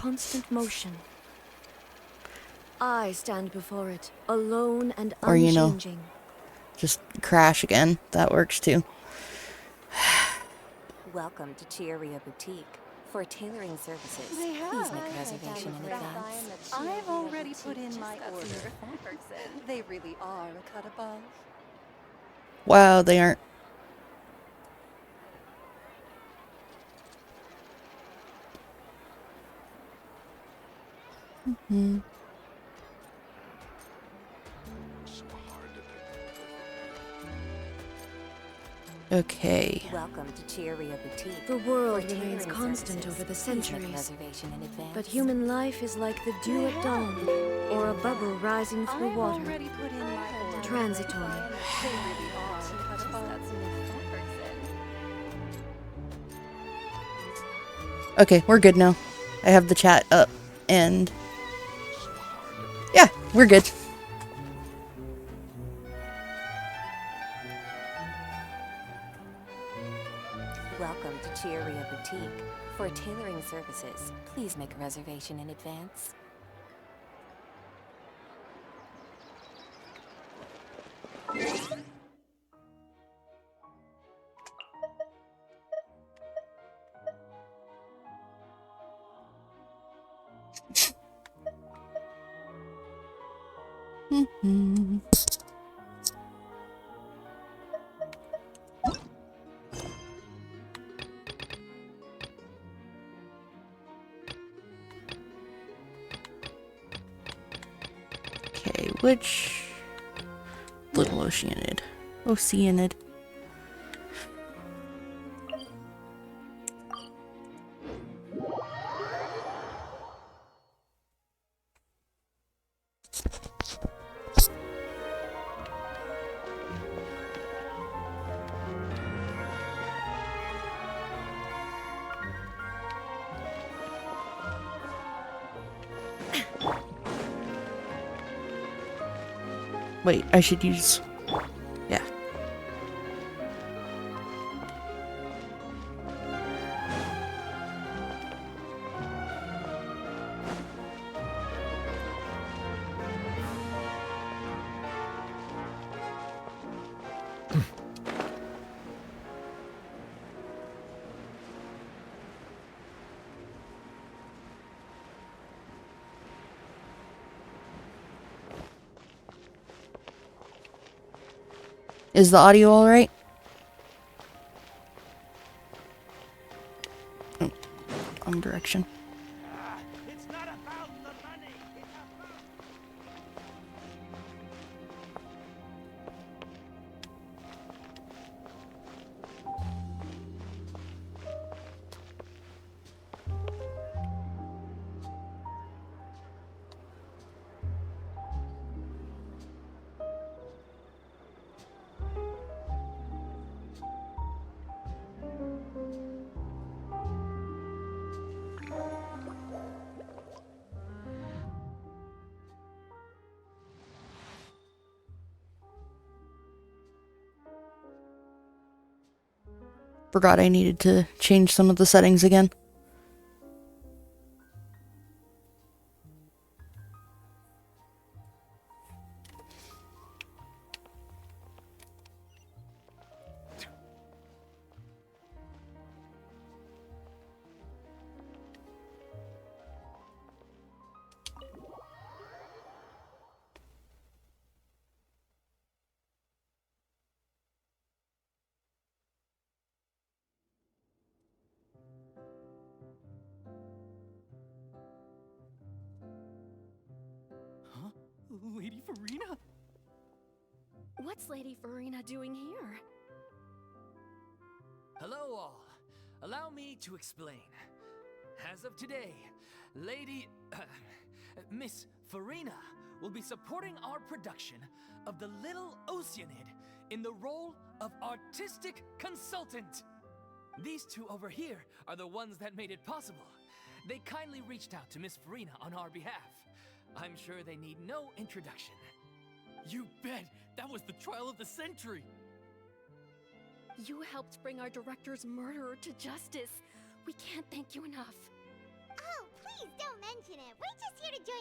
constant motion. I stand before it, alone and Or, you know, unchanging. just crash again. That works too. Welcome to Chiaria Boutique. For tailoring services, They have. please make a reservation in advance. I've already put in my order. They really are a cut above. Wow, they aren't. Okay. Welcome to Chiaria Boutique. The world For remains tailoring constant services, over the please make a centuries. reservation in advance. But human life is like the dew at dawn, or a bubble rising through I've water. already put in my order. Transitory. They really are a cut above. Okay, we're good now. I have the chat up, and yeah, we're good. Welcome to Chiaria Boutique. For tailoring services, please make a reservation in advance. Okay, which little Oceanid? Oceanid. Wait, I should use... yeah. Is the audio alright? Oh, wrong direction. It's not about the money. It's about... Forgot I needed to change some of the settings again. Huh? Lady Furina? What's Lady Furina doing here? Hello all. Allow me to explain. As of today, Lady... Miss Furina will be supporting our production of The Little Oceanid in the role of artistic consultant. These two over here are the ones that made it possible. They kindly reached out to Miss Furina on our behalf. I'm sure they need no introduction. You bet! That was the trial of the century! You helped bring our director's murderer to justice. We can't thank you enough. Oh, please don't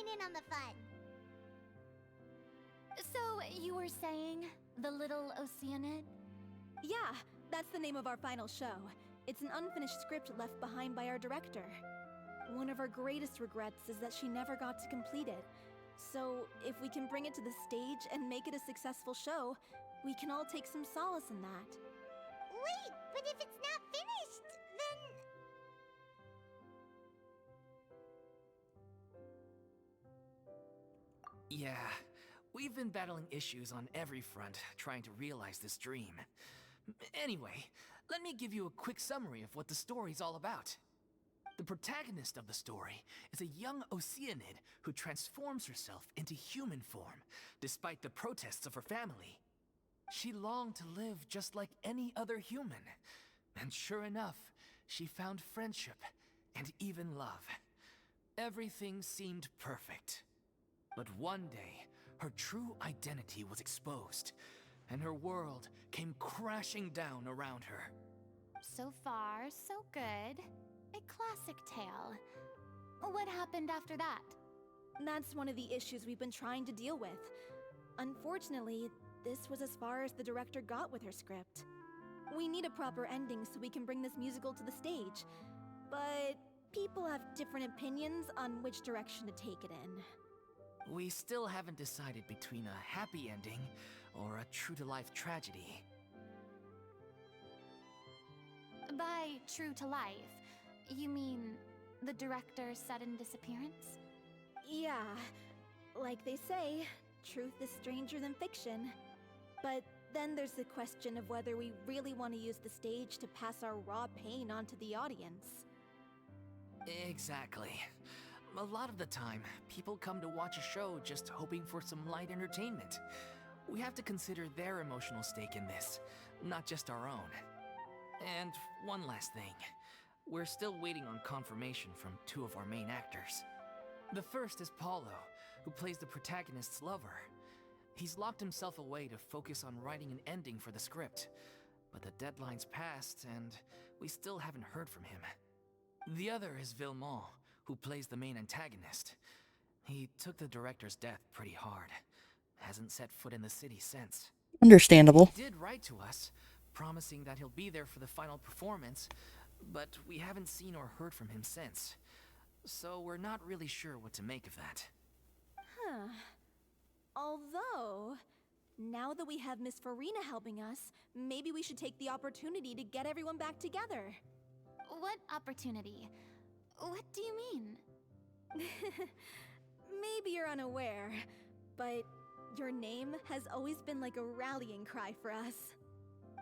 join in on the fun. So, you were saying the Little Oceanid? Yeah, that's the name of our final show. It's an unfinished script left behind by our director. One of our greatest regrets is that she never got to complete it. So, if we can bring it to the stage and make it a successful show, we can all take some solace in that. Wait, but if it's not finished, then... Yeah, we've been battling issues on every front, trying to realize this dream. Anyway, let me give you a quick summary of what the story's all about. The protagonist of the story is a young Oceanid who transforms herself into human form, despite the protests of her family. She longed to live just like any other human, and sure enough, she found friendship and even love. Everything seemed perfect. But one day, her true identity was exposed, and her world came crashing down around her. So far, so good. A classic tale. What happened after that? That's one of the issues we've been trying to deal with. Unfortunately, this was as far as the director got with her script. We need a proper ending so we can bring this musical to the stage. But people have different opinions on which direction to take it in. We still haven't decided between a happy ending or a true-to-life tragedy. By true to life, you mean the director's sudden disappearance? Yeah, like they say, truth is stranger than fiction. But then there's the question of whether we really want to use the stage to pass our raw pain onto the audience. Exactly. A lot of the time, people come to watch a show just hoping for some light entertainment. We have to consider their emotional stake in this, not just our own. And one last thing. We're still waiting on confirmation from two of our main actors. The first is Paulo, who plays the protagonist's lover. He's locked himself away to focus on writing an ending for the script, but the deadline's passed and we still haven't heard from him. The other is Villemont, who plays the main antagonist. He took the director's death pretty hard. Hasn't set foot in the city since. Understandable. He did write to us, promising that he'll be there for the final performance, but we haven't seen or heard from him since. So we're not really sure what to make of that. Huh. Although, now that we have Miss Furina helping us, maybe we should take the opportunity to get everyone back together. What opportunity? What do you mean? Maybe you're unaware, but your name has always been like a rallying cry for us.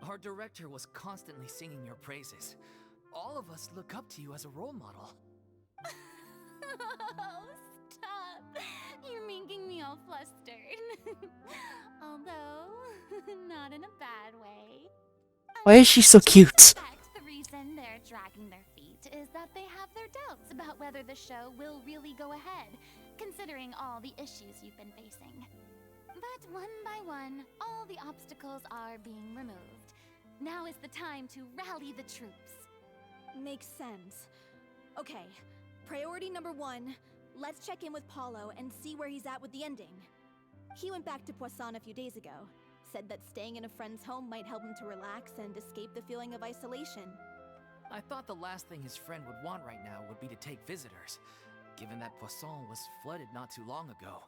Our director was constantly singing your praises. All of us look up to you as a role model. Oh, stop! You're making me all flustered. Although, not in a bad way. Why is she so cute? The reason they're dragging their feet is that they have their doubts about whether the show will really go ahead, considering all the issues you've been facing. But one by one, all the obstacles are being removed. Now is the time to rally the troops. Makes sense. Okay, priority number 1, let's check in with Paulo and see where he's at with the ending. He went back to Poisson a few days ago, said that staying in a friend's home might help him to relax and escape the feeling of isolation. I thought the last thing his friend would want right now would be to take visitors, given that Poisson was flooded not too long ago.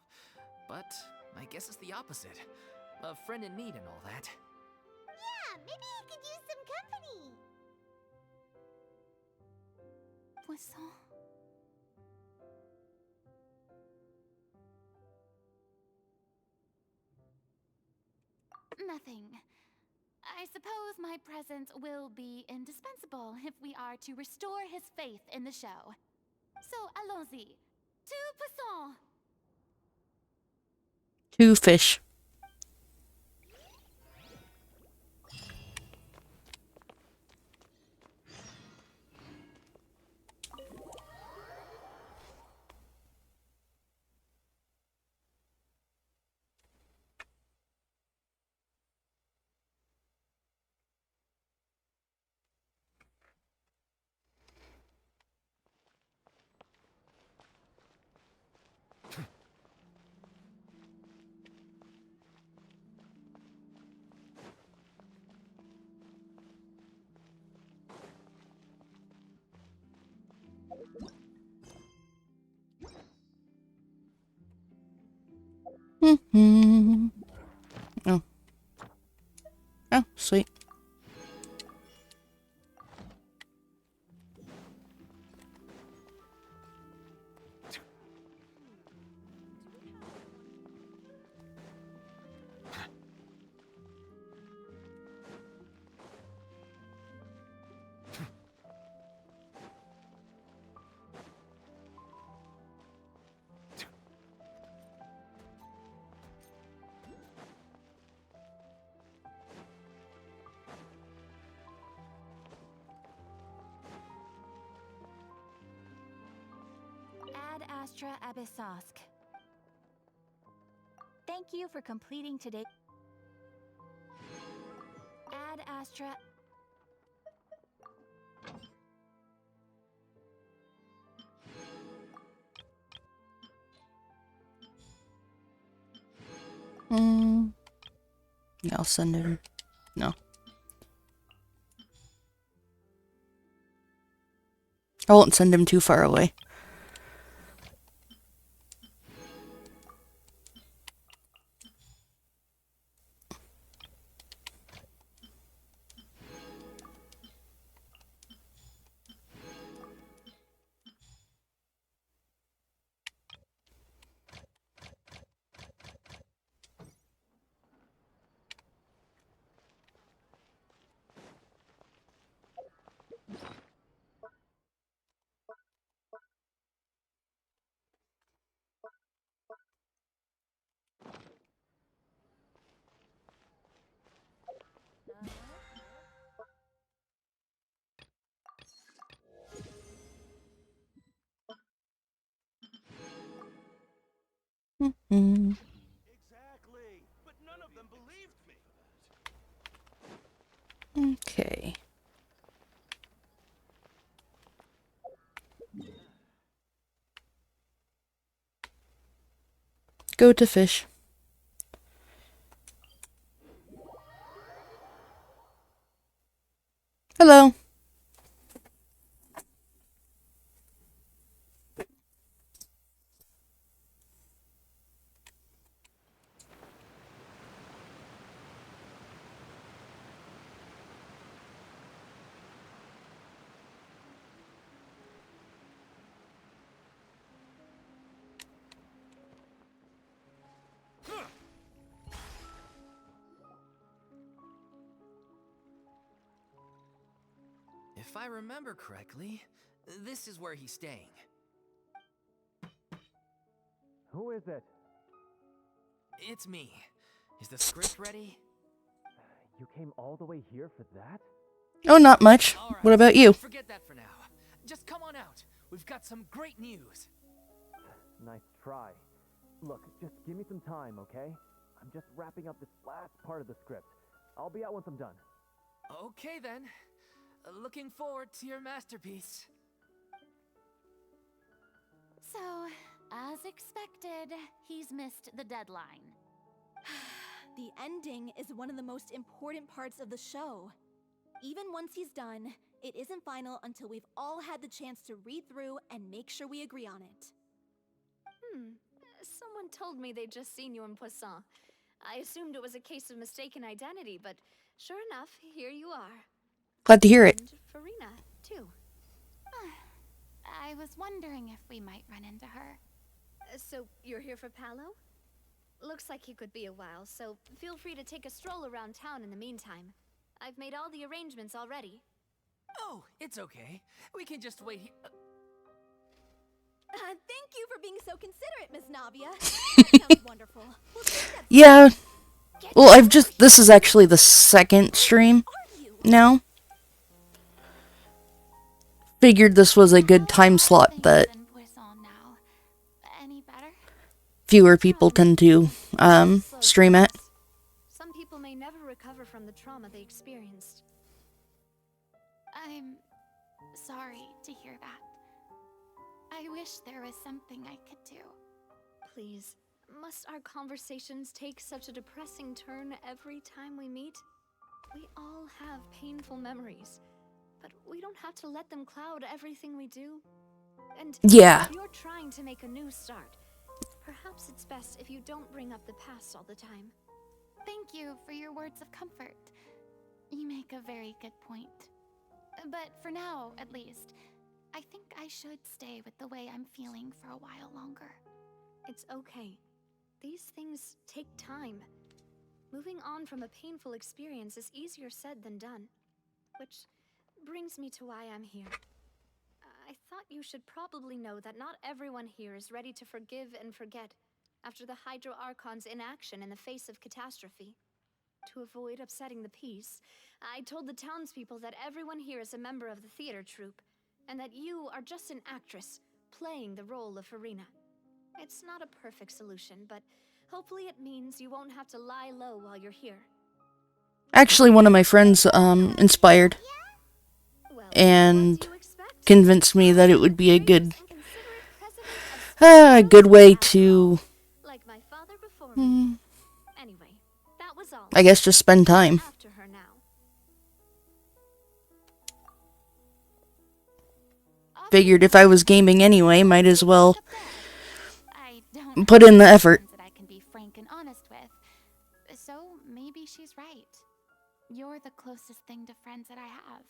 But I guess it's the opposite. A friend in need and all that. Yeah, maybe he could use some company. Poisson. Nothing. I suppose my presence will be indispensable if we are to restore his faith in the show. So, allons-y. To Poisson! 2 fish. Mm-hmm. Oh. Oh, sweet. Ad Astra Abyssosk. Thank you for completing today. Ad Astra. Yeah, I'll send him. No. I won't send him too far away. Exactly. But none of them believed me. Okay. Go to fish. Hello. If I remember correctly, this is where he's staying. Who is it? It's me. Is the script ready? You came all the way here for that? Oh, not much. All right, What about you? forget that for now. Just come on out. We've got some great news. Nice try. Look, just give me some time, okay? I'm just wrapping up this last part of the script. I'll be out once I'm done. Okay then. Looking forward to your masterpiece. So, as expected, he's missed the deadline. The ending is one of the most important parts of the show. Even once he's done, it isn't final until we've all had the chance to read through and make sure we agree on it. Someone told me they'd just seen you in Poisson. I assumed it was a case of mistaken identity, but sure enough, here you are. Glad to hear it. And Furina, too. I was wondering if we might run into her. So, you're here for Palo? Looks like he could be a while, so feel free to take a stroll around town in the meantime. I've made all the arrangements already. Oh, it's okay. We can just wait here. Thank you for being so considerate, Miss Navia. That sounds wonderful. We'll take that. Yeah. Well, this is actually the second stream now. Figured this was a good time slot that In Poisson now. Any better? fewer people tend to stream at. Some people may never recover from the trauma they experienced. I'm sorry to hear that. I wish there was something I could do. Please, must our conversations take such a depressing turn every time we meet? We all have painful memories, but we don't have to let them cloud everything we do. And Yeah. if you're trying to make a new start, perhaps perhaps it's best if you don't bring up the past all the time. Thank you for your words of comfort. You make a very good point. But for now, at least, I think I should stay with the way I'm feeling for a while longer. It's okay. These things take time. Moving on from a painful experience is easier said than done. Which brings me to why I'm here. I thought you should probably know that not everyone here is ready to forgive and forget after the Hydro Archon's inaction in the face of catastrophe. To avoid upsetting the peace, I told the townspeople that everyone here is a member of the theater troupe, and that you are just an actress playing the role of Furina. It's not a perfect solution, but hopefully it means you won't have to lie low while you're here. Actually, one of my friends inspired Well, and what do you expect? convinced me that it would be a good Considerate president of good way to, like my father before me. Anyway, that was all. I guess, just spend time. After her now. Figured if I was gaming anyway, might as well I don't put in the effort. that I can be frank and honest with. So maybe she's right. You're the closest thing to friends that I have.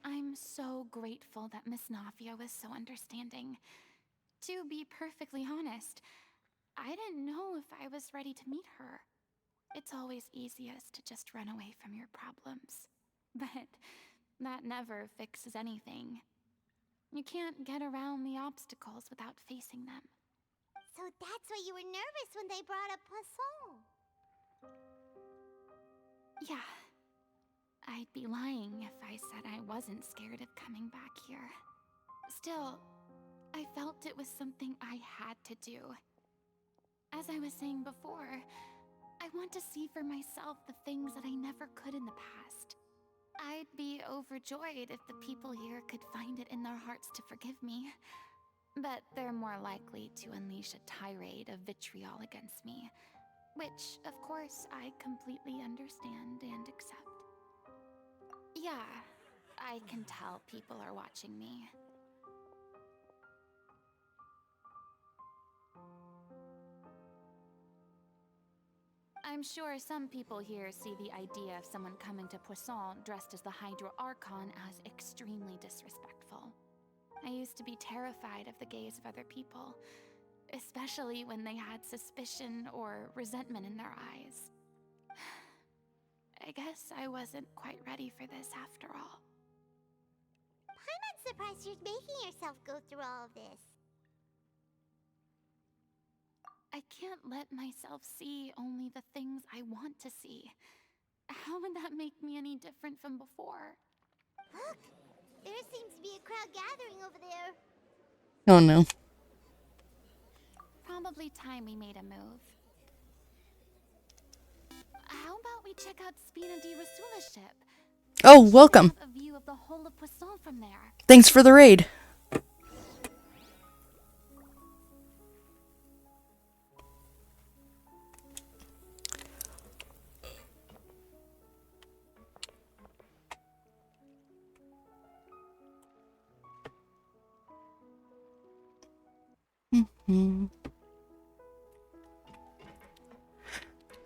I'm so grateful that Miss Nafia was so understanding. To be perfectly honest, I didn't know if I was ready to meet her. It's always easiest to just run away from your problems. But that never fixes anything. You can't get around the obstacles without facing them. So that's why you were nervous when they brought up Poisson. Yeah. I'd be lying if I said I wasn't scared of coming back here. Still, I felt it was something I had to do. As I was saying before, I want to see for myself the things that I never could in the past. I'd be overjoyed if the people here could find it in their hearts to forgive me. But they're more likely to unleash a tirade of vitriol against me, which, of course, I completely understand and accept. Yeah, I can tell people are watching me. I'm sure some people here see the idea of someone coming to Poisson dressed as the Hydro Archon as extremely disrespectful. I used to be terrified of the gaze of other people, especially when they had suspicion or resentment in their eyes. I guess I wasn't quite ready for this after all. I'm not surprised you're making yourself go through all of this. I can't let myself see only the things I want to see. How would that make me any different from before? Look! There seems to be a crowd gathering over there. Oh no. Probably time we made a move. How about we check out Pngtuber's ship? Oh, welcome. Have a view of the whole of Poisson from there. Thanks for the raid.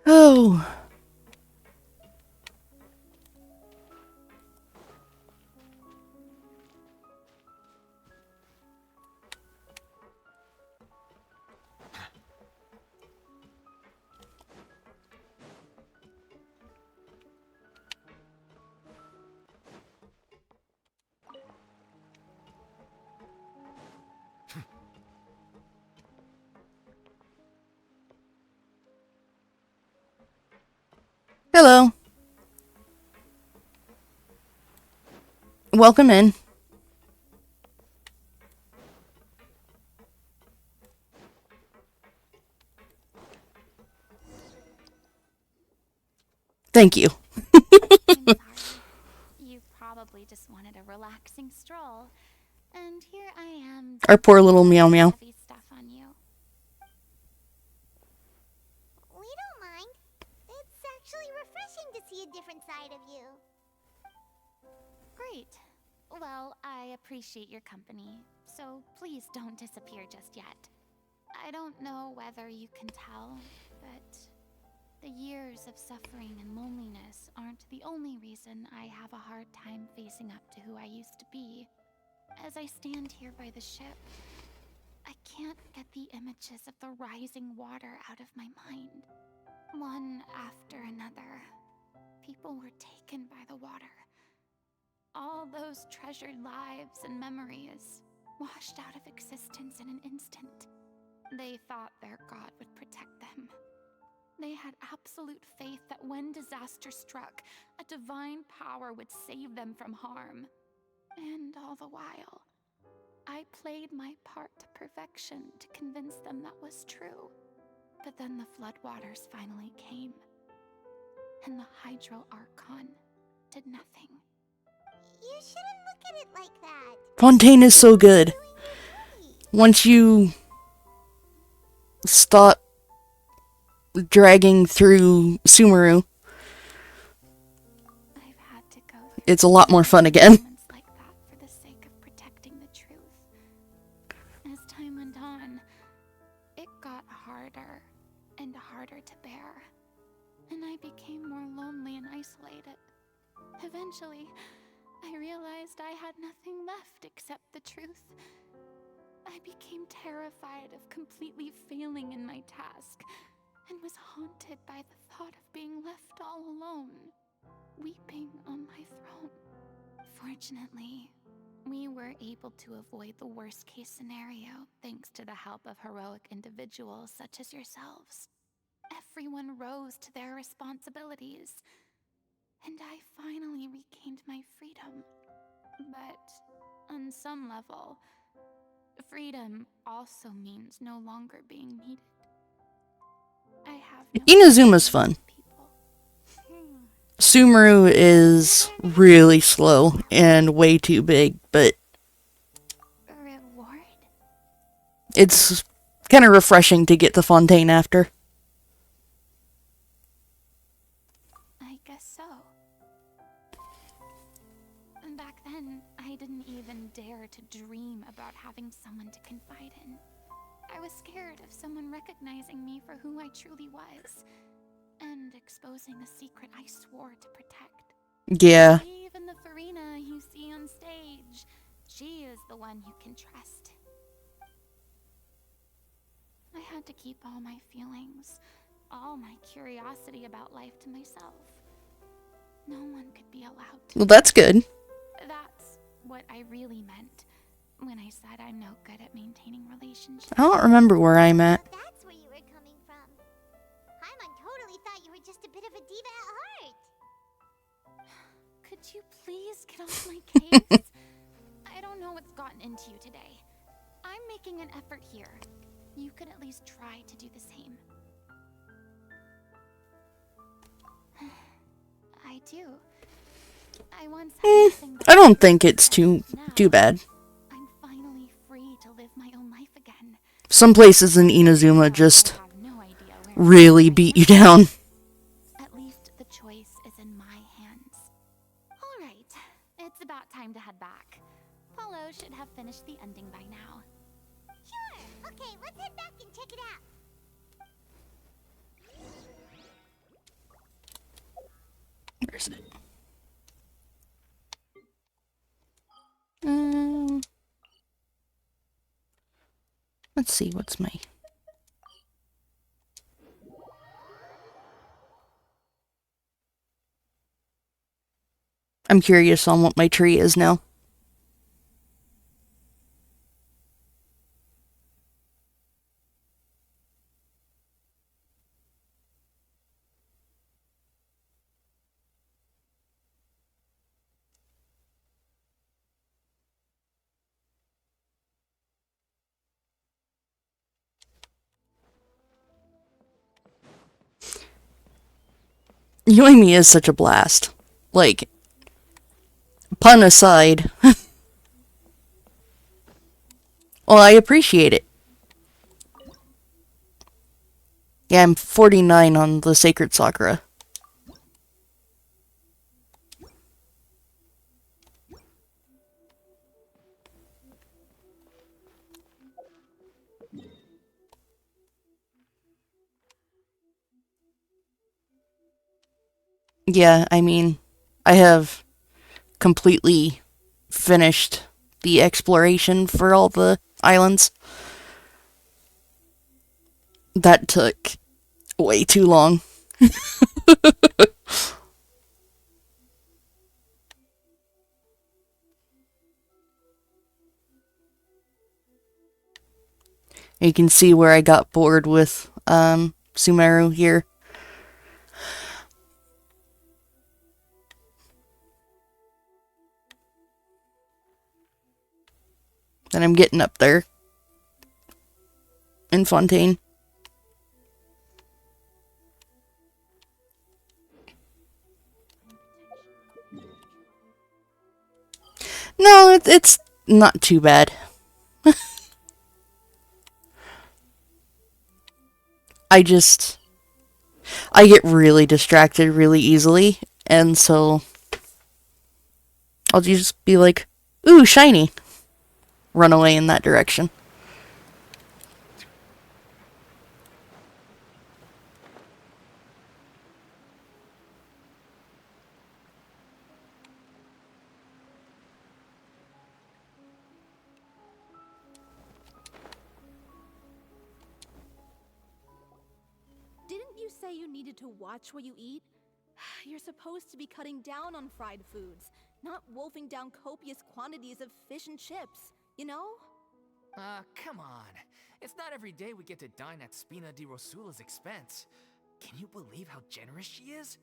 Oh. Hello. Welcome in. Thank you. I'm sorry. You've probably probably just wanted a relaxing stroll. And here I am. Our poor little meow meow. Heavy stuff on you. We don't mind. It's actually refreshing to see a different side of you. Great. Well, I appreciate your company, so please don't disappear just yet. I don't know whether you can tell, but the years of suffering and loneliness aren't the only reason I have a hard time facing up to who I used to be. As I stand here by the ship, I can't get the images of the rising water out of my mind. One after another, people were taken by the water. All those treasured lives and memories washed out of existence in an instant. They thought their god would protect them. They had absolute faith that when disaster struck, a divine power would save them from harm. And all the while, I played my part to perfection to convince them that was true. But then the floodwaters finally came, and the Hydro Archon did nothing. You shouldn't look at it like that. Fontaine is so good. Once you stop dragging through Sumeru, I've had to go through it's a lot more fun again. moments like that for the sake of protecting the truth. As time went on, it got harder and harder to bear, and I became more lonely and isolated. Eventually, I realized I had nothing left except the truth. I became terrified of completely failing in my task, and was haunted by the thought of being left all alone, weeping on my throne. Fortunately, we were able to avoid the worst-case scenario thanks to the help of heroic individuals such as yourselves. Everyone rose to their responsibilities, and I finally regained my freedom. But on some level, freedom also means no longer being needed. I have no Inazuma's fun. people. Sumeru is really slow and way too big, but Reward? it's kind of refreshing to get the Fontaine after. I guess so. And back then, I didn't even dare to dream about having someone to confide in. I was scared of someone recognizing me for who I truly was, and exposing a secret I swore to protect. Yeah. Even the Furina you see on stage, she is the one you can trust. I had to keep all my feelings, all my curiosity about life to myself. No one could be allowed to. Well, that's good. That's what I really meant when I said I'm no good at maintaining relationships. I don't remember where I'm at. That's where you were coming from. Paimon totally thought you were just a bit of a diva at heart. Could you please get off my case? I don't know what's gotten into you today. I'm making an effort here. You could at least try to do the same. I do. I once had nothing but I don't think it's too now, bad. I'm finally free to live my own life again. Some places in Inazuma just I have no idea where really beat you down. At least the choice is in my hands. All right, it's about time to head back. Paulo should have finished the ending by now. Sure. Okay, let's head back and check it out. Where is it? Let's see, what's my... I'm curious on what my tree is now. Yoimi is such a blast. Like, Pun aside. Well, I appreciate it. Yeah, I'm 49 on the Sacred Sakura. Yeah, I mean, I have completely finished the exploration for all the islands. That took way too long. You can see where I got bored with Sumeru here. And I'm getting up there in Fontaine. No, it's not too bad. I get really distracted really easily, and so I'll just be like, ooh, shiny. Run away in that direction. Didn't you say you needed to watch what you eat? You're supposed to be cutting down on fried foods, not wolfing down copious quantities of fish and chips, you know? Come on. It's not every day we get to dine at Spina di Rosula's expense. Can you believe how generous she is?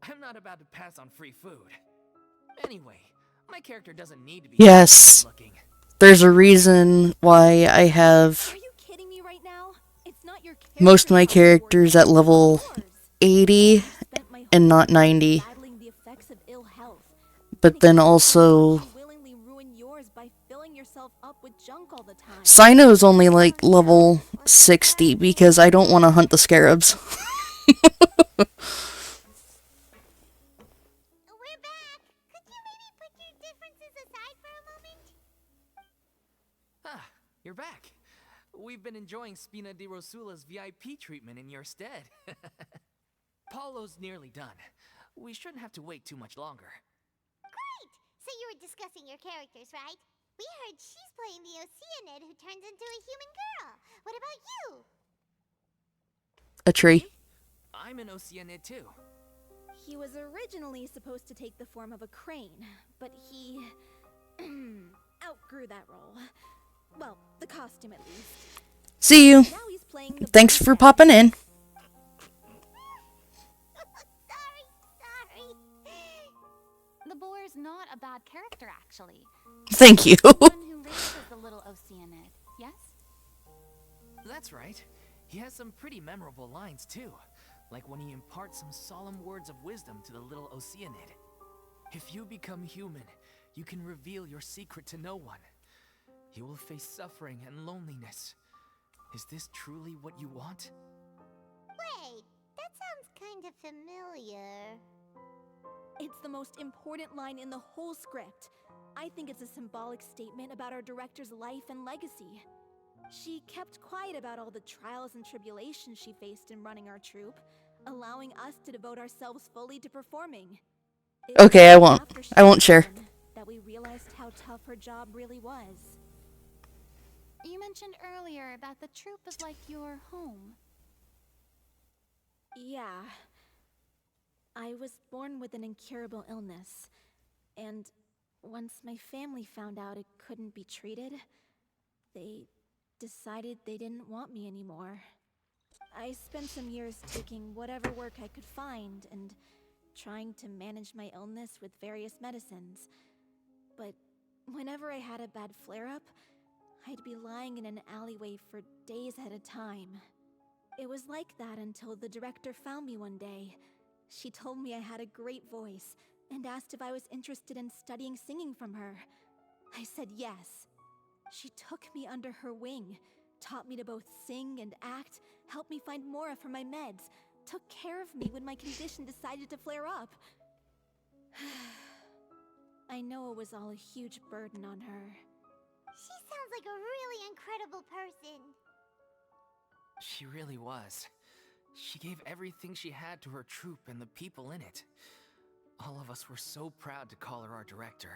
I'm not about to pass on free food. Anyway, my character doesn't need to be Yes. looking. There's a reason why I have Are you kidding me right now? It's not your most of my characters at level 80 and not 90. battling the effects of ill health. But then also, Willingly ruin yours by filling yourself up with junk all the time. Sino's only like level 60 because I don't want to hunt the scarabs. We're back. Could you maybe put your differences aside for a moment? Ah, you're back. We've been enjoying Spina di Rosula's VIP treatment in your stead. Paulo's nearly done. We shouldn't have to wait too much longer. Great! So you were discussing your characters, right? We heard she's playing the Oceanid who turns into a human girl. What about you? A tree. I'm an Oceanid too. He was originally supposed to take the form of a crane, but he outgrew that role. Well, the costume at least. See you. Now he's playing the Thanks for popping in. Sorry. The boar's not a bad character, actually. Thank you. The one who raises the little Oceanid, yes? That's right. He has some pretty memorable lines too. Like when he imparts some solemn words of wisdom to the little Oceanid. If you become human, you can reveal your secret to no one. You will face suffering and loneliness. Is this truly what you want? Wait, that sounds kind of familiar. It's the most important line in the whole script. I think it's a symbolic statement about our director's life and legacy. She kept quiet about all the trials and tribulations she faced in running our troupe, allowing us to devote ourselves fully to performing. It was Okay, I won't. after she I won't was share. gone that we realized how tough her job really was. You mentioned earlier that the troupe is like your home. Yeah. I was born with an incurable illness, and once my family found out it couldn't be treated, they decided they didn't want me anymore. I spent some years taking whatever work I could find and trying to manage my illness with various medicines. But whenever I had a bad flare-up, I'd be lying in an alleyway for days at a time. It was like that until the director found me one day. She told me I had a great voice, and asked if I was interested in studying singing from her. I said yes. She took me under her wing, taught me to both sing and act, helped me find Mora for my meds, took care of me when my condition decided to flare up. I know it was all a huge burden on her. She sounds like a really incredible person. She really was. She gave everything she had to her troupe and the people in it. All of us were so proud to call her our director.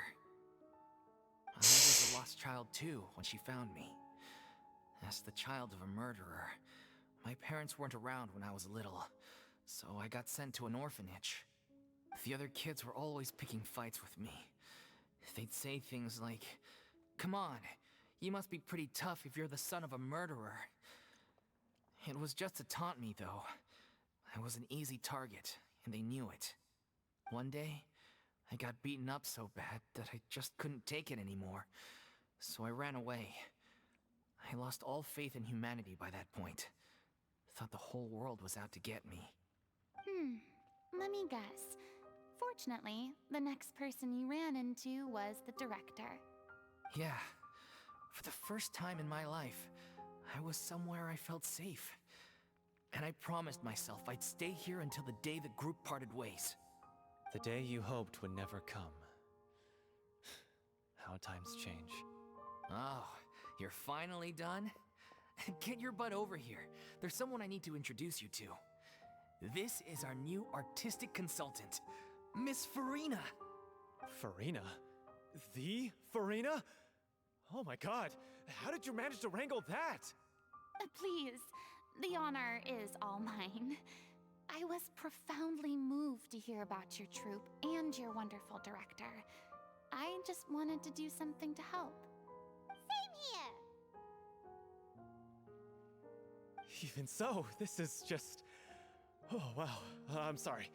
I was a lost child too when she found me. As the child of a murderer, my parents weren't around when I was little, so I got sent to an orphanage. The other kids were always picking fights with me. They'd say things like, "Come on, you must be pretty tough if you're the son of a murderer." It was just to taunt me, though. I was an easy target, and they knew it. One day, I got beaten up so bad that I just couldn't take it anymore, so I ran away. I lost all faith in humanity by that point. Thought the whole world was out to get me. Let me guess. Fortunately, the next person you ran into was the director. Yeah. For the first time in my life, I was somewhere I felt safe. And I promised myself I'd stay here until the day the group parted ways. The day you hoped would never come. How times change. Oh, you're finally done? Get your butt over here. There's someone I need to introduce you to. This is our new artistic consultant, Miss Furina. Furina? The Furina? Oh my god, how did you manage to wrangle that? Please, the honor is all mine. I was profoundly moved to hear about your troupe and your wonderful director. I just wanted to do something to help. Same here. Even so, this is just... Oh, wow. I'm sorry.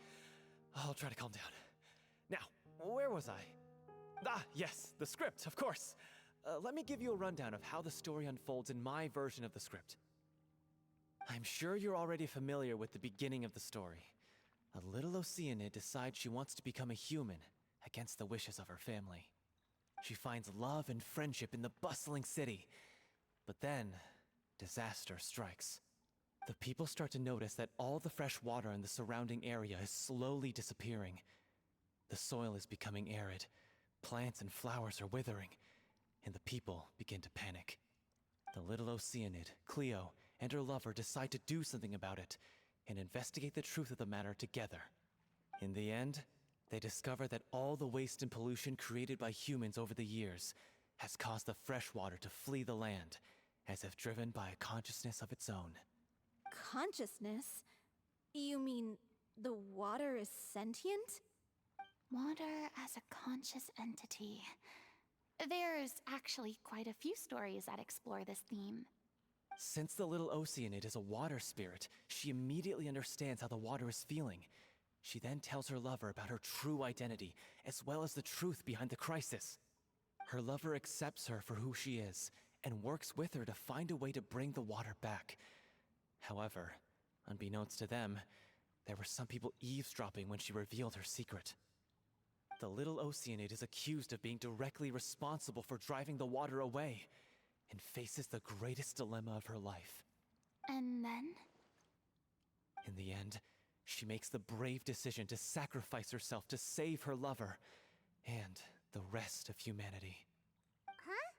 I'll try to calm down. Now, where was I? Ah, yes, the script, of course. Let me give you a rundown of how the story unfolds in my version of the script. I'm sure you're already familiar with the beginning of the story. A little Oceanid decides she wants to become a human, against the wishes of her family. She finds love and friendship in the bustling city. But then, disaster strikes. The people start to notice that all the fresh water in the surrounding area is slowly disappearing. The soil is becoming arid, plants and flowers are withering, and the people begin to panic. The little Oceanid, Cleo, and her lover decide to do something about it, and investigate the truth of the matter together. In the end, they discover that all the waste and pollution created by humans over the years has caused the fresh water to flee the land, as if driven by a consciousness of its own. Consciousness? You mean the water is sentient? Water as a conscious entity. There's actually quite a few stories that explore this theme. Since the little Oceanid is a water spirit, she immediately understands how the water is feeling. She then tells her lover about her true identity, as well as the truth behind the crisis. Her lover accepts her for who she is, and works with her to find a way to bring the water back. However, unbeknownst to them, there were some people eavesdropping when she revealed her secret. The little Oceanid is accused of being directly responsible for driving the water away, and faces the greatest dilemma of her life. And then? In the end, she makes the brave decision to sacrifice herself to save her lover, and the rest of humanity. Huh?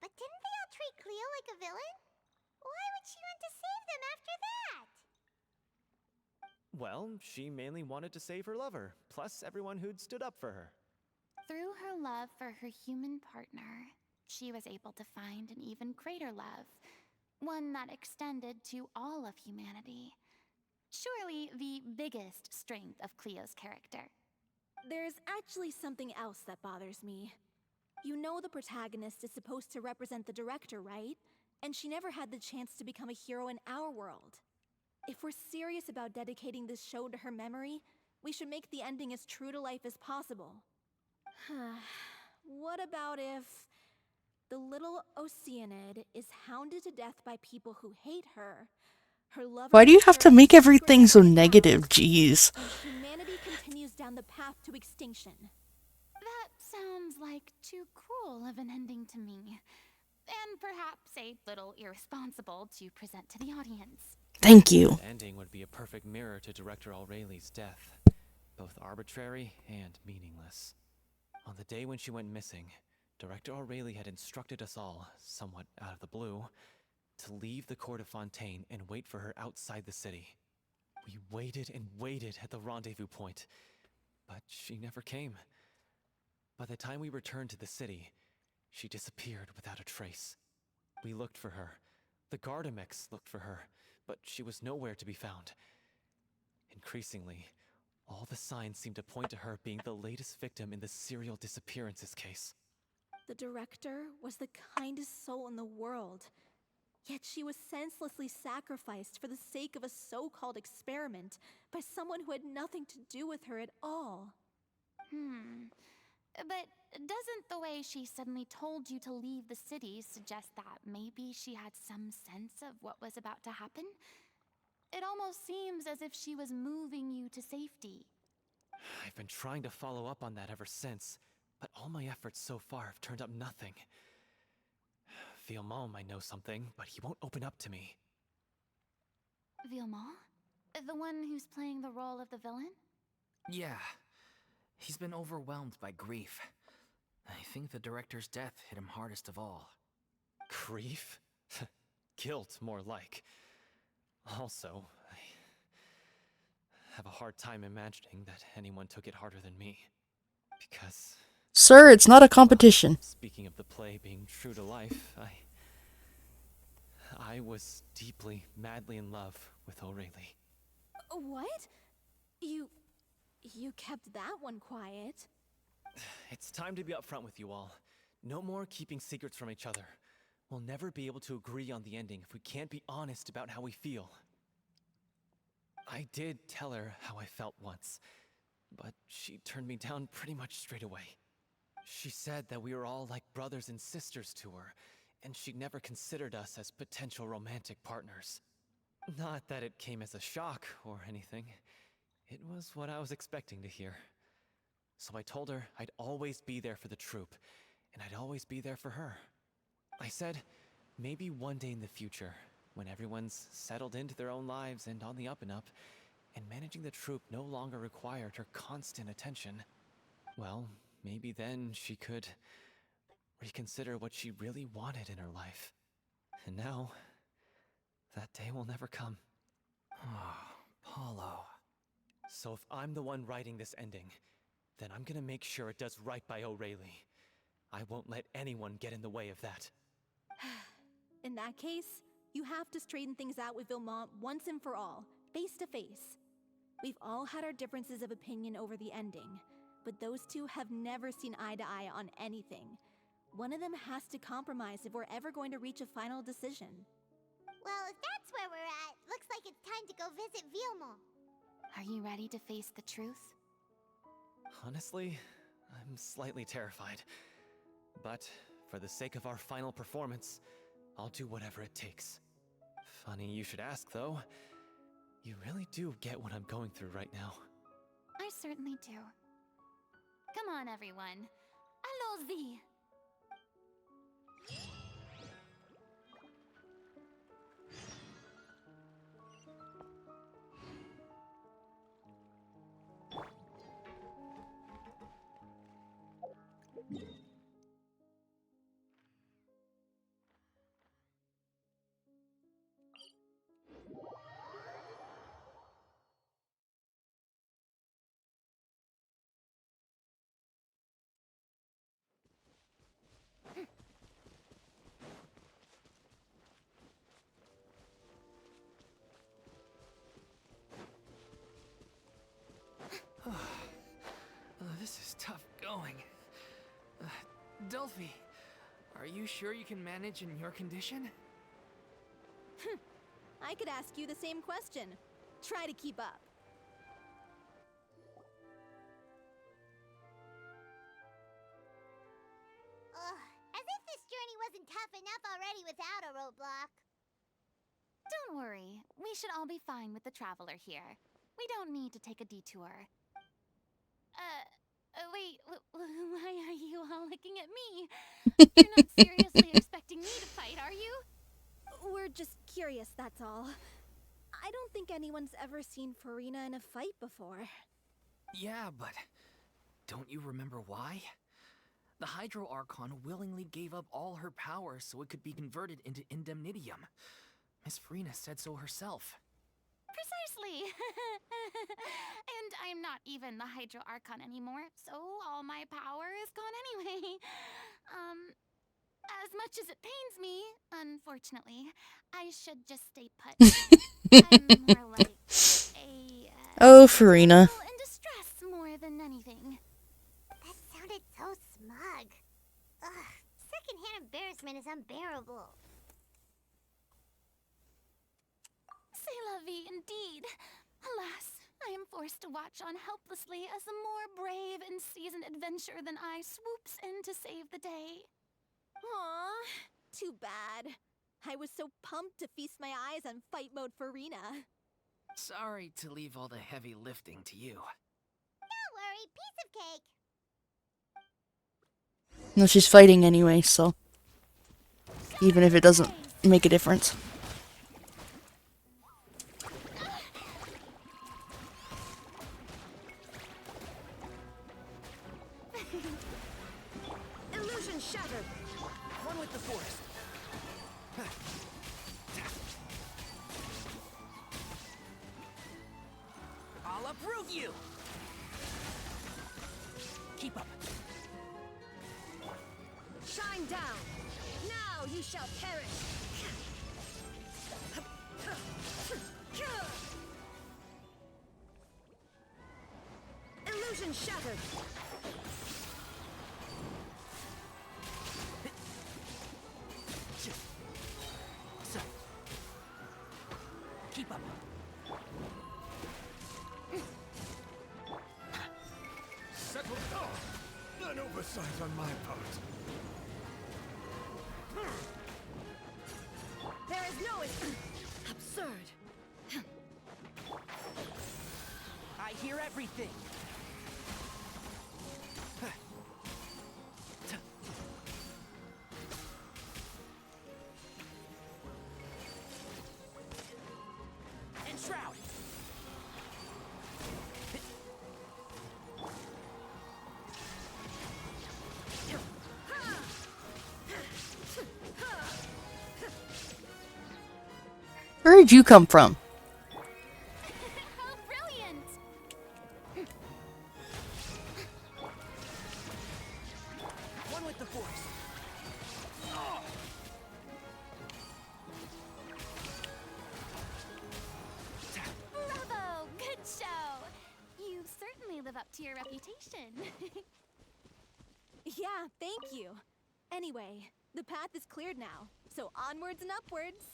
But didn't they all treat Cleo like a villain? Why would she want to save them after that? Well, she mainly wanted to save her lover, plus everyone who'd stood up for her. Through her love for her human partner, she was able to find an even greater love, one that extended to all of humanity. Surely the biggest strength of Cleo's character. There's actually something else that bothers me. You know the protagonist is supposed to represent the director, right? And she never had the chance to become a hero in our world. If we're serious about dedicating this show to her memory, we should make the ending as true to life as possible. What about if the little Oceanid is hounded to death by people who hate her, Her love Why of do you have to Terra make is everything so spread negative? out, Jeez. and humanity continues down the path to extinction. That sounds like too cruel of an ending to me. And perhaps a little irresponsible to present to the audience. Thank you. The ending would be a perfect mirror to Director Aureli's death, both arbitrary and meaningless. On the day when she went missing, Director Aureli had instructed us all, somewhat out of the blue, to leave the court of Fontaine and wait for her outside the city. We waited and waited at the rendezvous point, but she never came. By the time we returned to the city, she disappeared without a trace. We looked for her. The Gardamex looked for her, but she was nowhere to be found. Increasingly, all the signs seemed to point to her being the latest victim in the serial disappearances case. The director was the kindest soul in the world. Yet she was senselessly sacrificed for the sake of a so-called experiment by someone who had nothing to do with her at all. But doesn't the way she suddenly told you to leave the city suggest that maybe she had some sense of what was about to happen? It almost seems as if she was moving you to safety. I've been trying to follow up on that ever since, but all my efforts so far have turned up nothing. Villemont might know something, but he won't open up to me. Villemont? The one who's playing the role of the villain? Yeah. He's been overwhelmed by grief. I think the director's death hit him hardest of all. Grief? Guilt, more like. Also, I have a hard time imagining that anyone took it harder than me. Because... Sir, it's not a competition. Speaking of the play being true to life, I was deeply, madly in love with Aureli. What? You kept that one quiet. It's time to be upfront with you all. No more keeping secrets from each other. We'll never be able to agree on the ending if we can't be honest about how we feel. I did tell her how I felt once, but she turned me down pretty much straight away. She said that we were all like brothers and sisters to her, and she'd never considered us as potential romantic partners. Not that it came as a shock or anything. It was what I was expecting to hear. So I told her I'd always be there for the troupe, and I'd always be there for her. I said, maybe one day in the future, when everyone's settled into their own lives and on the up and up, and managing the troupe no longer required her constant attention, well, maybe then she could reconsider what she really wanted in her life. And now, that day will never come. Oh, Paulo. So if I'm the one writing this ending, then I'm gonna make sure it does right by Aureli. I won't let anyone get in the way of that. In that case, you have to straighten things out with Villemont once and for all, face to face. We've all had our differences of opinion over the ending, but those two have never seen eye to eye on anything. One of them has to compromise if we're ever going to reach a final decision. Well, if that's where we're at, looks like it's time to go visit Villemont. Are you ready to face the truth? Honestly, I'm slightly terrified. But for the sake of our final performance, I'll do whatever it takes. Funny you should ask, though. You really do get what I'm going through right now. I certainly do. Come on, everyone. Allons-y! This is tough going. Delphi, are you sure you can manage in your condition? I could ask you the same question. Try to keep up. Ugh, as if this journey wasn't tough enough already without a roadblock. Don't worry. We should all be fine with the traveler here. We don't need to take a detour. Wait, why are you all looking at me? You're not seriously expecting me to fight, are you? We're just curious, that's all. I don't think anyone's ever seen Furina in a fight before. Yeah, but don't you remember why? The Hydro Archon willingly gave up all her power so it could be converted into indemnitium. Miss Furina said so herself. Precisely. And I'm not even the Hydro Archon anymore, so all my power is gone anyway. As much as it pains me, unfortunately, I should just stay put. I'm more like a... Oh, Furina. in distress more than anything. That sounded so smug. Ugh, secondhand embarrassment is unbearable. C'est la vie, indeed. Alas, I am forced to watch on helplessly as a more brave and seasoned adventurer than I swoops in to save the day. Aw, too bad. I was so pumped to feast my eyes on fight mode Furina. Sorry to leave all the heavy lifting to you. Don't worry, piece of cake. No, she's fighting anyway, so even if it doesn't make a difference. Illusion shattered. One with the force. I'll uproot you. Keep up. Shine down. Now you shall perish. Illusion shattered. So, keep up. Settle down. An oversight on my part. There is no absurd. I hear everything. Enshroud. Where did you come from? How brilliant! One with the force. Bravo! Good show! You certainly live up to your reputation. Yeah, thank you. Anyway, the path is cleared now, so onwards and upwards.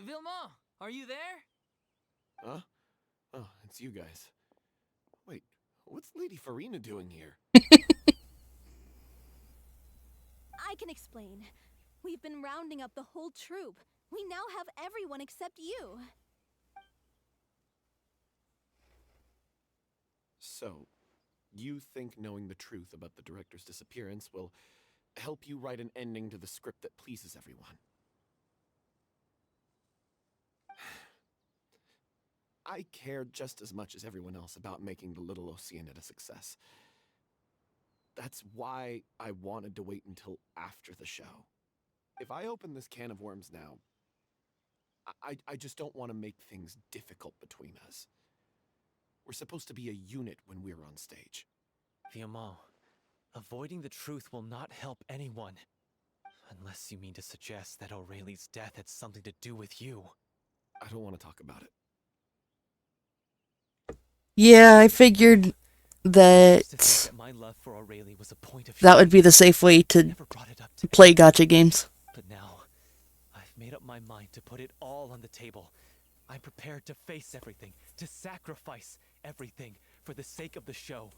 Vilma, are you there? Huh? Oh, it's you guys. Wait, what's Lady Furina doing here? I can explain. We've been rounding up the whole troop. We now have everyone except you. So, you think knowing the truth about the director's disappearance will help you write an ending to the script that pleases everyone? I care just as much as everyone else about making the Little Oceanid a success. That's why I wanted to wait until after the show. If I open this can of worms now, I just don't want to make things difficult between us. We're supposed to be a unit when we're on stage. Vilma, avoiding the truth will not help anyone. Unless you mean to suggest that Aurelie's death had something to do with you. I don't want to talk about it. Yeah, I figured that My love for Aurelie was a point of that would be the safe way to never brought it up to play gacha games. But now, I've made up my mind to put it all on the table. I'm prepared to face everything, to sacrifice everything for the sake of the show.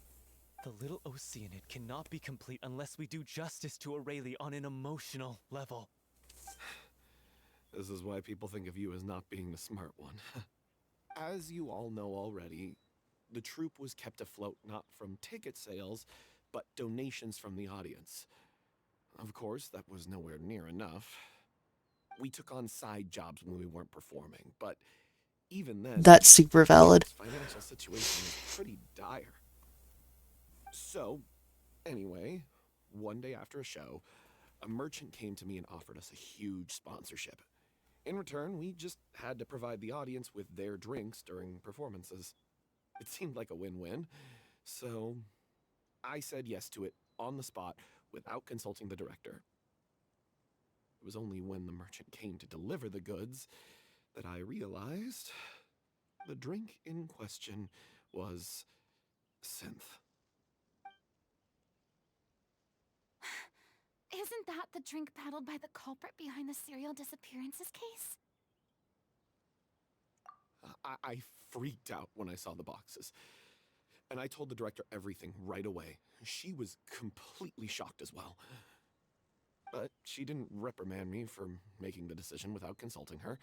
The little Oceanid cannot be complete unless we do justice to Aurelie on an emotional level. This is why people think of you as not being the smart one. As you all know already, the troupe was kept afloat not from ticket sales, but donations from the audience. Of course, that was nowhere near enough. We took on side jobs when we weren't performing, but even then, That's super valid. the financial situation was pretty dire. So, anyway, one day after a show, a merchant came to me and offered us a huge sponsorship. In return, we just had to provide the audience with their drinks during performances. It seemed like a win-win, so I said yes to it on the spot without consulting the director. It was only when the merchant came to deliver the goods that I realized the drink in question was synth. Isn't that the drink peddled by the culprit behind the serial disappearances case? I freaked out when I saw the boxes, and I told the director everything right away. She was completely shocked as well. But she didn't reprimand me for making the decision without consulting her.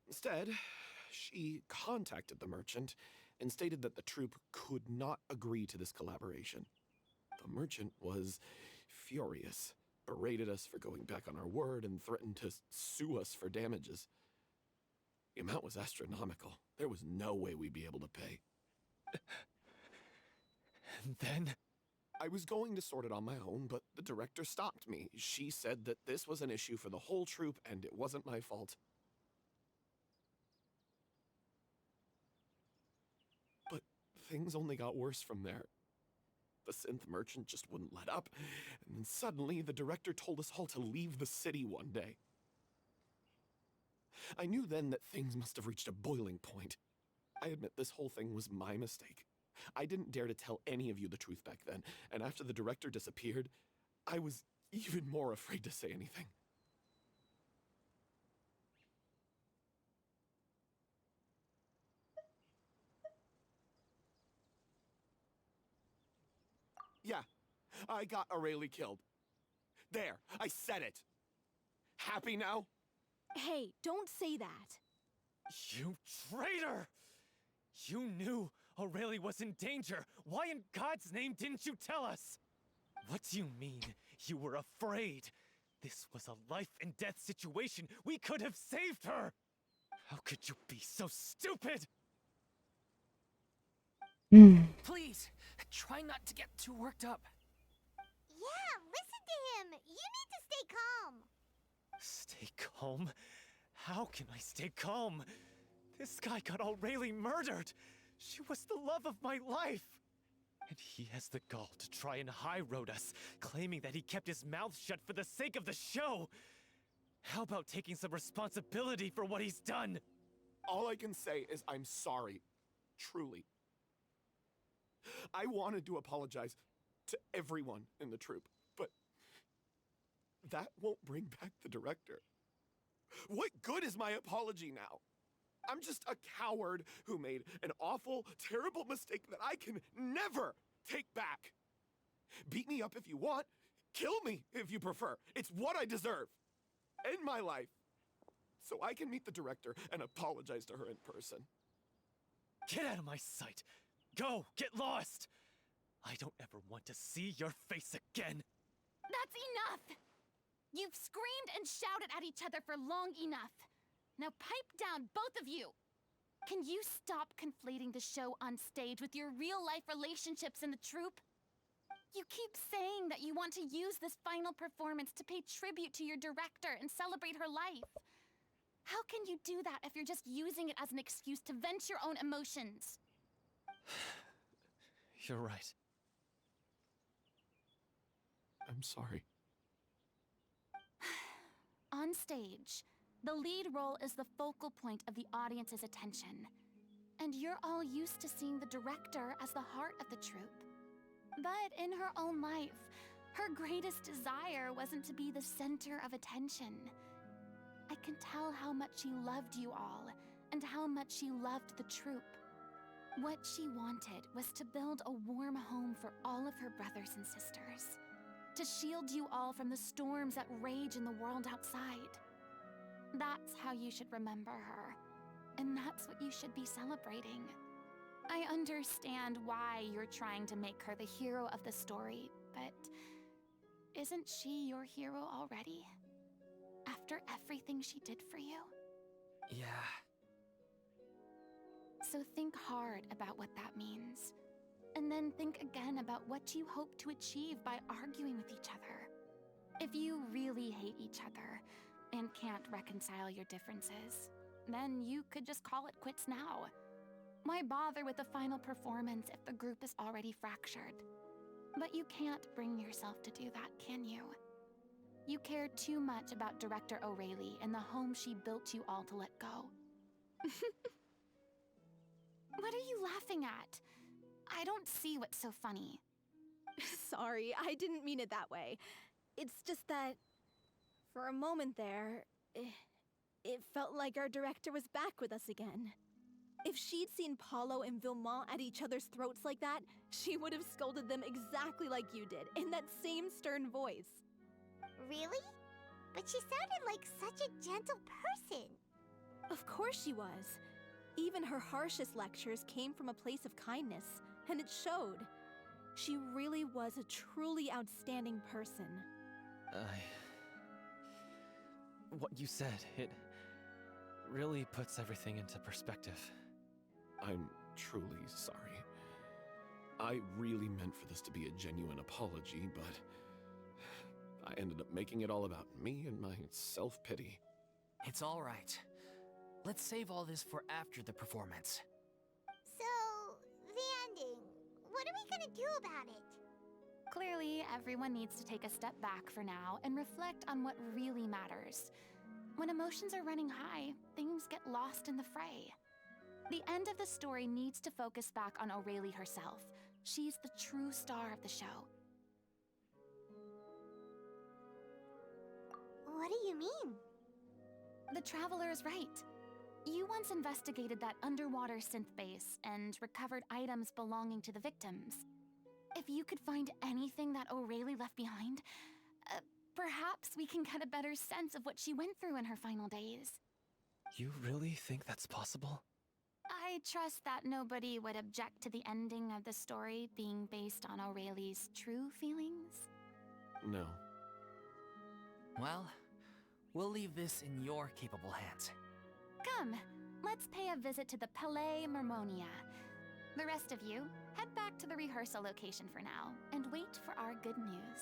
Instead, she contacted the merchant and stated that the troupe could not agree to this collaboration. The merchant was furious, berated us for going back on our word, and threatened to sue us for damages. The amount was astronomical. There was no way we'd be able to pay. And then? I was going to sort it on my own, but the director stopped me. She said that this was an issue for the whole troupe, and it wasn't my fault. But things only got worse from there. The synth merchant just wouldn't let up, and then suddenly the director told us all to leave the city one day. I knew then that things must have reached a boiling point. I admit this whole thing was my mistake. I didn't dare to tell any of you the truth back then, and after the director disappeared, I was even more afraid to say anything. Yeah, I got Aurelie killed. There, I said it. Happy now? Hey, don't say that. You traitor! You knew Aurelie was in danger. Why in God's name didn't you tell us? What do you mean, you were afraid? This was a life and death situation. We could have saved her! How could you be so stupid? Please, try not to get too worked up. Yeah, listen to him. You need to stay calm. Stay calm? How can I stay calm? This guy got Aurelie murdered. She was the love of my life. And he has the gall to try and high-road us, claiming that he kept his mouth shut for the sake of the show. How about taking some responsibility for what he's done? All I can say is I'm sorry. Truly. I wanted to apologize to everyone in the troupe, but that won't bring back the director. What good is my apology now? I'm just a coward who made an awful, terrible mistake that I can never take back. Beat me up if you want. Kill me if you prefer. It's what I deserve. End my life. So I can meet the director and apologize to her in person. Get out of my sight! Go! Get lost! I don't ever want to see your face again! That's enough! You've screamed and shouted at each other for long enough. Now pipe down, both of you! Can you stop conflating the show on stage with your real-life relationships in the troupe? You keep saying that you want to use this final performance to pay tribute to your director and celebrate her life. How can you do that if you're just using it as an excuse to vent your own emotions? You're right. I'm sorry. On stage, the lead role is the focal point of the audience's attention. And you're all used to seeing the director as the heart of the troupe. But in her own life, her greatest desire wasn't to be the center of attention. I can tell how much she loved you all, and how much she loved the troop. What she wanted was to build a warm home for all of her brothers and sisters. To shield you all from the storms that rage in the world outside. That's how you should remember her. And that's what you should be celebrating. I understand why you're trying to make her the hero of the story, but isn't she your hero already? After everything she did for you? Yeah. So think hard about what that means. And then think again about what you hope to achieve by arguing with each other. If you really hate each other and can't reconcile your differences, then you could just call it quits now. Why bother with the final performance if the group is already fractured? But you can't bring yourself to do that, can you? You care too much about Director O'Reilly and the home she built you all to let go. What are you laughing at? I don't see what's so funny. Sorry, I didn't mean it that way. It's just that, for a moment there, it felt like our director was back with us again. If she'd seen Paulo and Vilmont at each other's throats like that, she would have scolded them exactly like you did, in that same stern voice. Really? But she sounded like such a gentle person. Of course she was. Even her harshest lectures came from a place of kindness, and it showed. She really was a truly outstanding person. What you said, it really puts everything into perspective. I'm truly sorry. I really meant for this to be a genuine apology, but I ended up making it all about me and my self-pity. It's all right. Let's save all this for after the performance. So, the ending. What are we gonna do about it? Clearly, everyone needs to take a step back for now and reflect on what really matters. When emotions are running high, things get lost in the fray. The end of the story needs to focus back on O'Reilly herself. She's the true star of the show. What do you mean? The Traveler is right. You once investigated that underwater synth base and recovered items belonging to the victims. If you could find anything that O'Reilly left behind, perhaps we can get a better sense of what she went through in her final days. You really think that's possible? I trust that nobody would object to the ending of the story being based on O'Reilly's true feelings. No. Well, we'll leave this in your capable hands. Come, let's pay a visit to the Palais Mermonia. The rest of you, head back to the rehearsal location for now, and wait for our good news.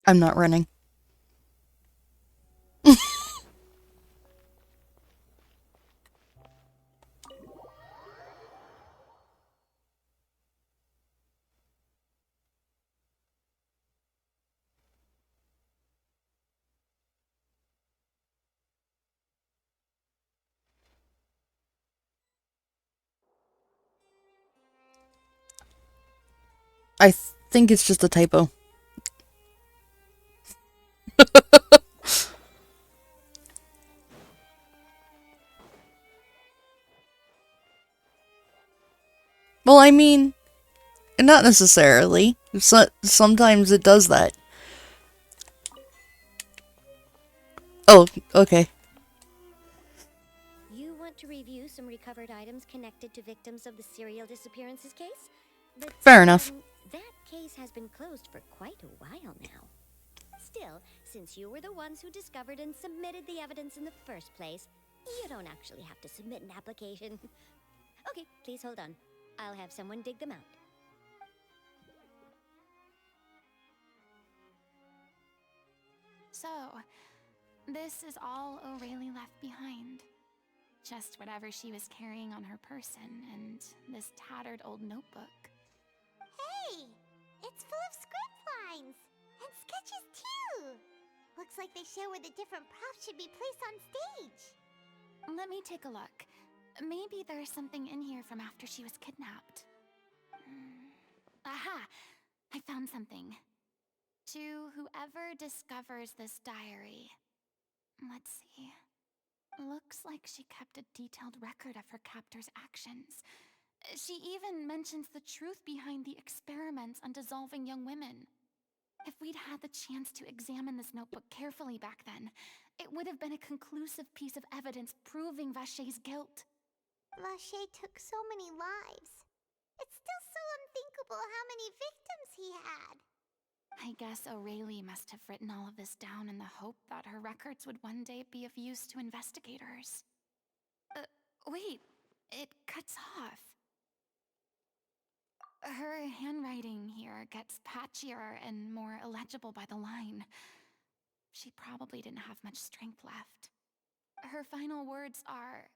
I'm not running. I think it's just a typo. Well, I mean, not necessarily. Sometimes it does that. Oh, okay. You want to review some recovered items connected to victims of the serial disappearances case? But, Fair enough. That case has been closed for quite a while now. Still, since you were the ones who discovered and submitted the evidence in the first place, you don't actually have to submit an application. Okay, please hold on. I'll have someone dig them out. So, this is all O'Reilly left behind. Just whatever she was carrying on her person and this tattered old notebook. Hey! It's full of script lines. And sketches, too. Looks like they show where the different props should be placed on stage. Let me take a look. Maybe there's something in here from after she was kidnapped. Aha! I found something. To whoever discovers this diary. Let's see. Looks like she kept a detailed record of her captor's actions. She even mentions the truth behind the experiments on dissolving young women. If we'd had the chance to examine this notebook carefully back then, it would have been a conclusive piece of evidence proving Vacher's guilt. Vacher took so many lives. It's still so unthinkable how many victims he had. I guess Aurelie must have written all of this down in the hope that her records would one day be of use to investigators. Wait, it cuts off. Her handwriting here gets patchier and more illegible by the line. She probably didn't have much strength left. Her final words are...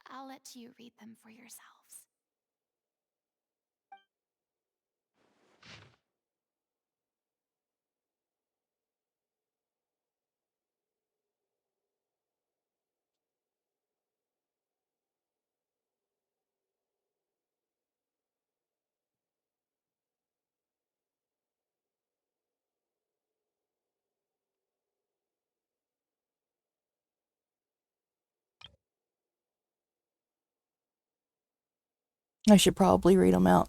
I'll let you read them for yourselves. I should probably read them out.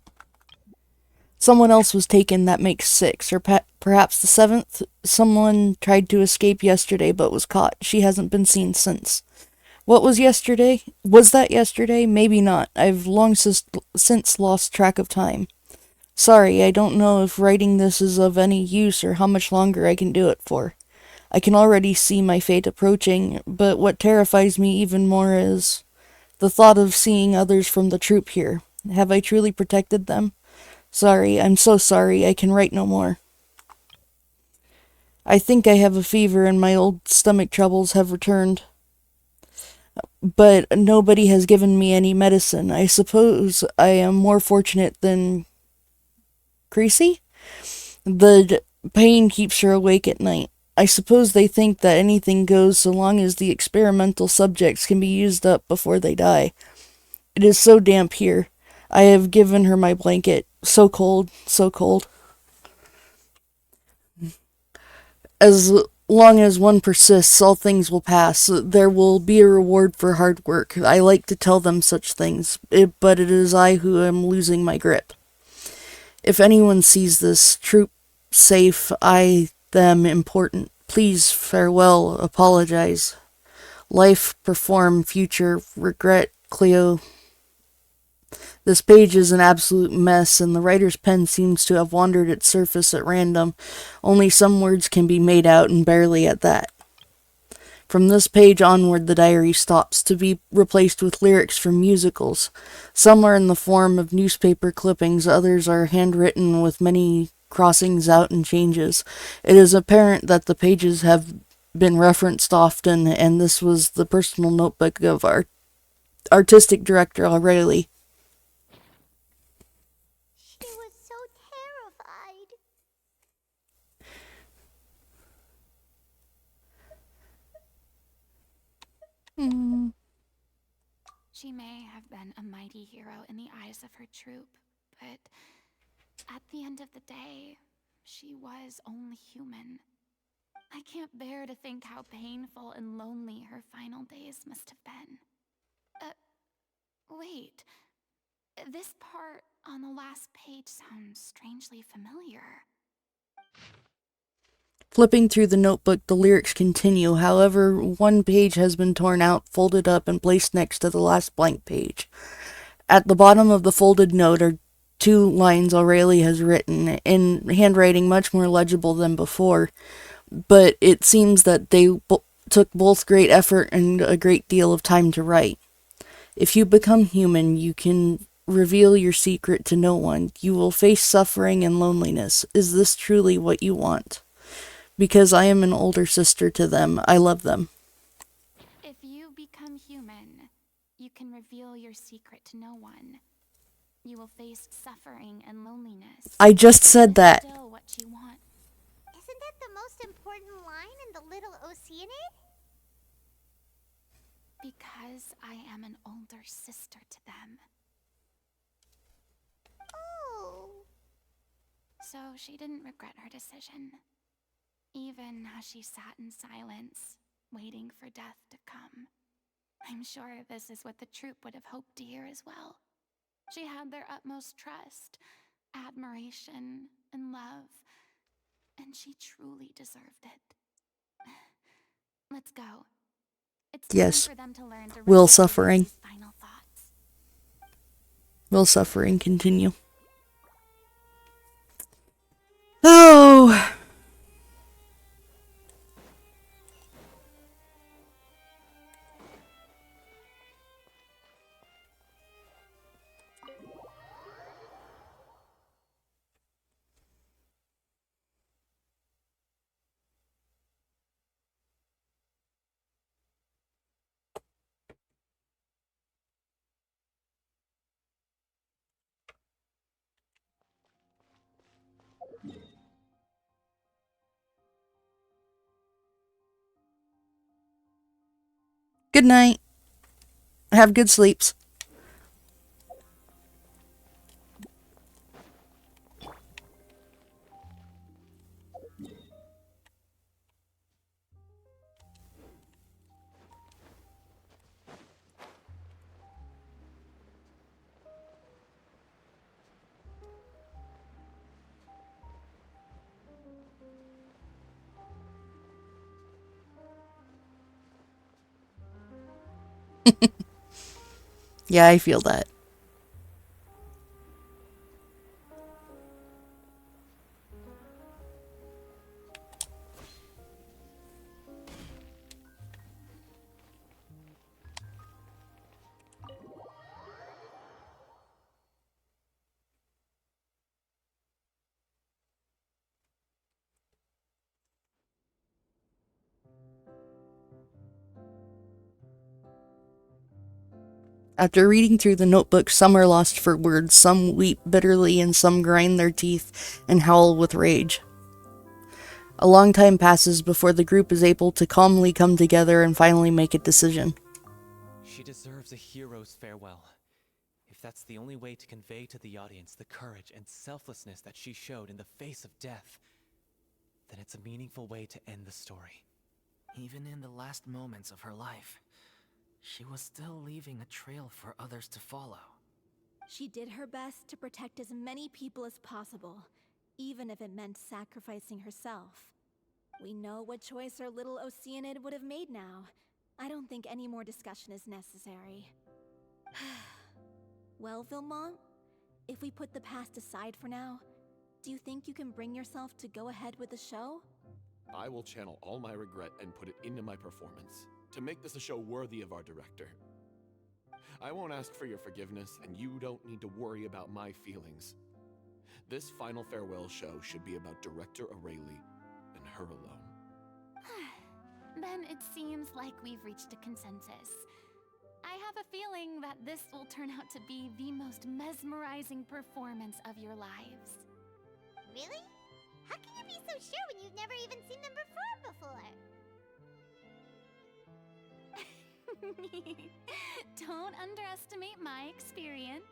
Someone else was taken, that makes 6, or perhaps the 7th. Someone tried to escape yesterday but was caught. She hasn't been seen since. What was yesterday? Was that yesterday? Maybe not. I've long since lost track of time. Sorry, I don't know if writing this is of any use or how much longer I can do it for. I can already see my fate approaching, but what terrifies me even more is the thought of seeing others from the troop here. Have I truly protected them? Sorry, I'm so sorry, I can write no more. I think I have a fever and my old stomach troubles have returned. But nobody has given me any medicine. I suppose I am more fortunate than Creasy? The pain keeps her awake at night. I suppose they think that anything goes so long as the experimental subjects can be used up before they die. It is so damp here. I have given her my blanket. So cold, so cold. As long as one persists, all things will pass. There will be a reward for hard work. I like to tell them such things, but it is I who am losing my grip. If anyone sees this troop safe, I, them, important, please farewell, apologize. Life, perform, future, regret, Cleo. This page is an absolute mess, and the writer's pen seems to have wandered its surface at random. Only some words can be made out, and barely at that. From this page onward, the diary stops, to be replaced with lyrics from musicals. Some are in the form of newspaper clippings, others are handwritten with many crossings out and changes. It is apparent that the pages have been referenced often, and this was the personal notebook of our artistic director Aurelie. She was so terrified. She may have been a mighty hero in the eyes of her troop, but at the end of the day, she was only human. I can't bear to think how painful and lonely her final days must have been. Wait. This part on the last page sounds strangely familiar. Flipping through the notebook, the lyrics continue. However, one page has been torn out, folded up, and placed next to the last blank page. At the bottom of the folded note are 2 lines Aurelie has written, in handwriting much more legible than before, but it seems that they took both great effort and a great deal of time to write. If you become human, you can reveal your secret to no one. You will face suffering and loneliness. Is this truly what you want? Because I am an older sister to them. I love them. If you become human, you can reveal your secret to no one. You will face suffering and loneliness. I just said that. Still what you want. Isn't that the most important line in the Little Oceanid? Because I am an older sister to them. Oh. So she didn't regret her decision. Even as she sat in silence, waiting for death to come. I'm sure this is what the troupe would have hoped to hear as well. She had their utmost trust, admiration, and love, and she truly deserved it. Let's go. It's Yes. time for them to learn to Will respect suffering. Lucy's final thoughts. Will suffering continue? Oh! Good night. Have good sleeps. Yeah, I feel that. After reading through the notebook, some are lost for words, some weep bitterly, and some grind their teeth and howl with rage. A long time passes before the group is able to calmly come together and finally make a decision. She deserves a hero's farewell. If that's the only way to convey to the audience the courage and selflessness that she showed in the face of death, then it's a meaningful way to end the story. Even in the last moments of her life, she was still leaving a trail for others to follow. She did her best to protect as many people as possible, even if it meant sacrificing herself. We know what choice our little Oceanid would have made now. I don't think any more discussion is necessary. Well, Vilmont, if we put the past aside for now, do you think you can bring yourself to go ahead with the show? I will channel all my regret and put it into my performance, to make this a show worthy of our director. I won't ask for your forgiveness, and you don't need to worry about my feelings. This final farewell show should be about Director Aurelie and her alone. Then it seems like we've reached a consensus. I have a feeling that this will turn out to be the most mesmerizing performance of your lives. Really? How can you be so sure when you've never even seen them perform before? Don't underestimate my experience.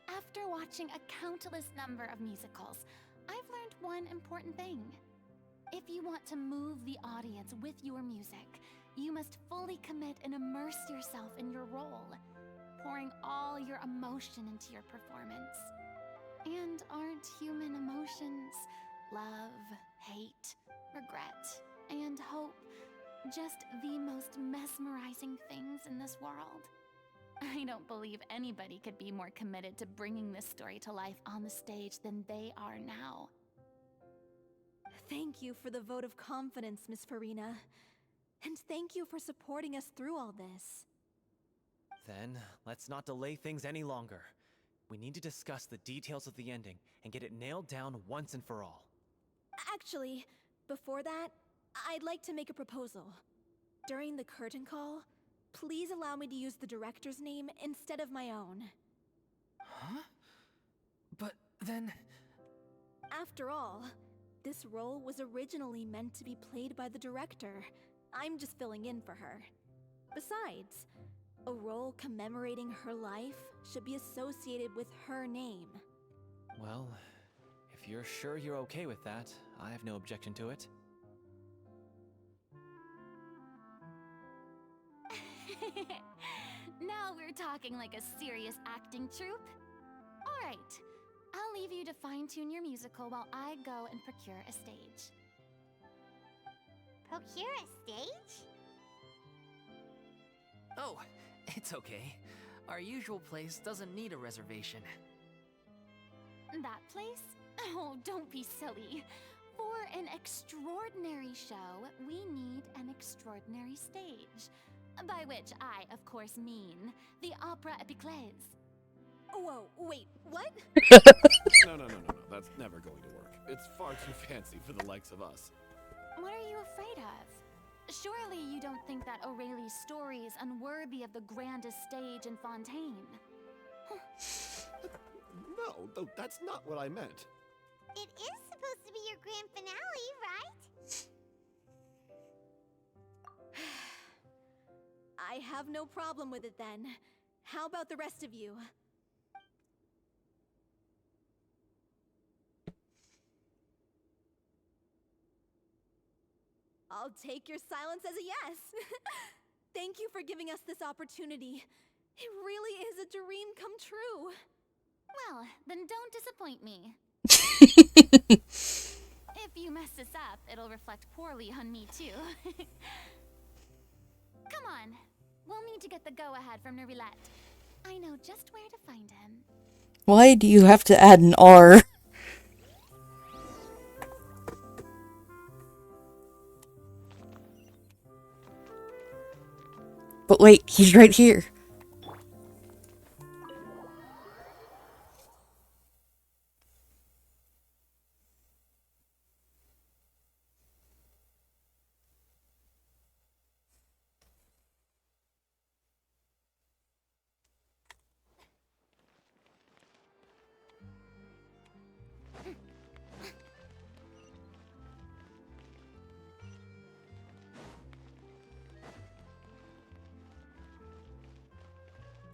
After watching a countless number of musicals, I've learned one important thing. If you want to move the audience with your music, you must fully commit and immerse yourself in your role, pouring all your emotion into your performance. And aren't human emotions love, hate, regret, and hope just the most mesmerizing things in this world? I don't believe anybody could be more committed to bringing this story to life on the stage than they are now. Thank you for the vote of confidence, Miss Furina. And thank you for supporting us through all this. Then, let's not delay things any longer. We need to discuss the details of the ending and get it nailed down once and for all. Actually, before that, I'd like to make a proposal. During the curtain call, please allow me to use the director's name instead of my own. Huh? But then... After all, this role was originally meant to be played by the director. I'm just filling in for her. Besides, a role commemorating her life should be associated with her name. Well, if you're sure you're okay with that, I have no objection to it. Now we're talking like a serious acting troupe. Alright, I'll leave you to fine-tune your musical while I go and procure a stage. Procure a stage? Oh, it's okay. Our usual place doesn't need a reservation. That place? Oh, don't be silly. For an extraordinary show, we need an extraordinary stage. By which I, of course, mean the Opera Epiclese. Whoa, wait, what? No. That's never going to work. It's far too fancy for the likes of us. What are you afraid of? Surely you don't think that Aurelie's story is unworthy of the grandest stage in Fontaine? No, that's not what I meant. It is supposed to be your grand finale, right? I have no problem with it then. How about the rest of you? I'll take your silence as a yes. Thank you for giving us this opportunity. It really is a dream come true. Well, then don't disappoint me. If you mess this up, it'll reflect poorly on me too. Come on. We'll need to get the go-ahead from Nervilette. I know just where to find him. Why do you have to add an R? But wait, he's right here.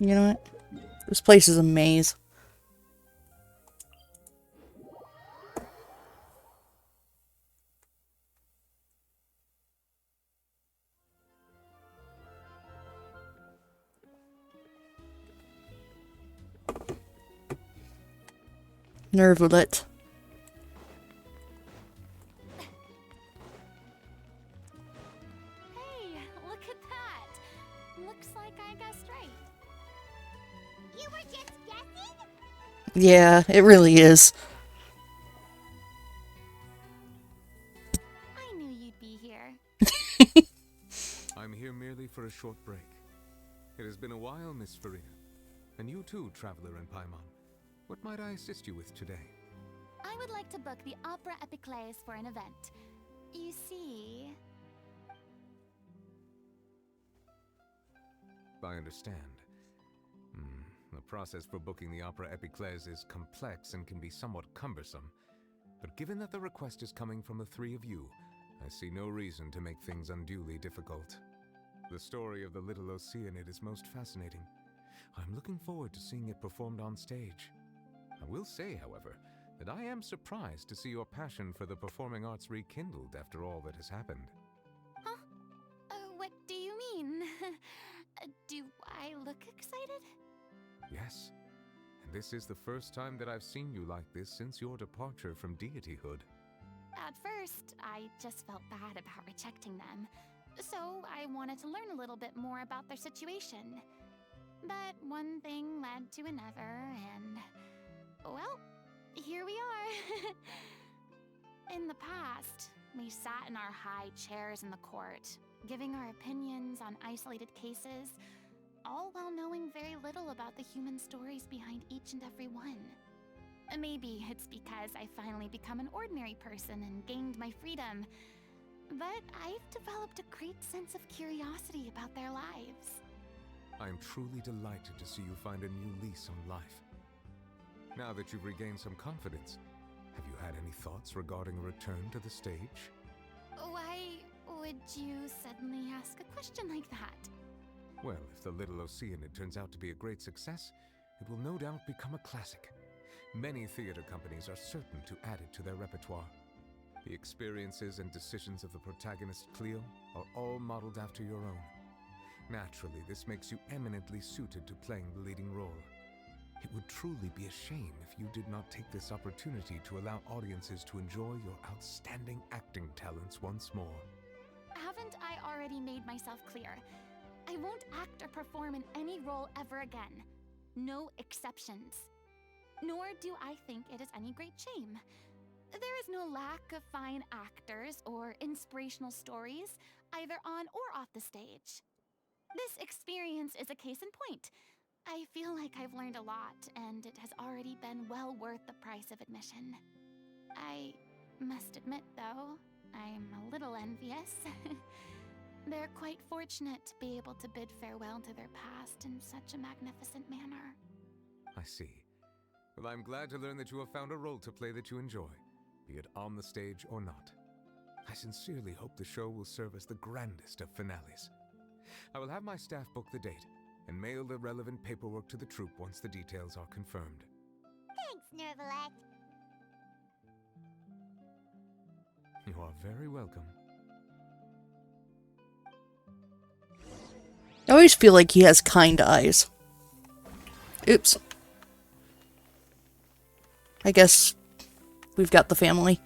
You know what? This place is a maze. Nervelet. Hey, look at that. Looks like I guessed right. You were just guessing? Yeah, it really is. I knew you'd be here. I'm here merely for a short break. It has been a while, Miss Furina. And you too, traveler in Paimon. What might I assist you with today? I would like to book the Opera Epiclese for an event. You see... I understand. The process for booking the Opera Epiclese is complex and can be somewhat cumbersome. But given that the request is coming from the three of you, I see no reason to make things unduly difficult. The story of the little Oceanid is most fascinating. I'm looking forward to seeing it performed on stage. I will say, however, that I am surprised to see your passion for the performing arts rekindled after all that has happened. Huh? What do you mean? Do I look excited? Yes, and this is the first time that I've seen you like this since your departure from deityhood. At first, I just felt bad about rejecting them, so I wanted to learn a little bit more about their situation. But one thing led to another, and... well, here we are. In the past, we sat in our high chairs in the court, giving our opinions on isolated cases, all while knowing very little about the human stories behind each and every one. Maybe it's because I finally become an ordinary person and gained my freedom, but I've developed a great sense of curiosity about their lives. I am truly delighted to see you find a new lease on life. Now that you've regained some confidence, have you had any thoughts regarding a return to the stage? Why would you suddenly ask a question like that? Well, if the Little Oceanid turns out to be a great success, it will no doubt become a classic. Many theater companies are certain to add it to their repertoire. The experiences and decisions of the protagonist Cleo are all modeled after your own. Naturally, this makes you eminently suited to playing the leading role. It would truly be a shame if you did not take this opportunity to allow audiences to enjoy your outstanding acting talents once more. Haven't I already made myself clear? I won't act or perform in any role ever again. No exceptions. Nor do I think it is any great shame. There is no lack of fine actors or inspirational stories, either on or off the stage. This experience is a case in point. I feel like I've learned a lot, and it has already been well worth the price of admission. I must admit, though, I'm a little envious. They're quite fortunate to be able to bid farewell to their past in such a magnificent manner. I see. Well, I'm glad to learn that you have found a role to play that you enjoy, be it on the stage or not. I sincerely hope the show will serve as the grandest of finales. I will have my staff book the date and mail the relevant paperwork to the troupe once the details are confirmed. Thanks, Nervalette. You are very welcome. I always feel like he has kind eyes. Oops. I guess we've got the family.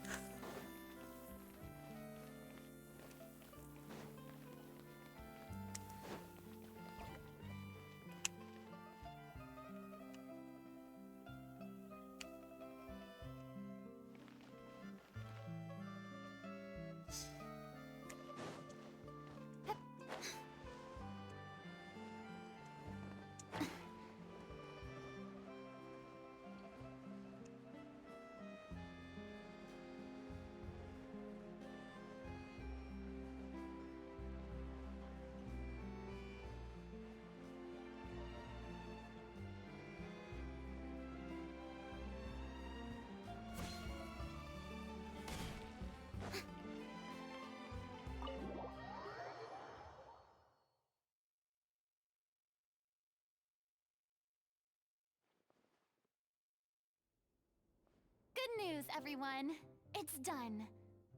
Good news, everyone! It's done.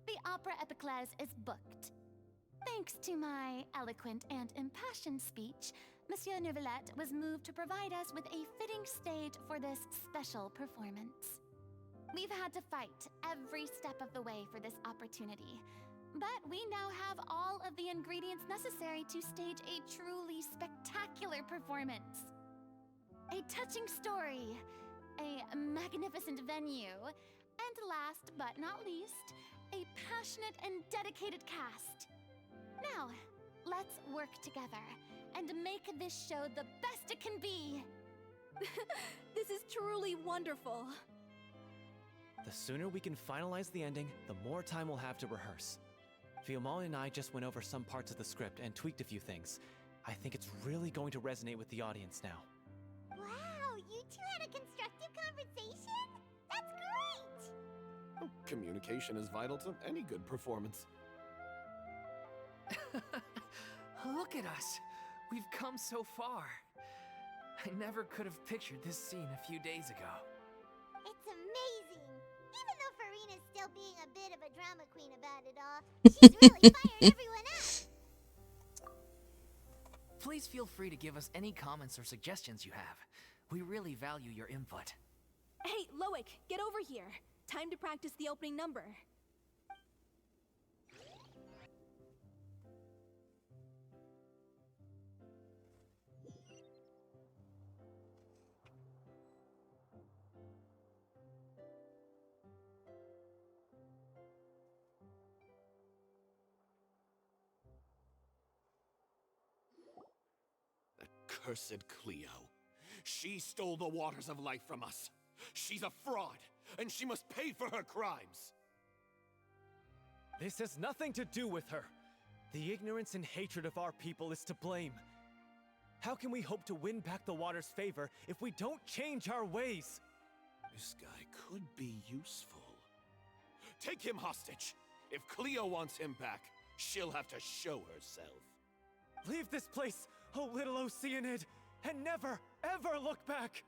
The Opera Epiclese is booked. Thanks to my eloquent and impassioned speech, Monsieur Nervalette was moved to provide us with a fitting stage for this special performance. We've had to fight every step of the way for this opportunity, but we now have all of the ingredients necessary to stage a truly spectacular performance. A touching story, a magnificent venue, and last but not least, a passionate and dedicated cast. Now, let's work together and make this show the best it can be. This is truly wonderful. The sooner we can finalize the ending, the more time we'll have to rehearse. Fiamma and I just went over some parts of the script and tweaked a few things. I think it's really going to resonate with the audience now. Wow, you two had a constructive conversation? That's great! Communication is vital to any good performance. Look at us! We've come so far. I never could have pictured this scene a few days ago. It's amazing! Even though Furina's still being a bit of a drama queen about it all, she's really fired everyone up! Please feel free to give us any comments or suggestions you have. We really value your input. Hey, Loic, get over here. Time to practice the opening number. Cursed Cleo. She stole the waters of life from us. She's a fraud, and she must pay for her crimes. This has nothing to do with her. The ignorance and hatred of our people is to blame. How can we hope to win back the water's favor if we don't change our ways? This guy could be useful. Take him hostage! If Cleo wants him back, she'll have to show herself. Leave this place, oh little Oceanid, and never, ever look back!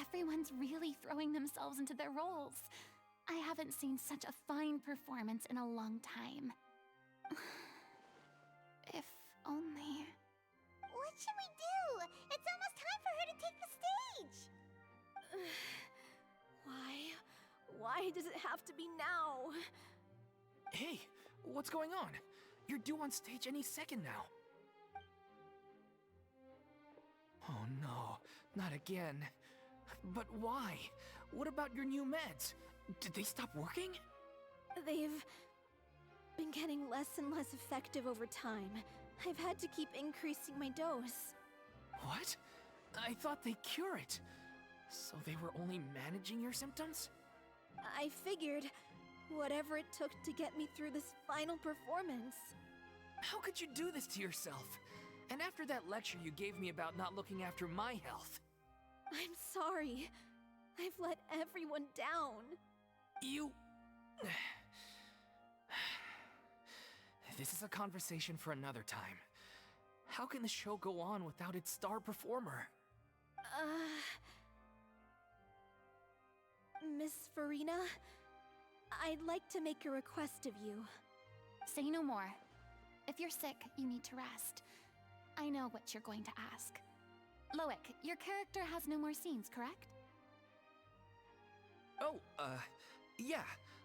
Everyone's really throwing themselves into their roles. I haven't seen such a fine performance in a long time. If only... What should we do? It's almost time for her to take the stage! Why does it have to be now? Hey, what's going on? You're due on stage any second now. Oh no, not again. But why? What about your new meds? Did they stop working? They've been getting less and less effective over time. I've had to keep increasing my dose. What? I thought they cure it. So they were only managing your symptoms? I figured whatever it took to get me through this final performance. How could you do this to yourself? And after that lecture you gave me about not looking after my health. I'm sorry. I've let everyone down. You... This is a conversation for another time. How can the show go on without its star performer? Miss Furina, I'd like to make a request of you. Say no more. If you're sick, you need to rest. I know what you're going to ask. Loic, your character has no more scenes, correct? Oh, yeah.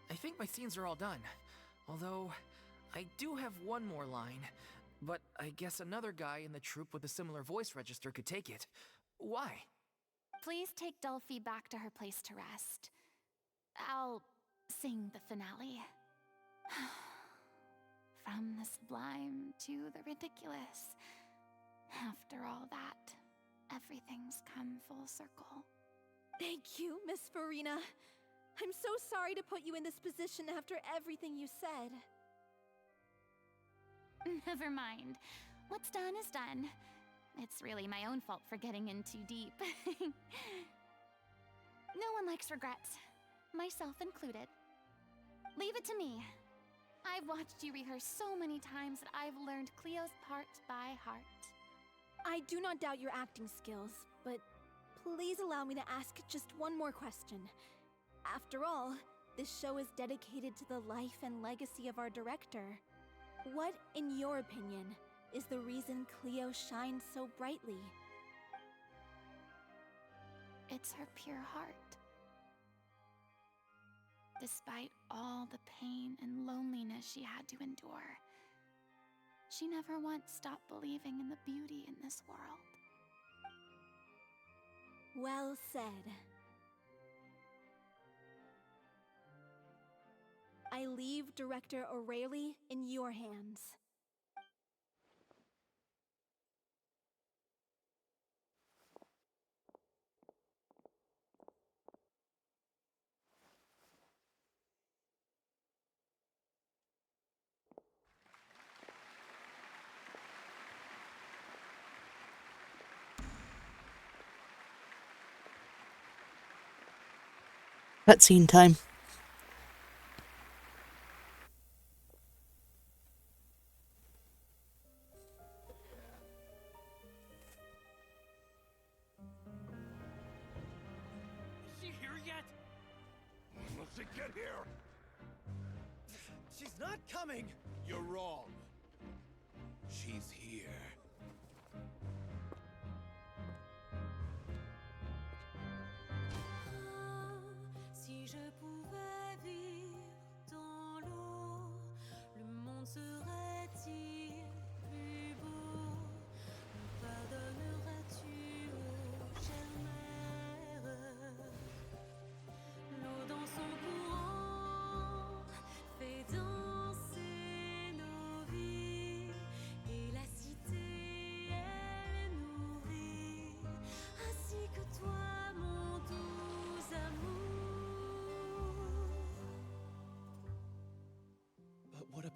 I think my scenes are all done. Although, I do have one more line. But I guess another guy in the troupe with a similar voice register could take it. Why? Please take Delphi back to her place to rest. I'll sing the finale. From the sublime to the ridiculous. After all that, everything's come full circle. Thank you, Miss Furina. I'm so sorry to put you in this position after everything you said. Never mind. What's done is done. It's really my own fault for getting in too deep. No one likes regrets, myself included. Leave it to me. I've watched you rehearse so many times that I've learned Cleo's part by heart. I do not doubt your acting skills, but please allow me to ask just one more question. After all, this show is dedicated to the life and legacy of our director. What, in your opinion, is the reason Cleo shines so brightly? It's her pure heart. Despite all the pain and loneliness she had to endure, she never once stopped believing in the beauty in this world. Well said. I leave Director O'Reilly in your hands. Cutscene time. Is she here yet? Will she get here? She's not coming! You're wrong. She's here. Si je pouvais vivre dans l'eau, le monde serait-il plus beau? Me pardonneras-tu, ô chère mère? L'eau dans son courant fait danser nos vies et la cité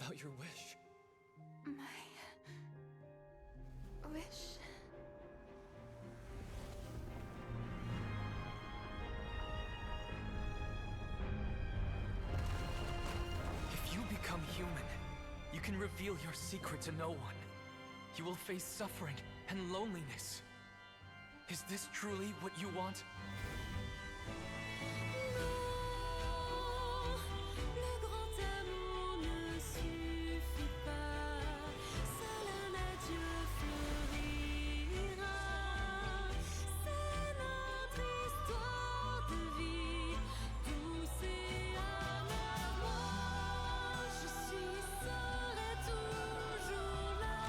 about your wish? My wish. If you become human, you can reveal your secret to no one. You will face suffering and loneliness. Is this truly what you want? Le grand amour ne suffit pas, seul un adieu fleurira. C'est notre histoire de vie, douce et amère. Moi, je serai toujours là,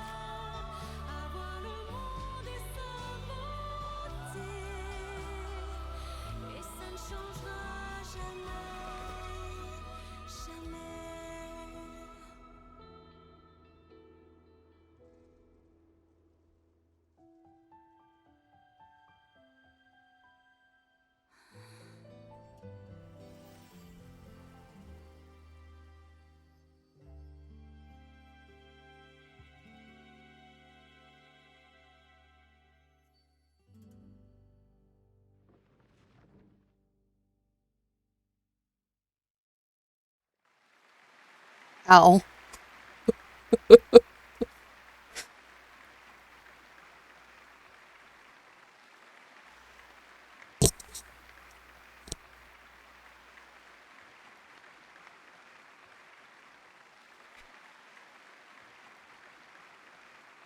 à voir le monde et sa beauté, et ça ne changera jamais, jamais. Ow.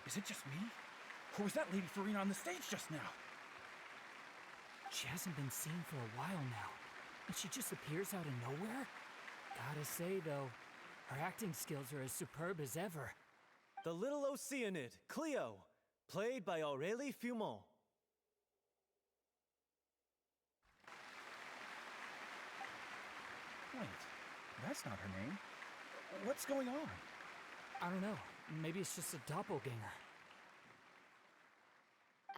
Is it just me? Or was that Lady Furina on the stage just now? She hasn't been seen for a while now, and she just appears out of nowhere? Gotta say, though, her acting skills are as superb as ever. The little Oceanid, Cleo, played by Aurélie Fumont. Wait, that's not her name. What's going on? I don't know. Maybe it's just a doppelganger.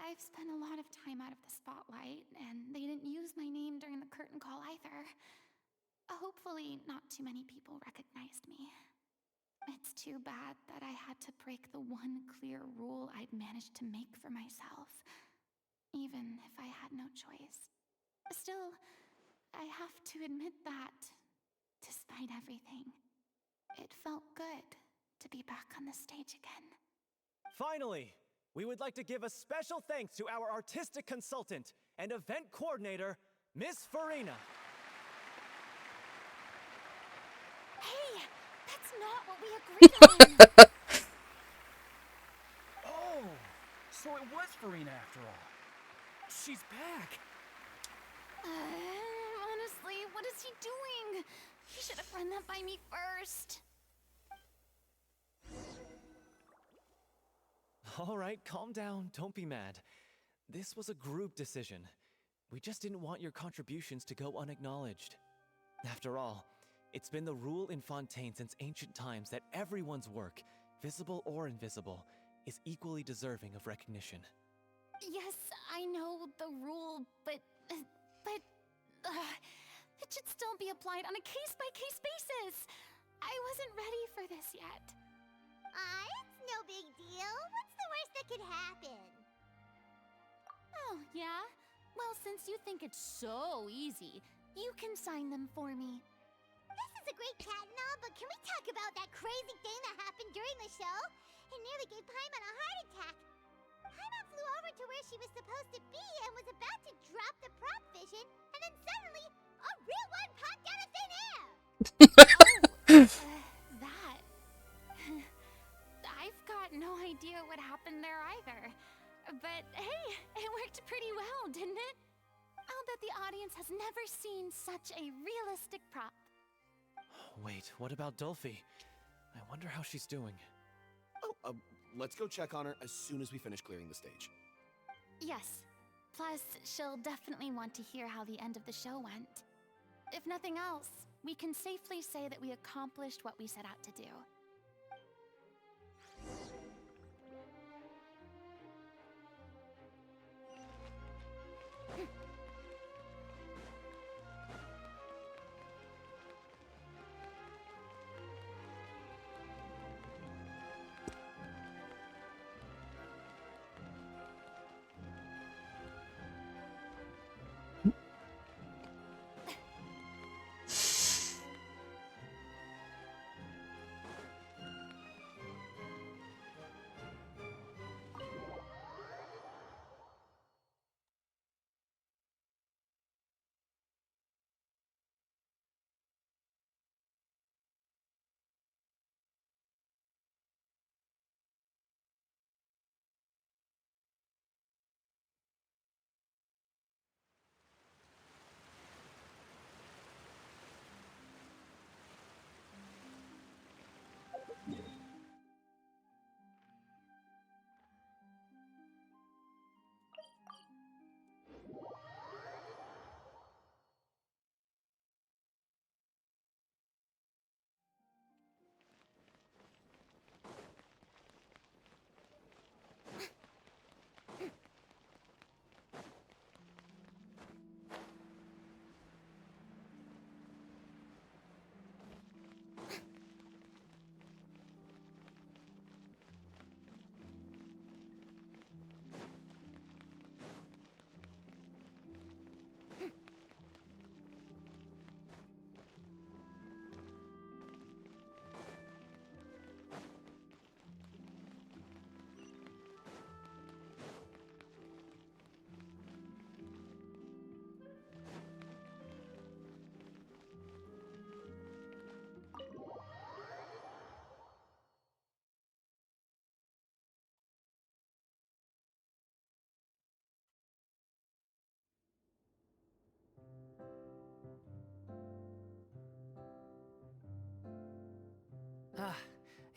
I've spent a lot of time out of the spotlight, and they didn't use my name during the curtain call either. Hopefully, not too many people recognized me. It's too bad that I had to break the one clear rule I'd managed to make for myself, even if I had no choice. Still, I have to admit that, despite everything, it felt good to be back on the stage again. Finally, we would like to give a special thanks to our artistic consultant and event coordinator, Miss Furina. Hey, that's not what we agreed on! Oh, so it was Furina after all. She's back. Honestly, what is he doing? He should have run that by me first. All right, calm down, don't be mad. This was a group decision. We just didn't want your contributions to go unacknowledged. After all, it's been the rule in Fontaine since ancient times that everyone's work, visible or invisible, is equally deserving of recognition. Yes, I know the rule, but it should still be applied on a case-by-case basis. I wasn't ready for this yet. It's no big deal. What's the worst that could happen? Oh, yeah? Well, since you think it's so easy, you can sign them for me. This is a great chat and all, but can we talk about that crazy thing that happened during the show? It nearly gave Paimon a heart attack. Paimon flew over to where she was supposed to be and was about to drop the prop vision, and then suddenly, a real one popped out of thin air! That... I've got no idea what happened there either. But hey, it worked pretty well, didn't it? I'll bet the audience has never seen such a realistic prop. Wait, what about Dolphy? I wonder how she's doing. Oh, let's go check on her as soon as we finish clearing the stage. Yes. Plus, she'll definitely want to hear how the end of the show went. If nothing else, we can safely say that we accomplished what we set out to do.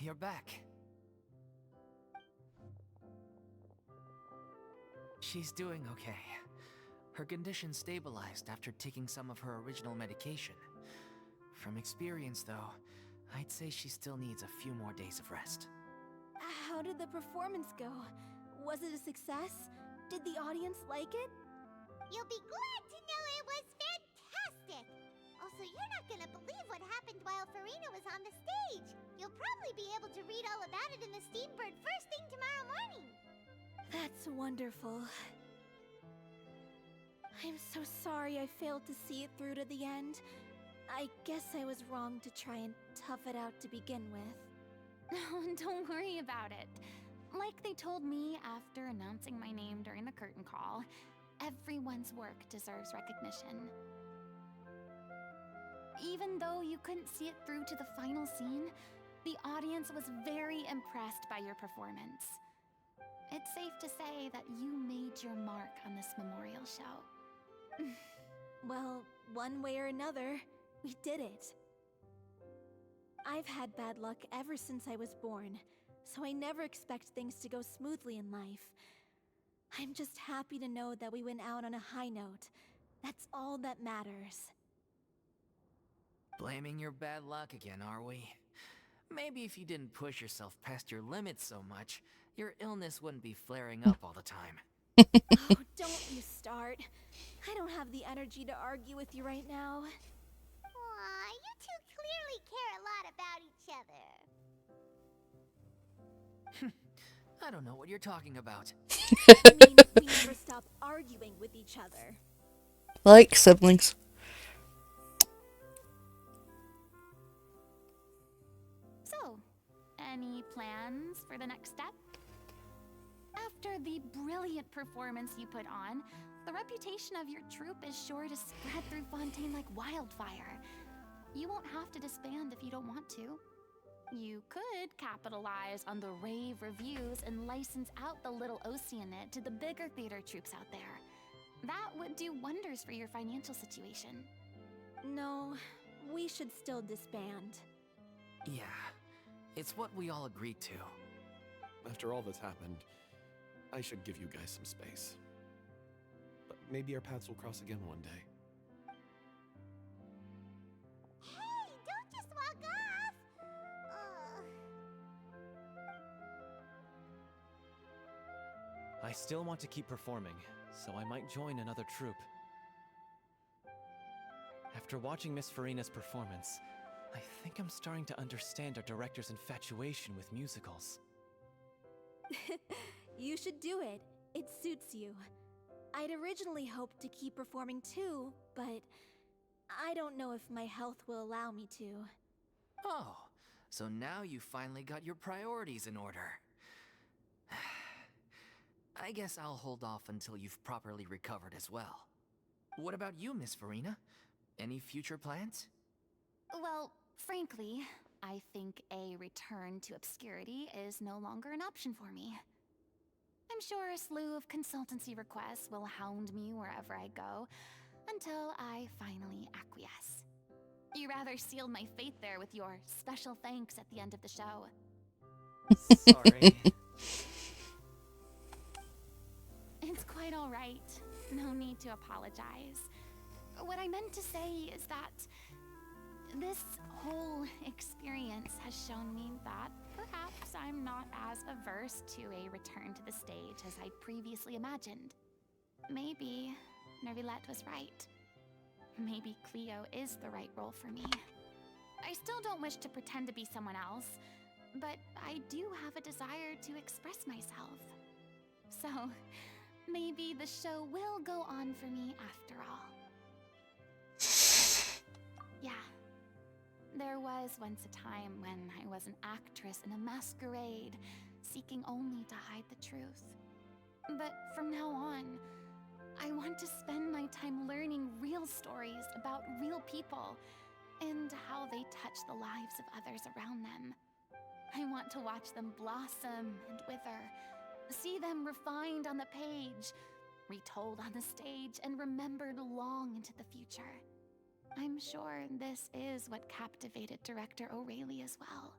you're back. She's doing okay. Her condition stabilized after taking some of her original medication. From experience, though, I'd say she still needs a few more days of rest. How did the performance go? Was it a success? Did the audience like it? You'll be glad to know it was fantastic! Also, you're not gonna believe what happened while Furina was on the stage. You'll probably be able to read all about it in the Steambird first thing tomorrow morning. That's wonderful. I'm so sorry I failed to see it through to the end. I guess I was wrong to try and tough it out to begin with. Oh, don't worry about it. Like they told me after announcing my name during the curtain call, everyone's work deserves recognition. Even though you couldn't see it through to the final scene, the audience was very impressed by your performance. It's safe to say that you made your mark on this memorial show. Well, one way or another, we did it. I've had bad luck ever since I was born, so I never expect things to go smoothly in life. I'm just happy to know that we went out on a high note. That's all that matters. Blaming your bad luck again, are we? Maybe if you didn't push yourself past your limits so much, your illness wouldn't be flaring up all the time. Oh, don't you start. I don't have the energy to argue with you right now. Aw, you two clearly care a lot about each other. I don't know what you're talking about. I mean, we never stop arguing with each other. Like siblings. So, any plans for the next step? After the brilliant performance you put on, the reputation of your troupe is sure to spread through Fontaine like wildfire. You won't have to disband if you don't want to. You could capitalize on the rave reviews and license out the little Oceanit to the bigger theater troupes out there. That would do wonders for your financial situation. No, we should still disband. Yeah, it's what we all agreed to. After all that's happened, I should give you guys some space. But maybe our paths will cross again one day. Hey, don't just walk off! I still want to keep performing, so I might join another troupe. After watching Miss Furina's performance, I think I'm starting to understand our director's infatuation with musicals. You should do it. It suits you. I'd originally hoped to keep performing too, but I don't know if my health will allow me to. Oh, so now you finally got your priorities in order. I guess I'll hold off until you've properly recovered as well. What about you, Miss Furina? Any future plans? Well, frankly, I think a return to obscurity is no longer an option for me. I'm sure a slew of consultancy requests will hound me wherever I go, until I finally acquiesce. You rather sealed my fate there with your special thanks at the end of the show. Sorry. It's quite all right. No need to apologize. What I meant to say is that this whole experience has shown me that perhaps I'm not as averse to a return to the stage as I'd previously imagined. Maybe Nervilette was right. Maybe Cleo is the right role for me. I still don't wish to pretend to be someone else, but I do have a desire to express myself. So, maybe the show will go on for me after all. Yeah. There was once a time when I was an actress in a masquerade, seeking only to hide the truth. But from now on, I want to spend my time learning real stories about real people and how they touch the lives of others around them. I want to watch them blossom and wither, see them refined on the page, retold on the stage, and remembered long into the future. I'm sure this is what captivated director O'Reilly as well.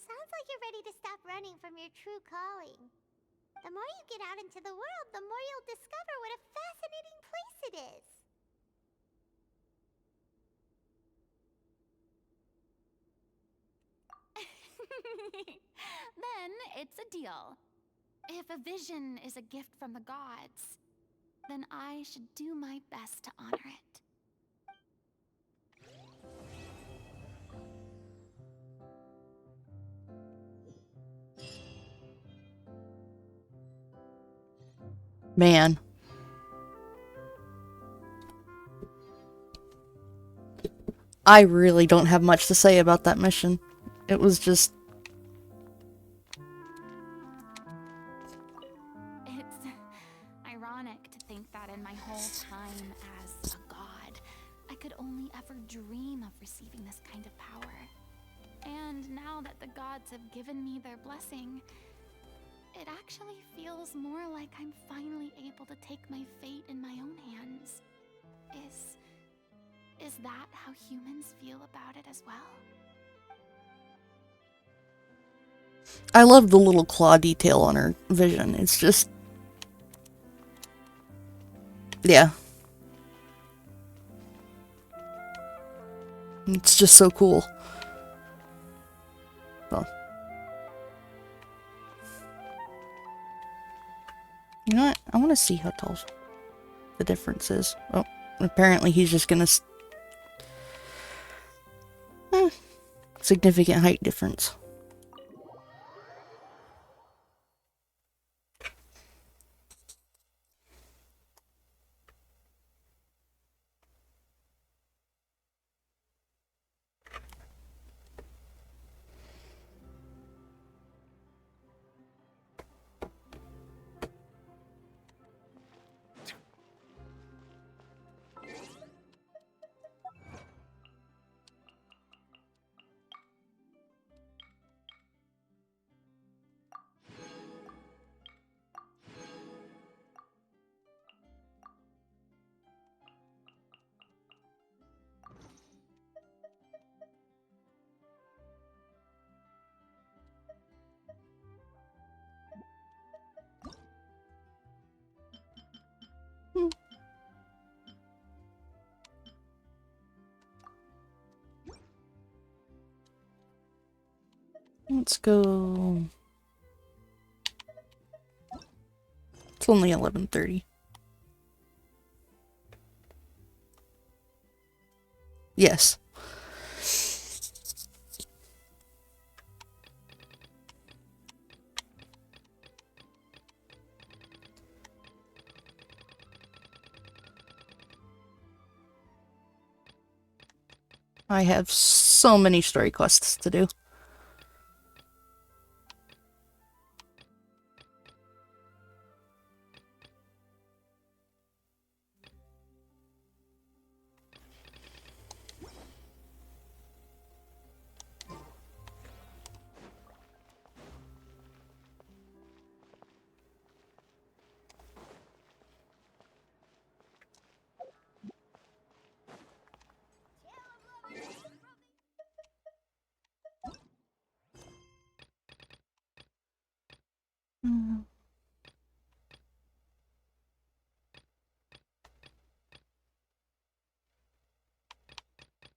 Sounds like you're ready to stop running from your true calling. The more you get out into the world, the more you'll discover what a fascinating place it is. Then it's a deal. If a vision is a gift from the gods, then I should do my best to honor it. Man. I really don't have much to say about that mission. It was just... It's ironic to think that in my whole time as a god, I could only ever dream of receiving this kind of power. And now that the gods have given me their blessing, it actually feels more like I'm finally able to take my fate in my own hands. Is that how humans feel about it as well? I love the little claw detail on her vision. It's just... yeah. It's just so cool. Well. You know what? I want to see how tall the difference is. Oh, apparently he's just gonna... significant height difference. Let's go... It's only 11:30. Yes. I have so many story quests to do.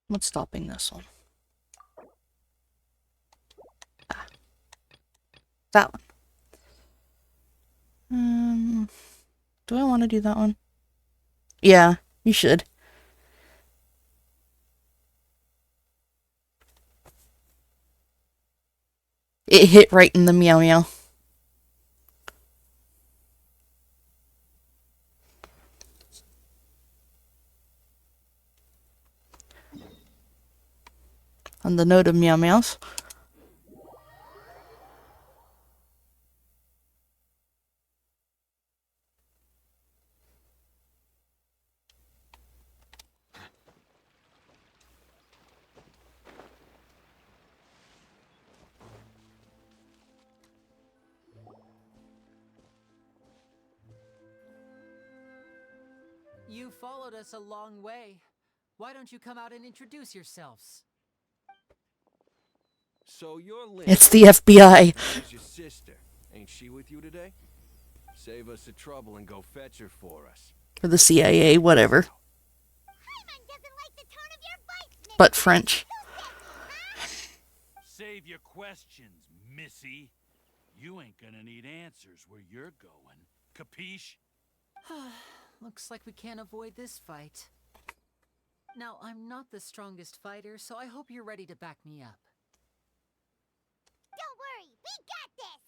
What's stopping this one? Ah. That one. Do I want to do that one? Yeah, you should. It hit right in the meow meow. On the note of meow meows. You followed us a long way. Why don't you come out and introduce yourselves? So you're Lynn. It's the FBI. Where's your sister? Ain't she with you today? Save us the trouble and go fetch her for us. Or the CIA, whatever. But French. Save your questions, missy. You ain't gonna need answers where you're going. Capiche? Looks like we can't avoid this fight. Now, I'm not the strongest fighter, so I hope you're ready to back me up. Don't worry, we got this!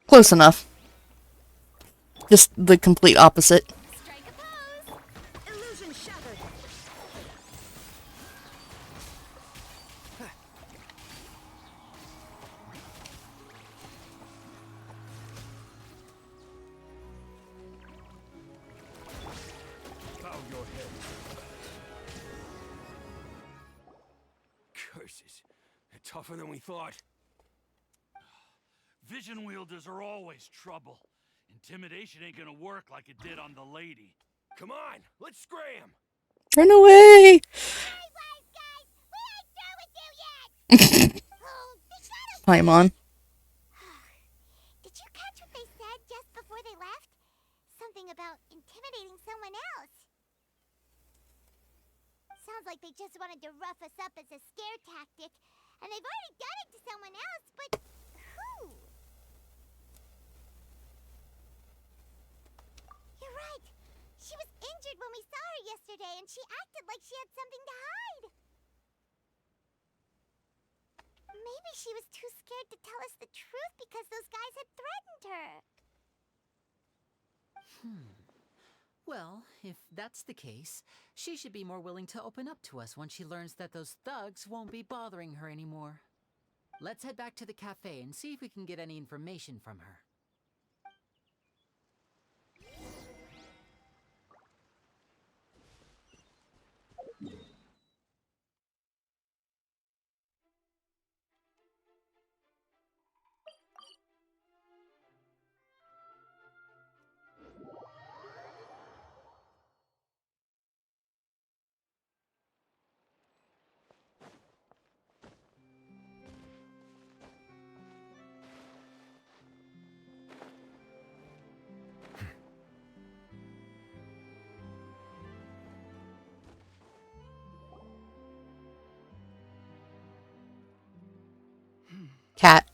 Close enough. Just the complete opposite. Strike a pose! Illusion shattered! Bow your head. Curses. They're tougher than we thought. Vision wielders are always trouble. Intimidation ain't gonna work like it did on the lady. Come on, let's scram! Run away! Paimon. Did you catch what they said just before they left? Something about intimidating someone else. Sounds like they just wanted to rough us up as a scare tactic, and they've already done it to someone else, but who? You're right. She was injured when we saw her yesterday, and she acted like she had something to hide. Maybe she was too scared to tell us the truth because those guys had threatened her. Well, if that's the case, she should be more willing to open up to us once she learns that those thugs won't be bothering her anymore. Let's head back to the cafe and see if we can get any information from her. Cat.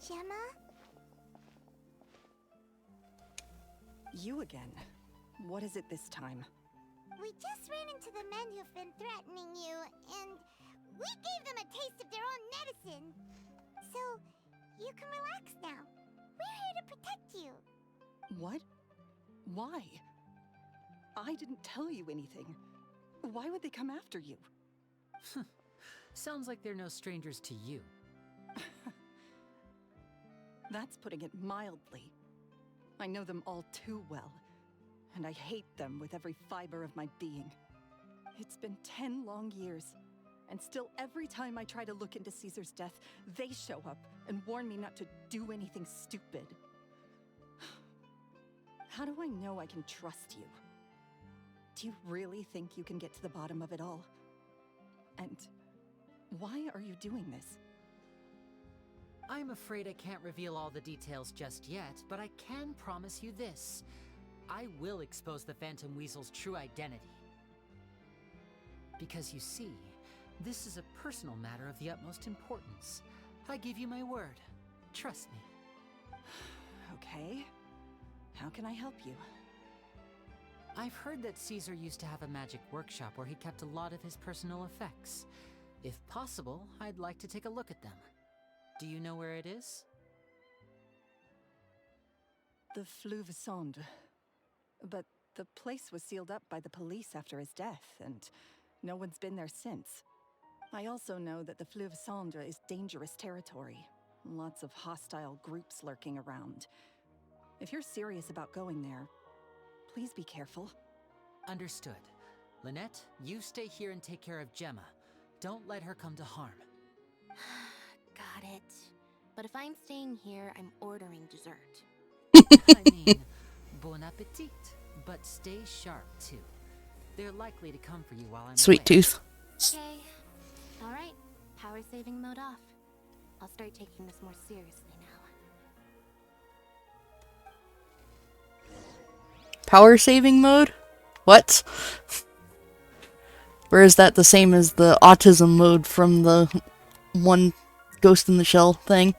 Gemma? You again. What is it this time? We just ran into the men who've been threatening you, and we gave them a taste of their own medicine. So, you can relax now. We're here to protect you. What? Why? I didn't tell you anything. Why would they come after you? Sounds like they're no strangers to you. That's putting it mildly. I know them all too well, and I hate them with every fiber of my being. It's been 10 long years, and still every time I try to look into Caesar's death, they show up and warn me not to do anything stupid. How do I know I can trust you? Do you really think you can get to the bottom of it all? And why are you doing this? I'm afraid I can't reveal all the details just yet, but I can promise you this. I will expose the Phantom Weasel's true identity. Because you see, this is a personal matter of the utmost importance. I give you my word. Trust me. Okay. How can I help you? I've heard that Caesar used to have a magic workshop where he kept a lot of his personal effects. If possible, I'd like to take a look at them. Do you know where it is? The Fleuve Sonde. But the place was sealed up by the police after his death, and no one's been there since. I also know that the Fleuve Sonde is dangerous territory. Lots of hostile groups lurking around. If you're serious about going there, please be careful. Understood. Lynette, you stay here and take care of Gemma. Don't let her come to harm. Got it. But if I'm staying here, I'm ordering dessert. I mean, bon appetit. But stay sharp, too. They're likely to come for you while I'm Sweet away. tooth. Okay. Alright. Power saving mode off. I'll start taking this more seriously now. Power saving mode? What? Or is that the same as the autism mode from the one Ghost in the Shell thing?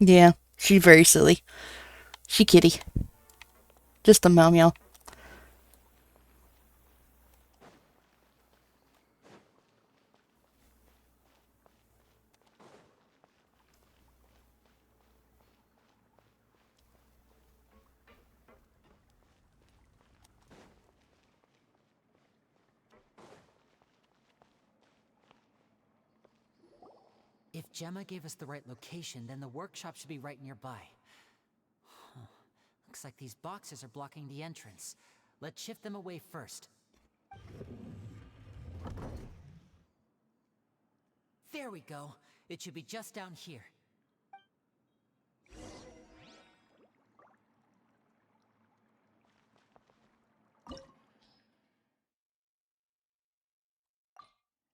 Yeah, she's very silly. She kitty. Just a meow meow. If Gemma gave us the right location, then the workshop should be right nearby. Huh. Looks like these boxes are blocking the entrance. Let's shift them away first. There we go. It should be just down here.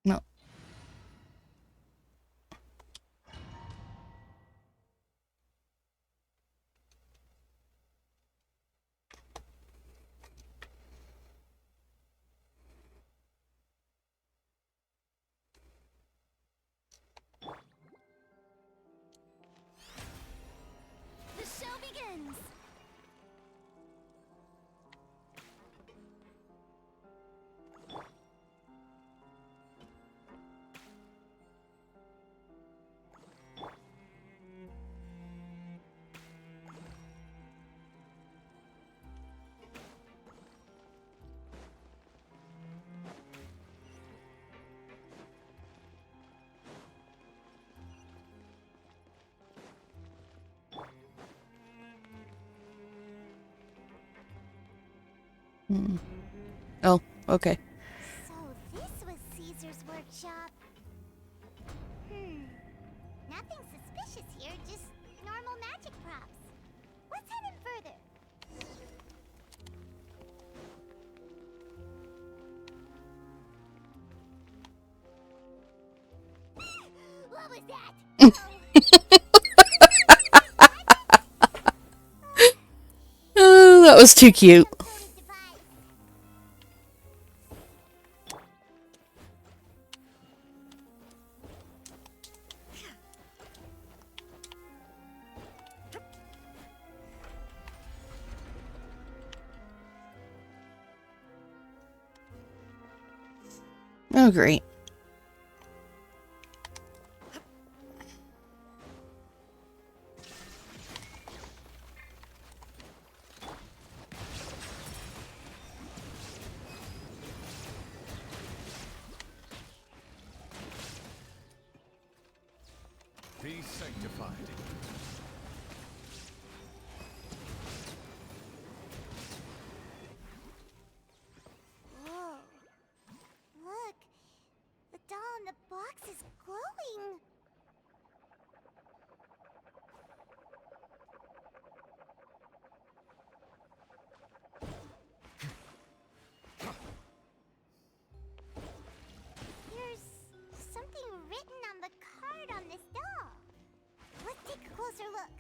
No. The show begins! Hmm. Oh, okay. So this was Caesar's workshop. Nothing suspicious here, just normal magic props. Let's head in further. What was that? Oh, that was too cute. Oh, great. Be sanctified. Whoa. Look. The doll in the box is glowing. There's something written on the card on this doll. Let's take a closer look.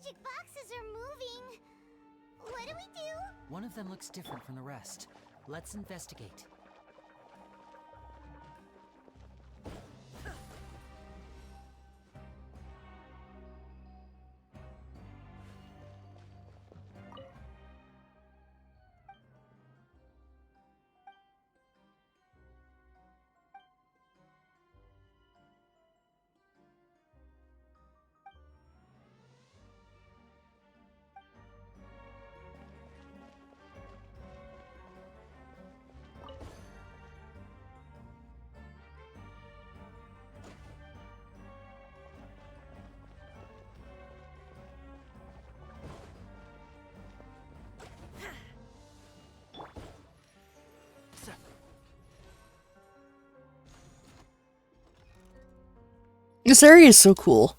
magic boxes are moving. What do we do? One of them looks different from the rest. Let's investigate. This area is so cool.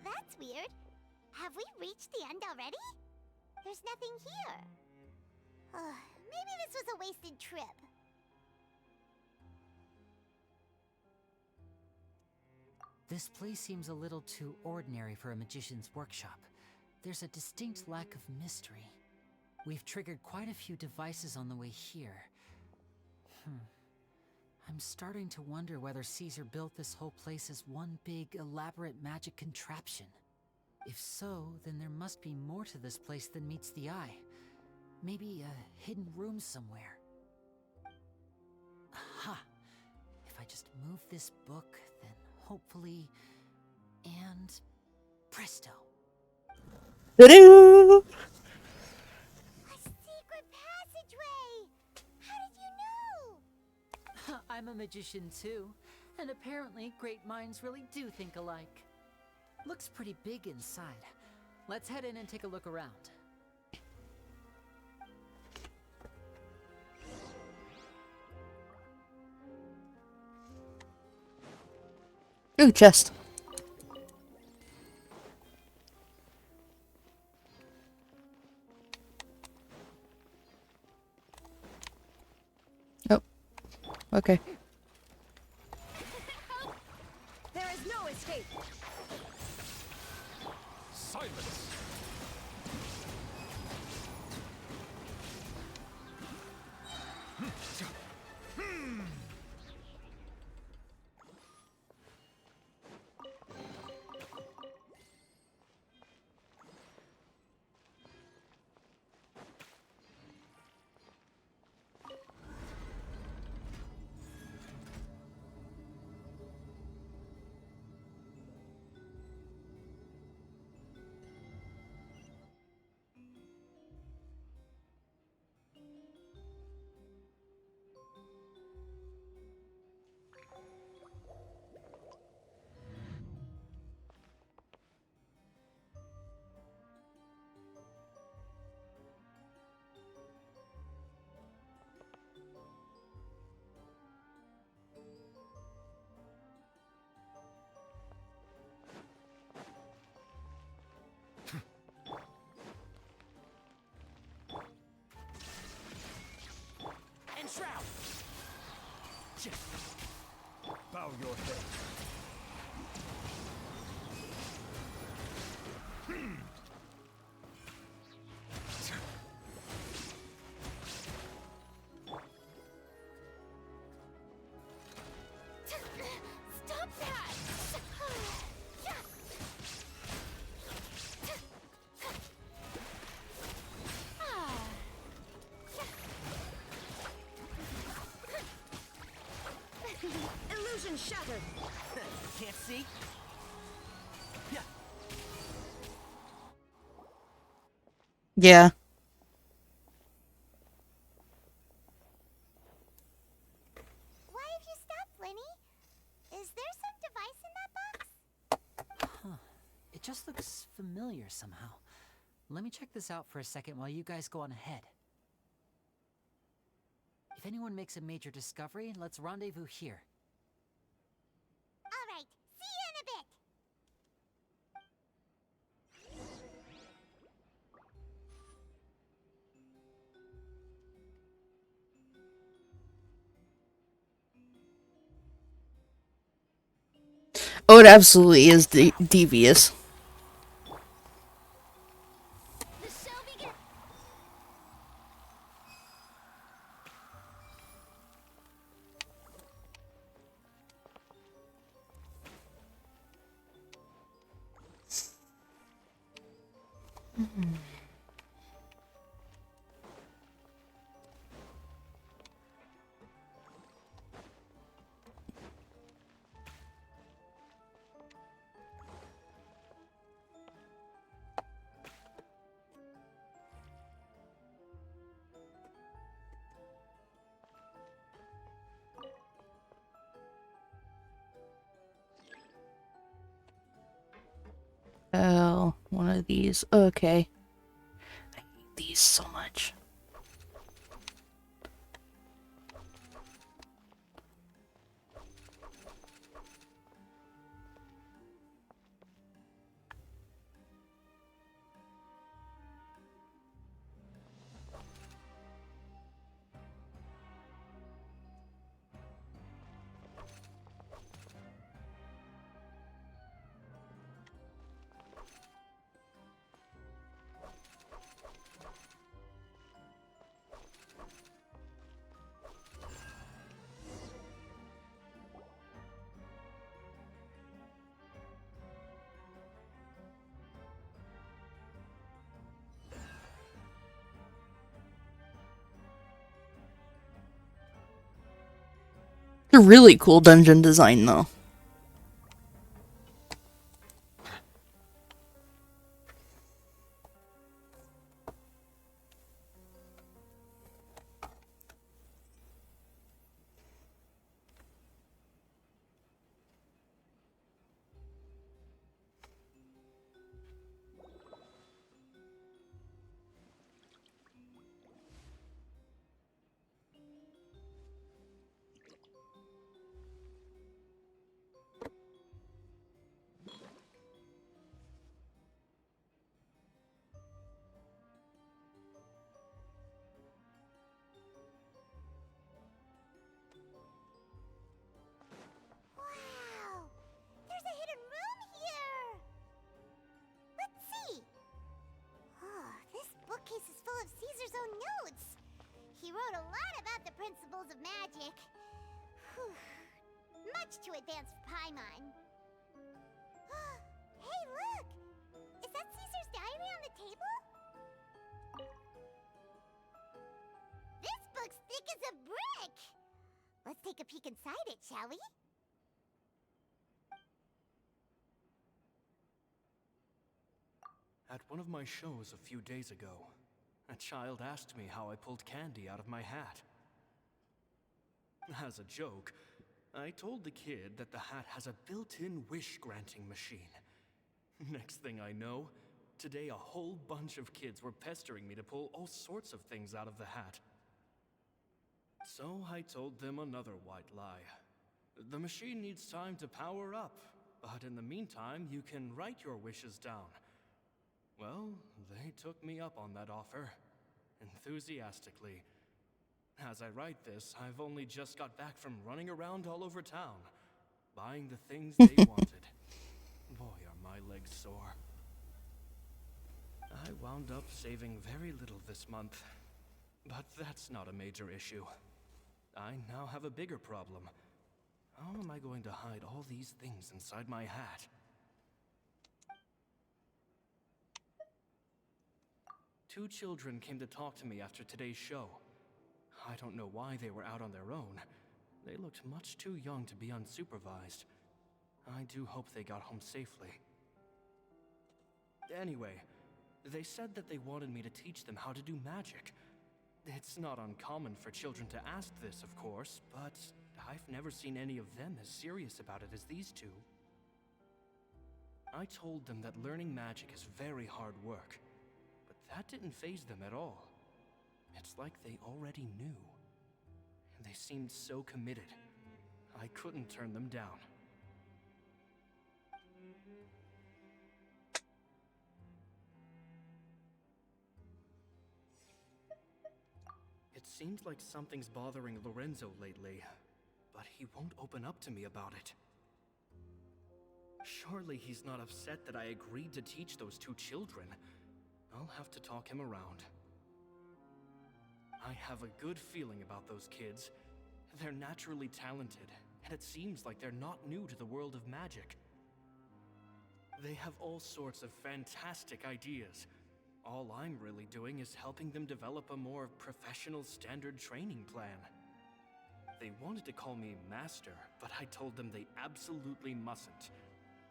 That's weird. Have we reached the end already? There's nothing here. Maybe this was a wasted trip. This place seems a little too ordinary for a magician's workshop. There's a distinct lack of mystery. We've triggered quite a few devices on the way here. I'm starting to wonder whether Caesar built this whole place as one big, elaborate magic contraption. If so, then there must be more to this place than meets the eye. Maybe a hidden room somewhere. Aha! If I just move this book, then hopefully... and... presto! Ta-doo! A secret passageway! How did you know? I'm a magician too, and apparently great minds really do think alike. Looks pretty big inside. Let's head in and take a look around. Ooh, chest. Oh. Okay. There is no escape. Silence! Shroud! Bow your head. Stop that! Illusion shattered. Can't see? Yeah. here somehow. Let me check this out for a second while you guys go on ahead. If anyone makes a major discovery, let's rendezvous here. All right, see you in a bit. Oh, it absolutely is devious. Oh, one of these. Okay. I hate these so much. A really cool dungeon design, though. Wow! There's a hidden room here! Let's see! Oh, this bookcase is full of Caesar's own notes! He wrote a lot about the principles of magic. Whew. Much too advanced for Paimon. Hey, look! Is that Caesar's diary on the table? This book's thick as a brick! Let's take a peek inside it, shall we? At one of my shows a few days ago, a child asked me how I pulled candy out of my hat. As a joke, I told the kid that the hat has a built-in wish-granting machine. Next thing I know, today a whole bunch of kids were pestering me to pull all sorts of things out of the hat. So I told them another white lie. The machine needs time to power up, but in the meantime, you can write your wishes down. Well, they took me up on that offer, enthusiastically. As I write this, I've only just got back from running around all over town, buying the things they wanted. Boy, are my legs sore. I wound up saving very little this month, but that's not a major issue. I now have a bigger problem. How am I going to hide all these things inside my hat? Two children came to talk to me after today's show. I don't know why they were out on their own. They looked much too young to be unsupervised. I do hope they got home safely. Anyway, they said that they wanted me to teach them how to do magic. It's not uncommon for children to ask this, of course, but I've never seen any of them as serious about it as these two. I told them that learning magic is very hard work, but that didn't faze them at all. It's like they already knew. They seemed so committed. I couldn't turn them down. It seems like something's bothering Lorenzo lately, but he won't open up to me about it. Surely he's not upset that I agreed to teach those two children. I'll have to talk him around. I have a good feeling about those kids. They're naturally talented, and it seems like they're not new to the world of magic. They have all sorts of fantastic ideas. All I'm really doing is helping them develop a more professional standard training plan. They wanted to call me Master, but I told them they absolutely mustn't.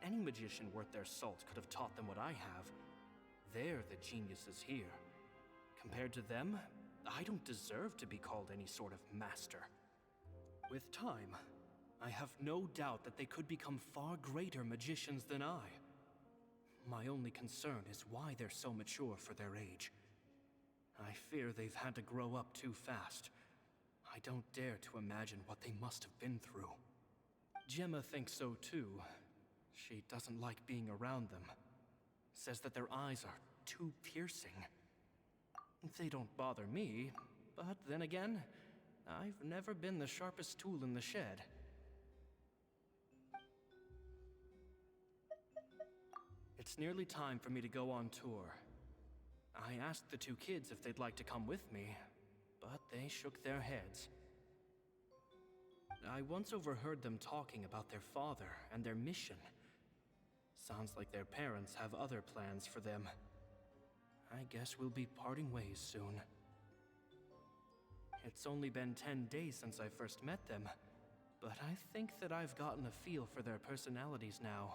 Any magician worth their salt could have taught them what I have. They're the geniuses here. Compared to them, I don't deserve to be called any sort of master. With time, I have no doubt that they could become far greater magicians than I. My only concern is why they're so mature for their age. I fear they've had to grow up too fast. I don't dare to imagine what they must have been through. Gemma thinks so too. She doesn't like being around them. Says that their eyes are too piercing. They don't bother me, but then again, I've never been the sharpest tool in the shed. It's nearly time for me to go on tour. I asked the two kids if they'd like to come with me, but they shook their heads. I once overheard them talking about their father and their mission. Sounds like their parents have other plans for them. I guess we'll be parting ways soon. It's only been 10 days since I first met them, but I think that I've gotten a feel for their personalities now.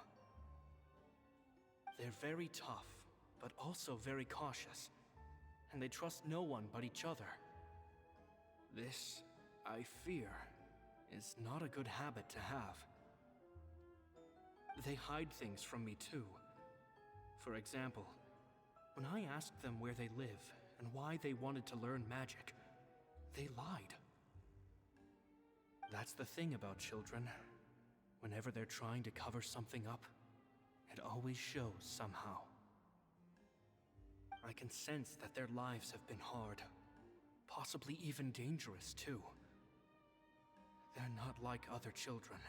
They're very tough, but also very cautious, and they trust no one but each other. This, I fear, is not a good habit to have. They hide things from me too. For example, when I asked them where they live and why they wanted to learn magic, they lied. That's the thing about children. Whenever they're trying to cover something up, it always shows somehow. I can sense that their lives have been hard, possibly even dangerous too. They're not like other children.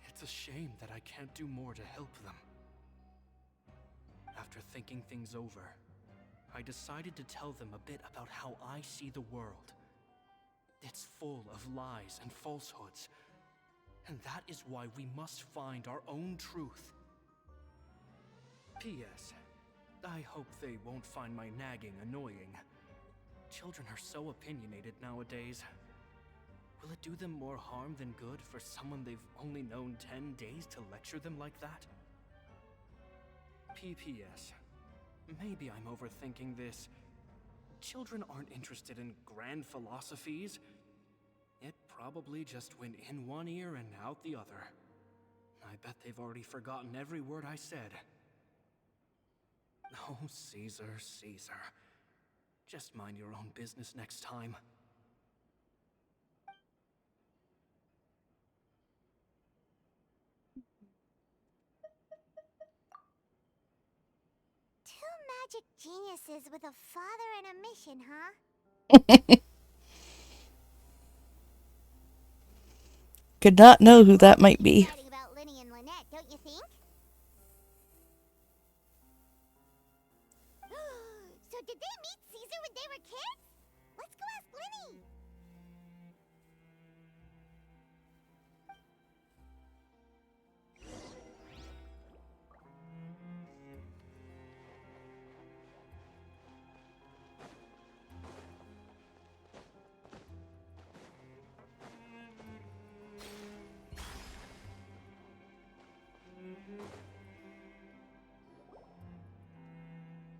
It's a shame that I can't do more to help them. After thinking things over, I decided to tell them a bit about how I see the world. It's full of lies and falsehoods, and that is why we must find our own truth. P.S. I hope they won't find my nagging annoying. Children are so opinionated nowadays. Will it do them more harm than good for someone they've only known 10 days to lecture them like that? P.P.S. Maybe I'm overthinking this. Children aren't interested in grand philosophies. It probably just went in one ear and out the other. I bet they've already forgotten every word I said. Oh, Caesar, Caesar. Just mind your own business next time. Two magic geniuses with a father and a mission, huh? Could not know who that might be. Exciting about Lenny and Lynette, don't you think? So did they meet Caesar when they were kids? Let's go ask Lenny.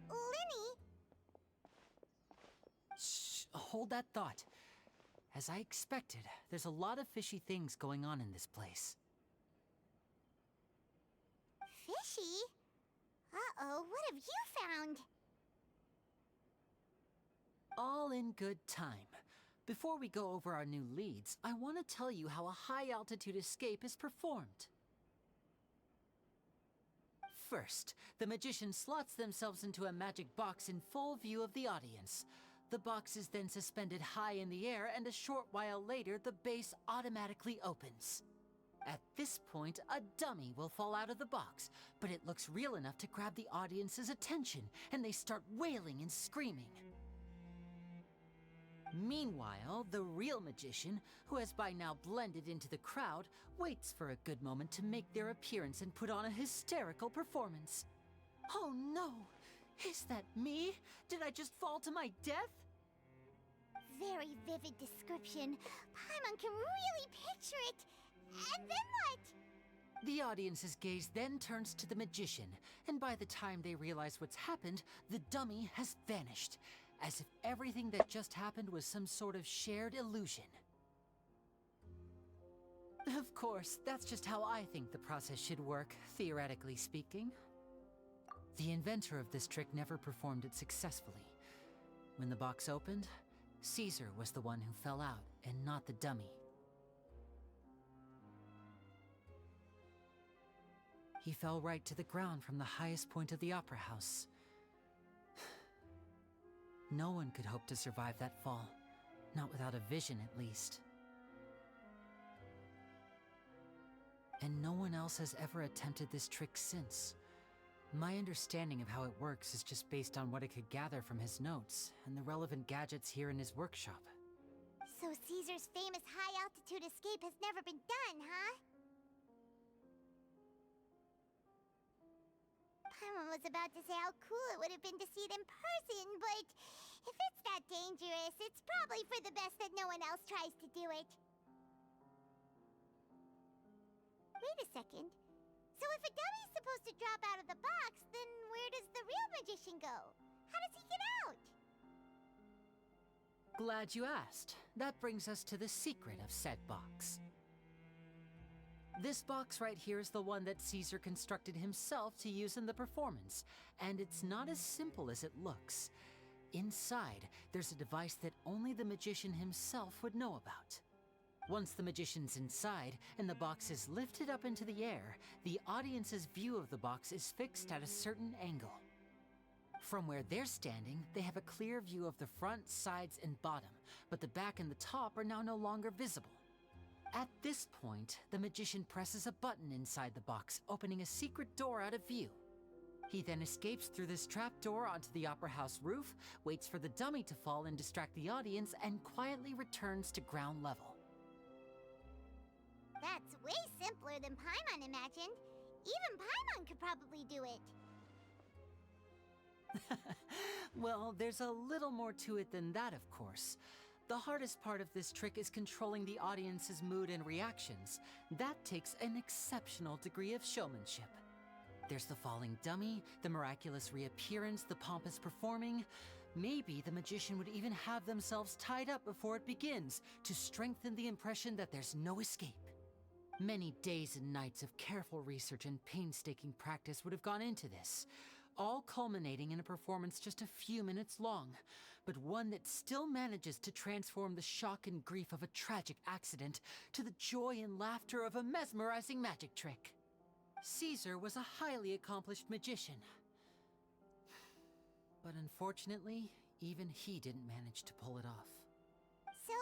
Lenny? Shh, hold that thought. As I expected, there's a lot of fishy things going on in this place. what have you found? All in good time. Before we go over our new leads, I want to tell you how a high-altitude escape is performed. First, the magician slots themselves into a magic box in full view of the audience. The box is then suspended high in the air, and a short while later, the base automatically opens. At this point, a dummy will fall out of the box, but it looks real enough to grab the audience's attention, and they start wailing and screaming. Meanwhile, the real magician, who has by now blended into the crowd, waits for a good moment to make their appearance and put on a hysterical performance. Oh no! Is that me? Did I just fall to my death? Very vivid description. Paimon can really picture it. And then what? The audience's gaze then turns to the magician, and by the time they realize what's happened, the dummy has vanished, as if everything that just happened was some sort of shared illusion. Of course, that's just how I think the process should work, theoretically speaking. The inventor of this trick never performed it successfully. When the box opened, Caesar was the one who fell out, and not the dummy. He fell right to the ground from the highest point of the opera house. No one could hope to survive that fall, not without a vision at least. And no one else has ever attempted this trick since. My understanding of how it works is just based on what I could gather from his notes and the relevant gadgets here in his workshop. So Caesar's famous high-altitude escape has never been done, huh? Paimon was about to say how cool it would have been to see it in person, but if it's that dangerous, it's probably for the best that no one else tries to do it. Wait a second. So if a dummy's supposed to drop out of the box, then where does the real magician go? How does he get out? Glad you asked. That brings us to the secret of said box. This box right here is the one that Caesar constructed himself to use in the performance, and it's not as simple as it looks. Inside, there's a device that only the magician himself would know about. Once the magician's inside and the box is lifted up into the air, the audience's view of the box is fixed at a certain angle. From where they're standing, they have a clear view of the front, sides, and bottom, but the back and the top are now no longer visible. At this point, the magician presses a button inside the box, opening a secret door out of view. He then escapes through this trap door onto the opera house roof, waits for the dummy to fall and distract the audience, and quietly returns to ground level. That's way simpler than Paimon imagined. Even Paimon could probably do it. Well, there's a little more to it than that, of course. The hardest part of this trick is controlling the audience's mood and reactions. That takes an exceptional degree of showmanship. There's the falling dummy, the miraculous reappearance, the pompous performing. Maybe the magician would even have themselves tied up before it begins to strengthen the impression that there's no escape. Many days and nights of careful research and painstaking practice would have gone into this, all culminating in a performance just a few minutes long, but one that still manages to transform the shock and grief of a tragic accident to the joy and laughter of a mesmerizing magic trick. Caesar was a highly accomplished magician, but unfortunately, even he didn't manage to pull it off. So,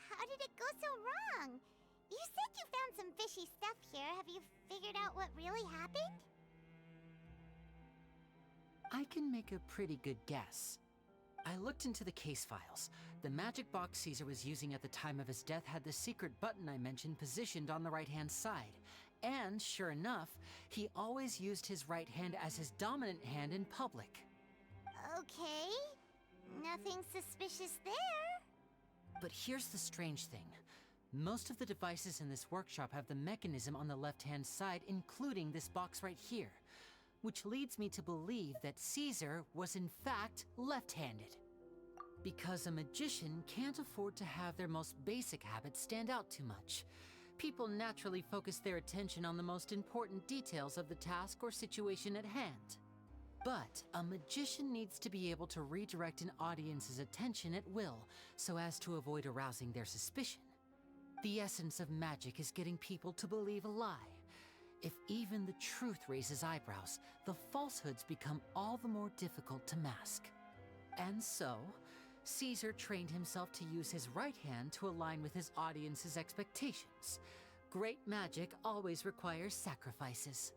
how did it go so wrong? You said you found some fishy stuff here. Have you figured out what really happened? I can make a pretty good guess. I looked into the case files. The magic box Caesar was using at the time of his death had the secret button I mentioned positioned on the right-hand side. And, sure enough, he always used his right hand as his dominant hand in public. Okay. Nothing suspicious there. But here's the strange thing. Most of the devices in this workshop have the mechanism on the left-hand side, including this box right here, which leads me to believe that Caesar was in fact left-handed. Because a magician can't afford to have their most basic habits stand out too much. People naturally focus their attention on the most important details of the task or situation at hand. But a magician needs to be able to redirect an audience's attention at will so as to avoid arousing their suspicion. The essence of magic is getting people to believe a lie. If even the truth raises eyebrows, the falsehoods become all the more difficult to mask. And so, Caesar trained himself to use his right hand to align with his audience's expectations. Great magic always requires sacrifices.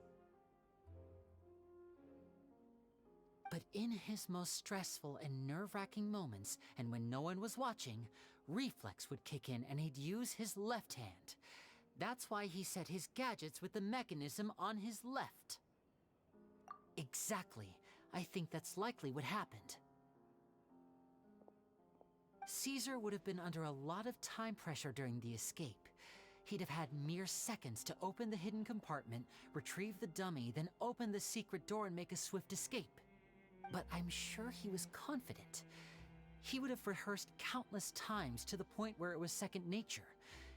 But in his most stressful and nerve-wracking moments, and when no one was watching, reflex would kick in and he'd use his left hand. That's why he set his gadgets with the mechanism on his left. Exactly. I think that's likely what happened. Caesar would have been under a lot of time pressure during the escape. He'd have had mere seconds to open the hidden compartment, retrieve the dummy, then open the secret door and make a swift escape. But I'm sure he was confident. He would have rehearsed countless times to the point where it was second nature.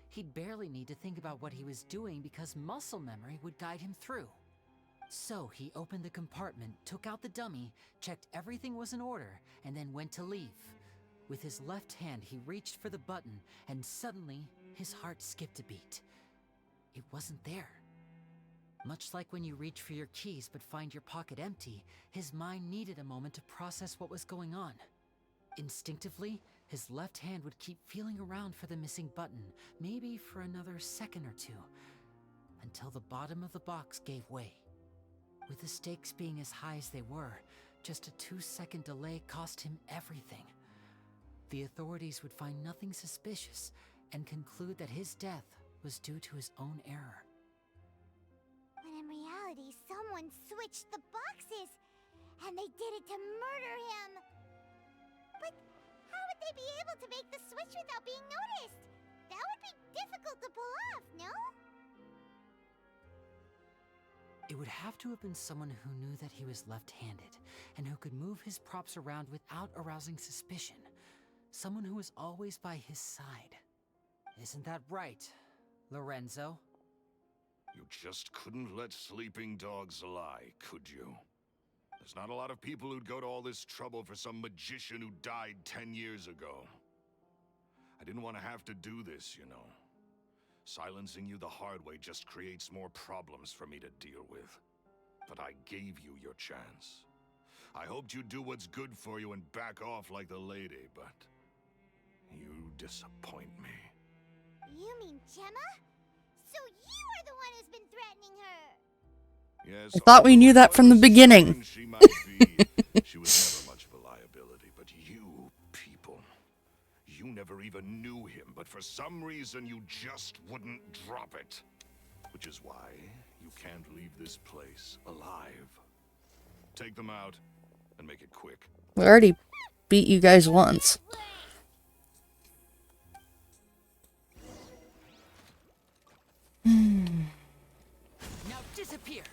He'd barely need to think about what he was doing because muscle memory would guide him through. So he opened the compartment, took out the dummy, checked everything was in order, and then went to leave. With his left hand, he reached for the button, and suddenly, his heart skipped a beat. It wasn't there. Much like when you reach for your keys but find your pocket empty, his mind needed a moment to process what was going on. Instinctively, his left hand would keep feeling around for the missing button, maybe for another second or two, until the bottom of the box gave way. With the stakes being as high as they were, just a 2-second delay cost him everything. The authorities would find nothing suspicious and conclude that his death was due to his own error. When in reality, someone switched the boxes, and they did it to murder him. But how would they be able to make the switch without being noticed? That would be difficult to pull off, no? It would have to have been someone who knew that he was left-handed and who could move his props around without arousing suspicion. Someone who was always by his side. Isn't that right, Lorenzo? You just couldn't let sleeping dogs lie, could you? There's not a lot of people who'd go to all this trouble for some magician who died 10 years ago. I didn't want to have to do this, you know. Silencing you the hard way just creates more problems for me to deal with. But I gave you your chance. I hoped you'd do what's good for you and back off like the lady, but you disappoint me. You mean Gemma? So you are the one who's been threatening her? Yes, I thought we knew that from the beginning. She might be. She was never much of a liability, but you people, you never even knew him, but for some reason you just wouldn't drop it. Which is why you can't leave this place alive. Take them out and make it quick. We already beat you guys once. Now disappear!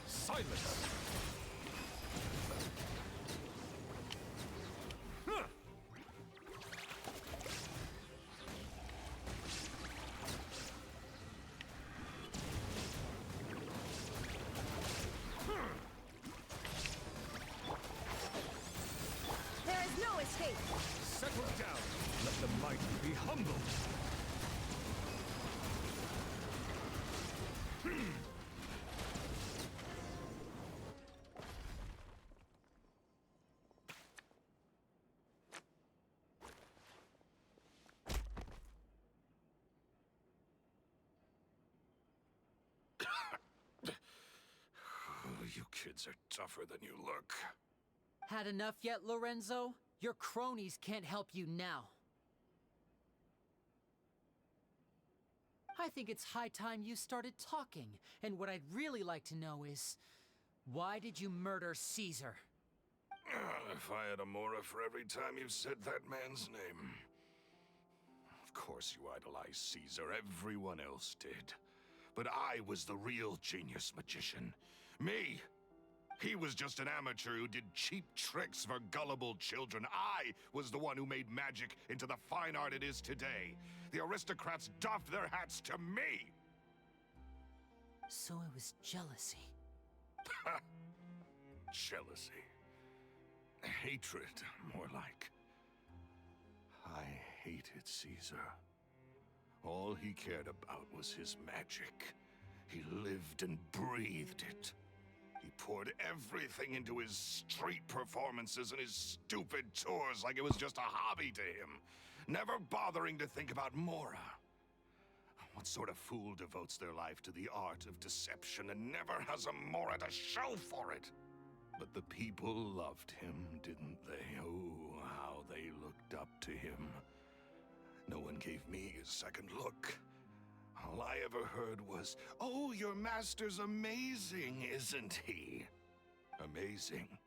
Silence! There is no escape. Settle down. Let the mighty be humbled. You kids are tougher than you look. Had enough yet, Lorenzo? Your cronies can't help you now. I think it's high time you started talking, and what I'd really like to know is, why did you murder Caesar? If I had a mora for every time you said that man's name. Of course you idolize Caesar, everyone else did. But I was the real genius magician. Me! He was just an amateur who did cheap tricks for gullible children. I was the one who made magic into the fine art it is today. The aristocrats doffed their hats to me! So it was jealousy. Jealousy. Hatred, more like. I hated Caesar. All he cared about was his magic. He lived and breathed it. He poured everything into his street performances and his stupid tours like it was just a hobby to him, never bothering to think about Mora. What sort of fool devotes their life to the art of deception and never has a Mora to show for it? But the people loved him, didn't they? Oh, how they looked up to him. No one gave me a second look. All I ever heard was, "Oh, your master's amazing, isn't he?" Amazing.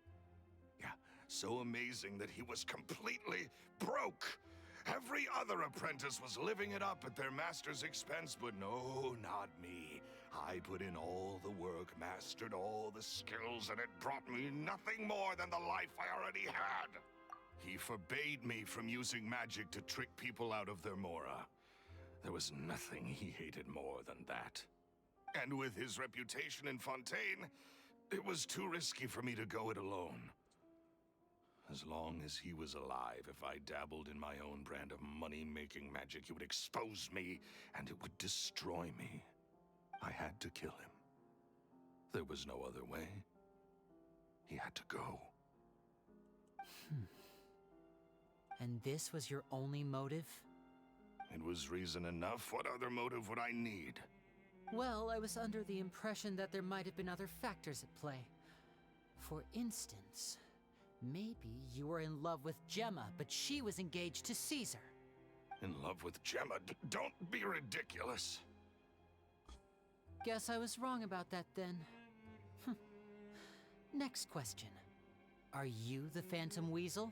Yeah, so amazing that he was completely broke. Every other apprentice was living it up at their master's expense, but no, not me. I put in all the work, mastered all the skills, and it brought me nothing more than the life I already had. He forbade me from using magic to trick people out of their Mora. There was nothing he hated more than that. And with his reputation in Fontaine, it was too risky for me to go it alone. As long as he was alive, if I dabbled in my own brand of money-making magic, he would expose me, and it would destroy me. I had to kill him. There was no other way. He had to go. And this was your only motive? It was reason enough. What other motive would I need? Well, I was under the impression that there might have been other factors at play. For instance, maybe you were in love with Gemma, but she was engaged to Caesar. In love with Gemma? Don't be ridiculous. Guess I was wrong about that then. Next question. Are you the Phantom Weasel?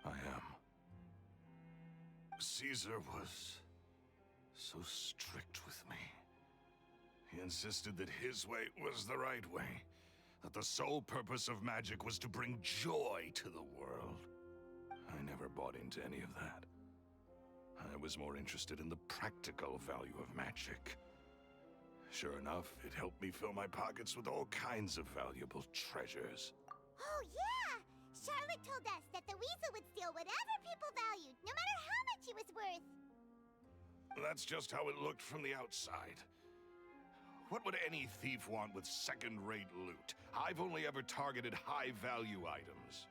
I am. Caesar was so strict with me. He insisted that his way was the right way, that the sole purpose of magic was to bring joy to the world. I never bought into any of that. I was more interested in the practical value of magic. Sure enough, it helped me fill my pockets with all kinds of valuable treasures. Oh, yeah! Charlotte told us that the weasel would steal whatever people valued, no matter how much it was worth. That's just how it looked from the outside. What would any thief want with second-rate loot? I've only ever targeted high-value items.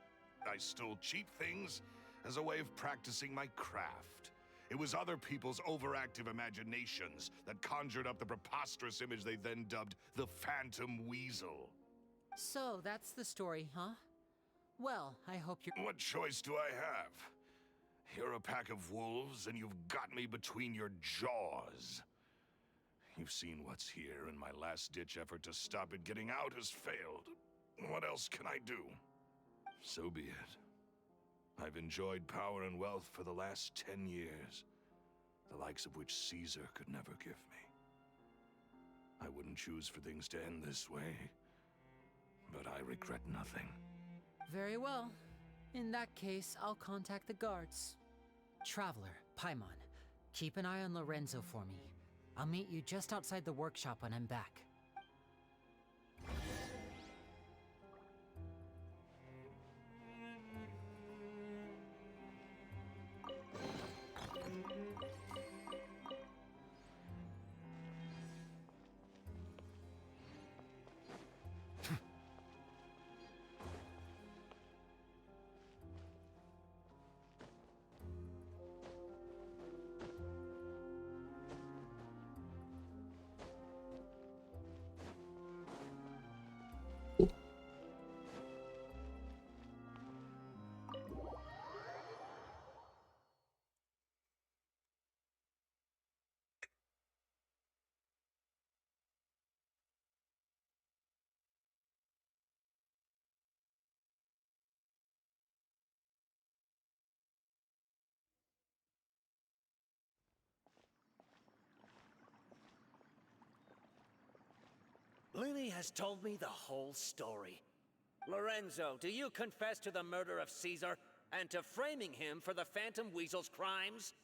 I stole cheap things as a way of practicing my craft. It was other people's overactive imaginations that conjured up the preposterous image they then dubbed the Phantom Weasel. So, that's the story, huh? Well, I hope you're— What choice do I have? You're a pack of wolves, and you've got me between your jaws. You've seen what's here, and my last-ditch effort to stop it getting out has failed. What else can I do? So be it. I've enjoyed power and wealth for the last 10 years, the likes of which Caesar could never give me. I wouldn't choose for things to end this way, but I regret nothing. Very well. In that case, I'll contact the guards. Traveler, Paimon, keep an eye on Lorenzo for me. I'll meet you just outside the workshop when I'm back. Lily has told me the whole story. Lorenzo, do you confess to the murder of Caesar and to framing him for the Phantom Weasel's crimes?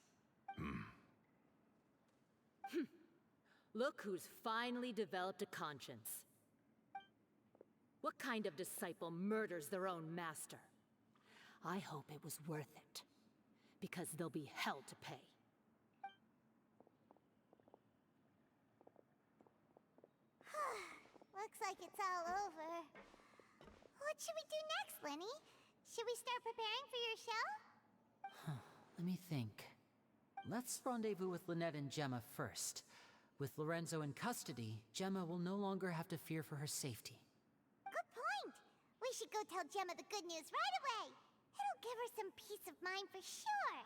Look who's finally developed a conscience. What kind of disciple murders their own master? I hope it was worth it, because there'll be hell to pay. Looks like it's all over. What should we do next, Lenny? Should we start preparing for your show? Let me think. Let's rendezvous with Lynette and Gemma first. With Lorenzo in custody, Gemma will no longer have to fear for her safety. Good point. We should go tell Gemma the good news right away. It'll give her some peace of mind for sure.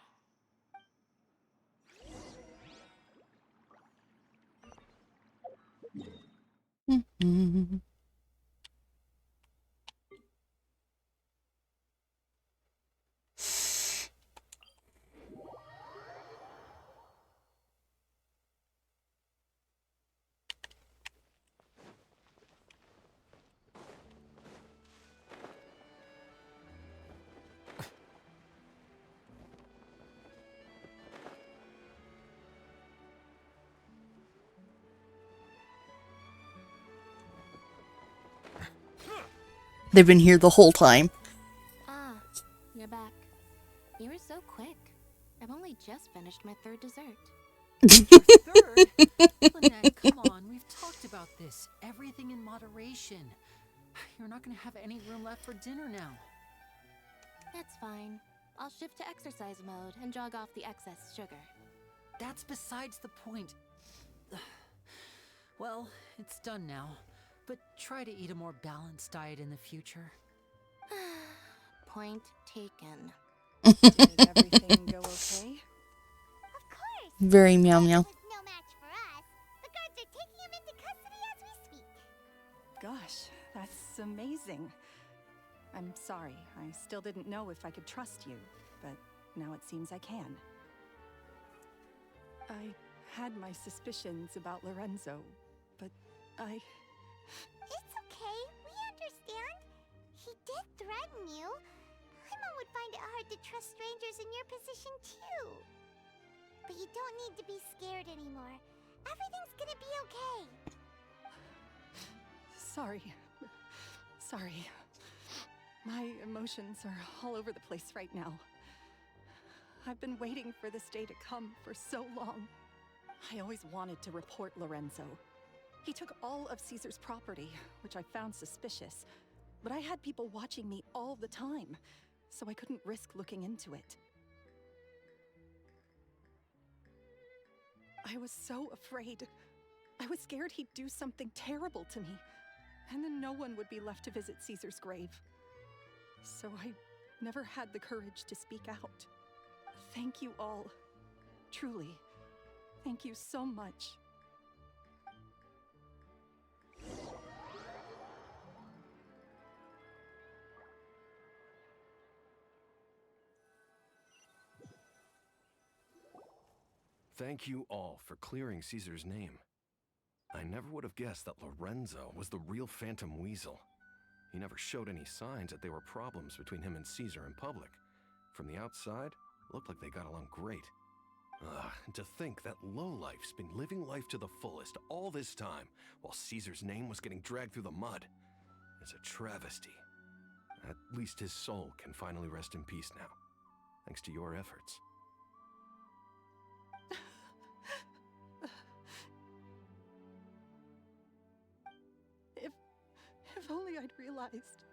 They've been here the whole time. Ah, you're back. You were so quick. I've only just finished my third dessert. Lynette, come on, we've talked about this. Everything in moderation. You're not gonna have any room left for dinner now. That's fine. I'll shift to exercise mode and jog off the excess sugar. That's besides the point. Well, it's done now. But try to eat a more balanced diet in the future. Point taken. Did everything go okay? Of course. Very meow meow. Was no match for us. The guards are taking him into custody as we speak. Gosh, that's amazing. I'm sorry. I still didn't know if I could trust you, but now it seems I can. I had my suspicions about Lorenzo, but It's okay. We understand. He did threaten you. Paimon would find it hard to trust strangers in your position, too. But you don't need to be scared anymore. Everything's gonna be okay. Sorry. My emotions are all over the place right now. I've been waiting for this day to come for so long. I always wanted to report Lorenzo. He took all of Caesar's property, which I found suspicious, but I had people watching me all the time, so I couldn't risk looking into it. I was so afraid. I was scared he'd do something terrible to me, and then no one would be left to visit Caesar's grave. So I never had the courage to speak out. Thank you all. Truly. Thank you so much. Thank you all for clearing Caesar's name. I never would have guessed that Lorenzo was the real Phantom Weasel. He never showed any signs that there were problems between him and Caesar in public. From the outside, it looked like they got along great. And to think that lowlife's been living life to the fullest all this time, while Caesar's name was getting dragged through the mud. It's a travesty. At least his soul can finally rest in peace now, thanks to your efforts. If only I'd realized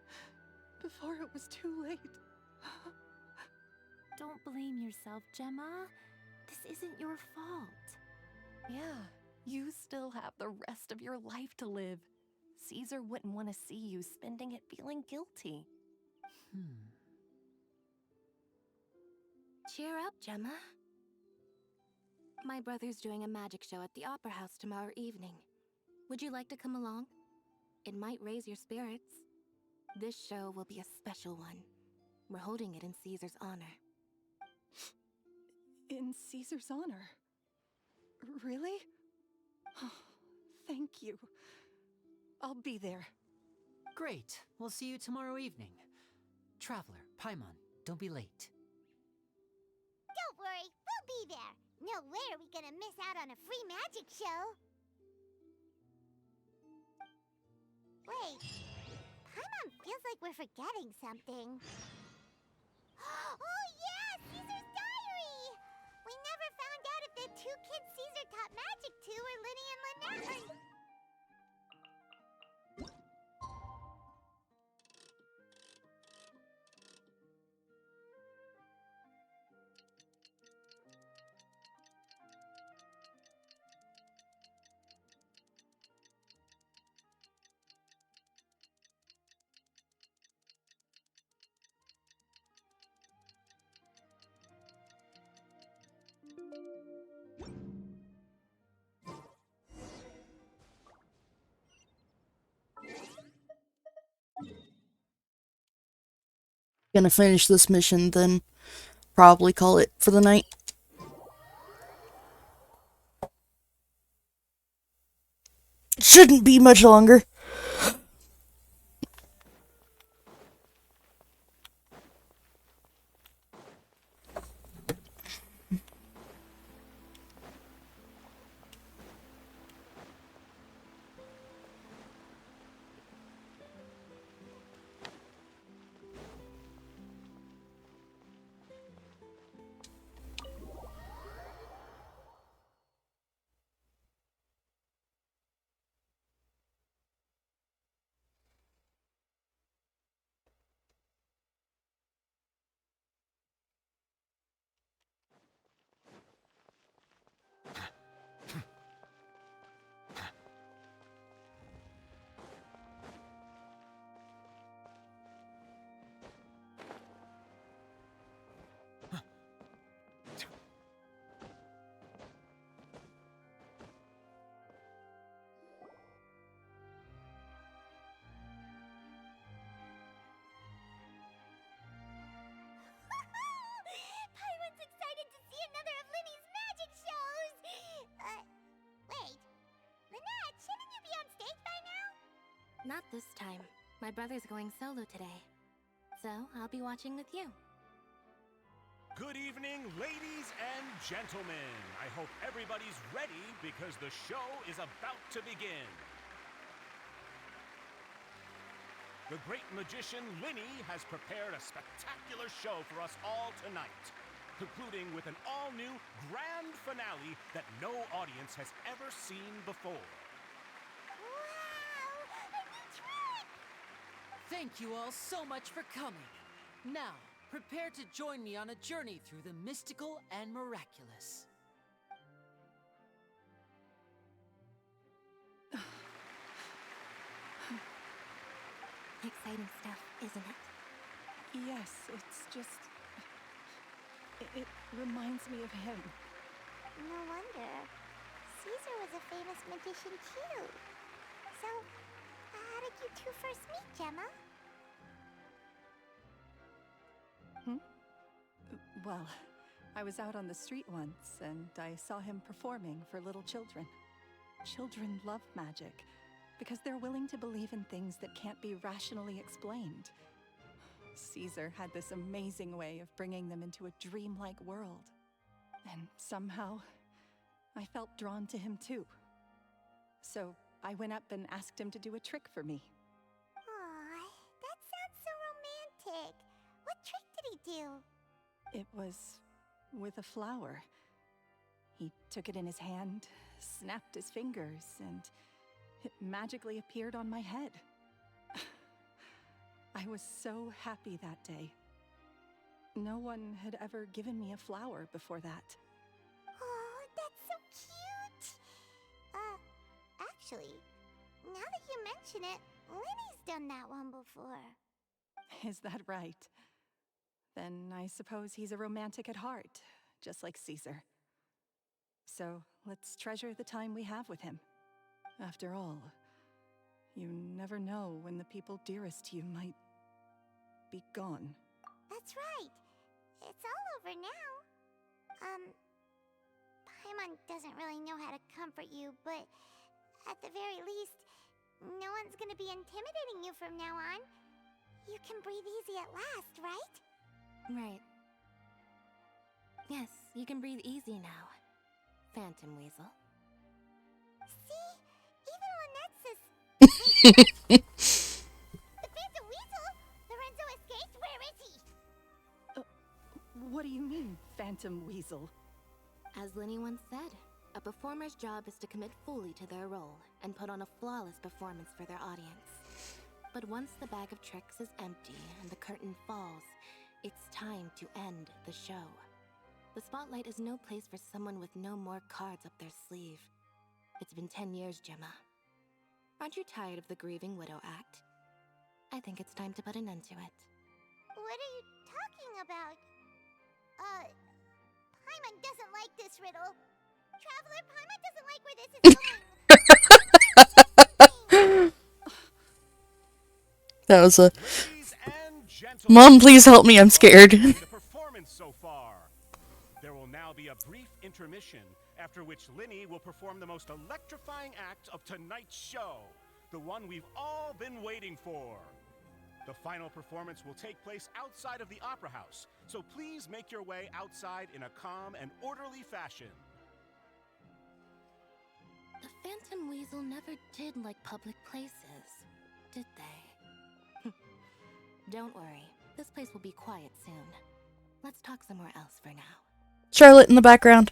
before it was too late. Don't blame yourself, Gemma. This isn't your fault. Yeah, you still have the rest of your life to live. Caesar wouldn't want to see you spending it feeling guilty. Cheer up, Gemma. My brother's doing a magic show at the Opera House tomorrow evening. Would you like to come along? It might raise your spirits. This show will be a special one. We're holding it in Caesar's honor. In Caesar's honor? Really? Oh, thank you. I'll be there. Great. We'll see you tomorrow evening. Traveler, Paimon, don't be late. Don't worry, we'll be there. No way are we gonna miss out on a free magic show. Wait, Paimon feels like we're forgetting something. Oh yeah, Caesar's diary! We never found out if the two kids Caesar taught magic to were Linny and Lynette. Gonna finish this mission, then probably call it for the night. It shouldn't be much longer. Paimon's excited to see another of Linny's magic shows! Wait. Lynette, shouldn't you be on stage by now? Not this time. My brother's going solo today. So, I'll be watching with you. Good evening, ladies and gentlemen. I hope everybody's ready because the show is about to begin. The great magician Linny has prepared a spectacular show for us all tonight, concluding with an all-new grand finale that no audience has ever seen before. Thank you all so much for coming. Now, prepare to join me on a journey through the mystical and miraculous. Exciting stuff, isn't it? Yes, it's just... It reminds me of him. No wonder. Caesar was a famous magician too. So, how did you two first meet, Gemma? Well, I was out on the street once, and I saw him performing for little children. Children love magic, because they're willing to believe in things that can't be rationally explained. Caesar had this amazing way of bringing them into a dreamlike world. And somehow, I felt drawn to him too. So I went up and asked him to do a trick for me. Aw, that sounds so romantic. What trick did he do? It was with a flower. He took it in his hand, snapped his fingers, and it magically appeared on my head. I was so happy that day. No one had ever given me a flower before that. Oh, that's so cute! Actually, now that you mention it, Linny's done that one before. Is that right? Then I suppose he's a romantic at heart, just like Caesar. So let's treasure the time we have with him. After all, you never know when the people dearest to you might be gone. That's right. It's all over now. Paimon doesn't really know how to comfort you, but at the very least, no one's gonna be intimidating you from now on. You can breathe easy at last, right? Right. Yes, you can breathe easy now, Phantom Weasel. See? Even Lynette says... Wait, the Phantom Weasel? Lorenzo escaped? Where is he? What do you mean, Phantom Weasel? As Linny once said, a performer's job is to commit fully to their role and put on a flawless performance for their audience. But once the bag of tricks is empty and the curtain falls, it's time to end the show. The spotlight is no place for someone with no more cards up their sleeve. It's been 10 years, Gemma. Aren't you tired of the grieving widow act? I think it's time to put an end to it. What are you talking about? Paimon doesn't like this riddle. Traveler, Paimon doesn't like where this is going. That was a... Mom, please help me, I'm scared. The performance so far. There will now be a brief intermission, after which Linny will perform the most electrifying act of tonight's show, the one we've all been waiting for. The final performance will take place outside of the Opera House, so please make your way outside in a calm and orderly fashion. The Phantom Weasel never did like public places, did they? Don't worry, this place will be quiet soon. Let's talk somewhere else for now. Charlotte in the background.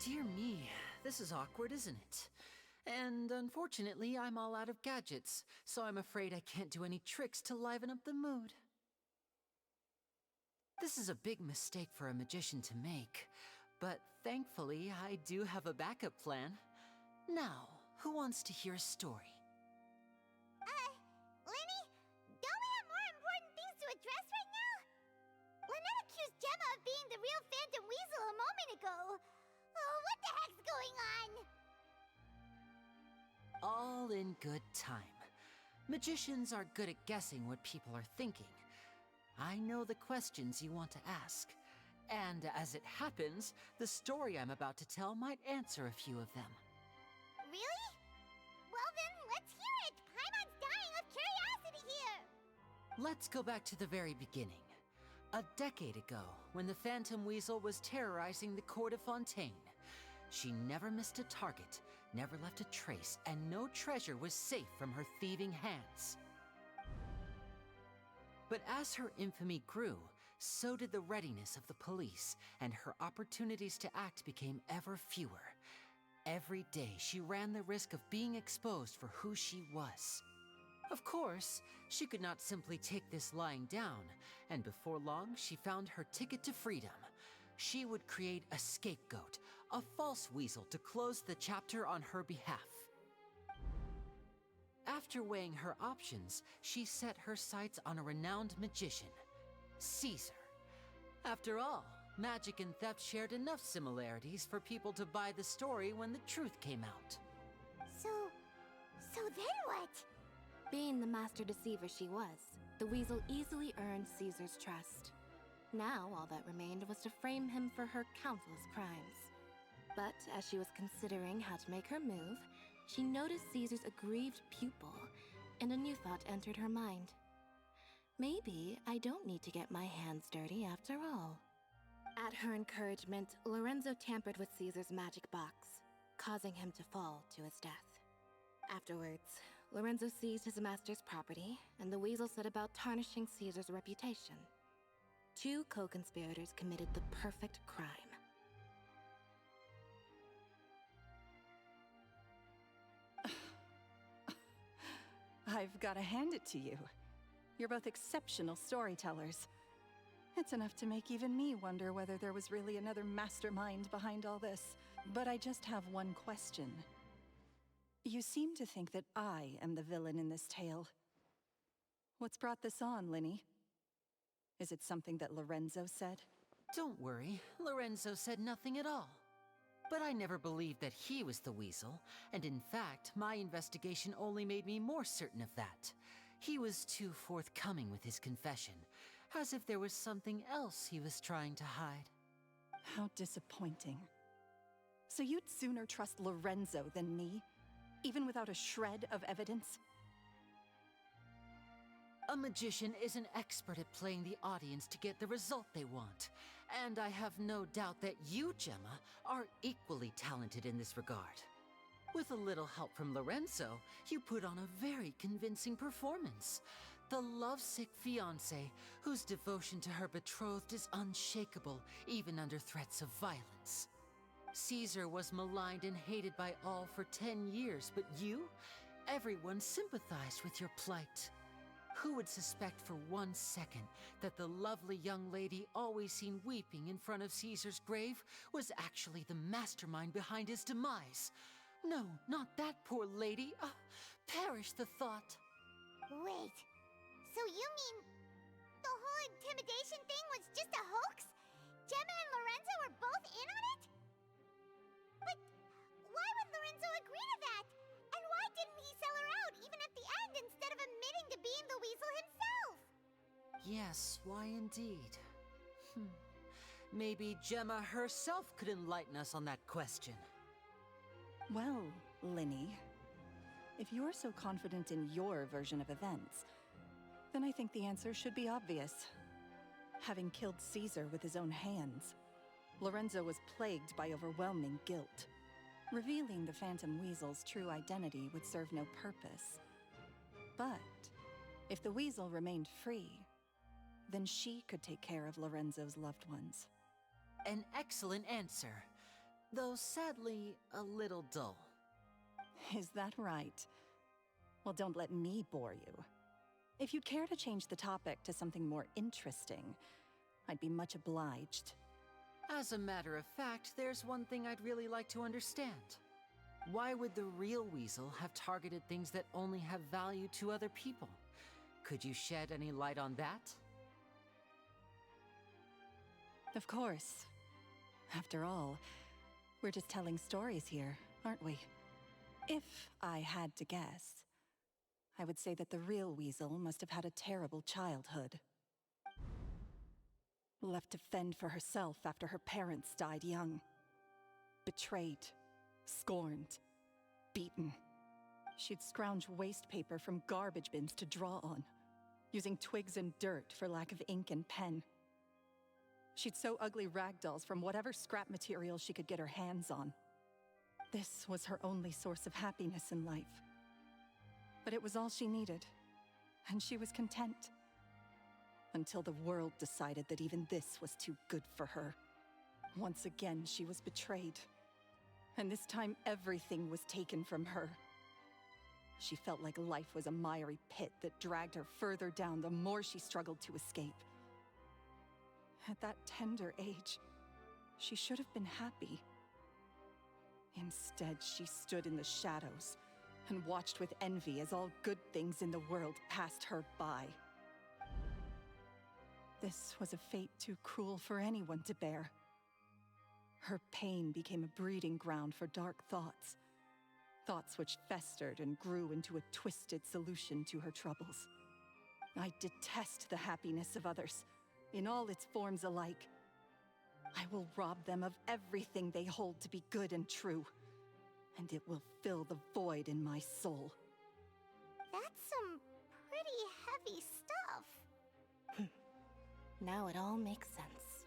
Dear me, this is awkward, isn't it? And unfortunately, I'm all out of gadgets, so I'm afraid I can't do any tricks to liven up the mood. This is a big mistake for a magician to make, but thankfully, I do have a backup plan. Now, who wants to hear a story? Linny? Don't we have more important things to address right now? Lynette accused Gemma of being the real Phantom Weasel a moment ago. Oh, what the heck's going on? All in good time. Magicians are good at guessing what people are thinking. I know the questions you want to ask. And as it happens, the story I'm about to tell might answer a few of them. Really? Well then, let's hear it! Paimon's dying of curiosity here! Let's go back to the very beginning. A decade ago, when the Phantom Weasel was terrorizing the court of Fontaine. She never missed a target, never left a trace, and no treasure was safe from her thieving hands. But as her infamy grew, so did the readiness of the police, and her opportunities to act became ever fewer. Every day, she ran the risk of being exposed for who she was. Of course, she could not simply take this lying down, and before long, she found her ticket to freedom. She would create a scapegoat, a false weasel to close the chapter on her behalf. After weighing her options, she set her sights on a renowned magician, Caesar. After all, magic and theft shared enough similarities for people to buy the story when the truth came out. So then what? Being the master deceiver she was, the weasel easily earned Caesar's trust. Now, all that remained was to frame him for her countless crimes. But as she was considering how to make her move, she noticed Caesar's aggrieved pupil, and a new thought entered her mind. Maybe I don't need to get my hands dirty after all. At her encouragement, Lorenzo tampered with Caesar's magic box, causing him to fall to his death. Afterwards, Lorenzo seized his master's property, and the weasel set about tarnishing Caesar's reputation. Two co-conspirators committed the perfect crime. I've got to hand it to you. You're both exceptional storytellers. It's enough to make even me wonder whether there was really another mastermind behind all this. But I just have one question. You seem to think that I am the villain in this tale. What's brought this on, Linny? Is it something that Lorenzo said? Don't worry, Lorenzo said nothing at all. But I never believed that he was the weasel, and in fact, my investigation only made me more certain of that. He was too forthcoming with his confession, as if there was something else he was trying to hide. How disappointing. So you'd sooner trust Lorenzo than me, even without a shred of evidence? A magician is an expert at playing the audience to get the result they want, and I have no doubt that you, Gemma, are equally talented in this regard. With a little help from Lorenzo, you put on a very convincing performance. The lovesick fiancé, whose devotion to her betrothed is unshakable, even under threats of violence. Caesar was maligned and hated by all for 10 years, but you? Everyone sympathized with your plight. Who would suspect for 1 second that the lovely young lady always seen weeping in front of Caesar's grave was actually the mastermind behind his demise? No, not that poor lady. Perish the thought. Wait, so you mean the whole intimidation thing was just a hoax? Gemma and Lorenzo were both in on it? But why would Lorenzo agree to that? And why didn't he sell her out even at the end instead of admitting to being the weasel himself? Yes, why indeed? Maybe Gemma herself could enlighten us on that question. Well, Linny, if you're so confident in your version of events, then I think the answer should be obvious. Having killed Caesar with his own hands, Lorenzo was plagued by overwhelming guilt. Revealing the Phantom Weasel's true identity would serve no purpose. But if the Weasel remained free, then she could take care of Lorenzo's loved ones. An excellent answer, though sadly a little dull. Is that right? Well, don't let me bore you. If you'd care to change the topic to something more interesting, I'd be much obliged. As a matter of fact, there's one thing I'd really like to understand. Why would the real weasel have targeted things that only have value to other people? Could you shed any light on that? Of course. After all, we're just telling stories here, aren't we? If I had to guess, I would say that the real weasel must have had a terrible childhood. Left to fend for herself after her parents died young. Betrayed, scorned, beaten. She'd scrounge waste paper from garbage bins to draw on, using twigs and dirt for lack of ink and pen. She'd sew ugly rag dolls from whatever scrap material she could get her hands on. This was her only source of happiness in life. But it was all she needed, and she was content. Until the world decided that even this was too good for her. Once again, she was betrayed. And this time, everything was taken from her. She felt like life was a miry pit that dragged her further down the more she struggled to escape. At that tender age, she should have been happy. Instead, she stood in the shadows and watched with envy as all good things in the world passed her by. This was a fate too cruel for anyone to bear. Her pain became a breeding ground for dark thoughts. Thoughts which festered and grew into a twisted solution to her troubles. I detest the happiness of others, in all its forms alike. I will rob them of everything they hold to be good and true, and it will fill the void in my soul. That's some pretty heavy stuff. Now it all makes sense.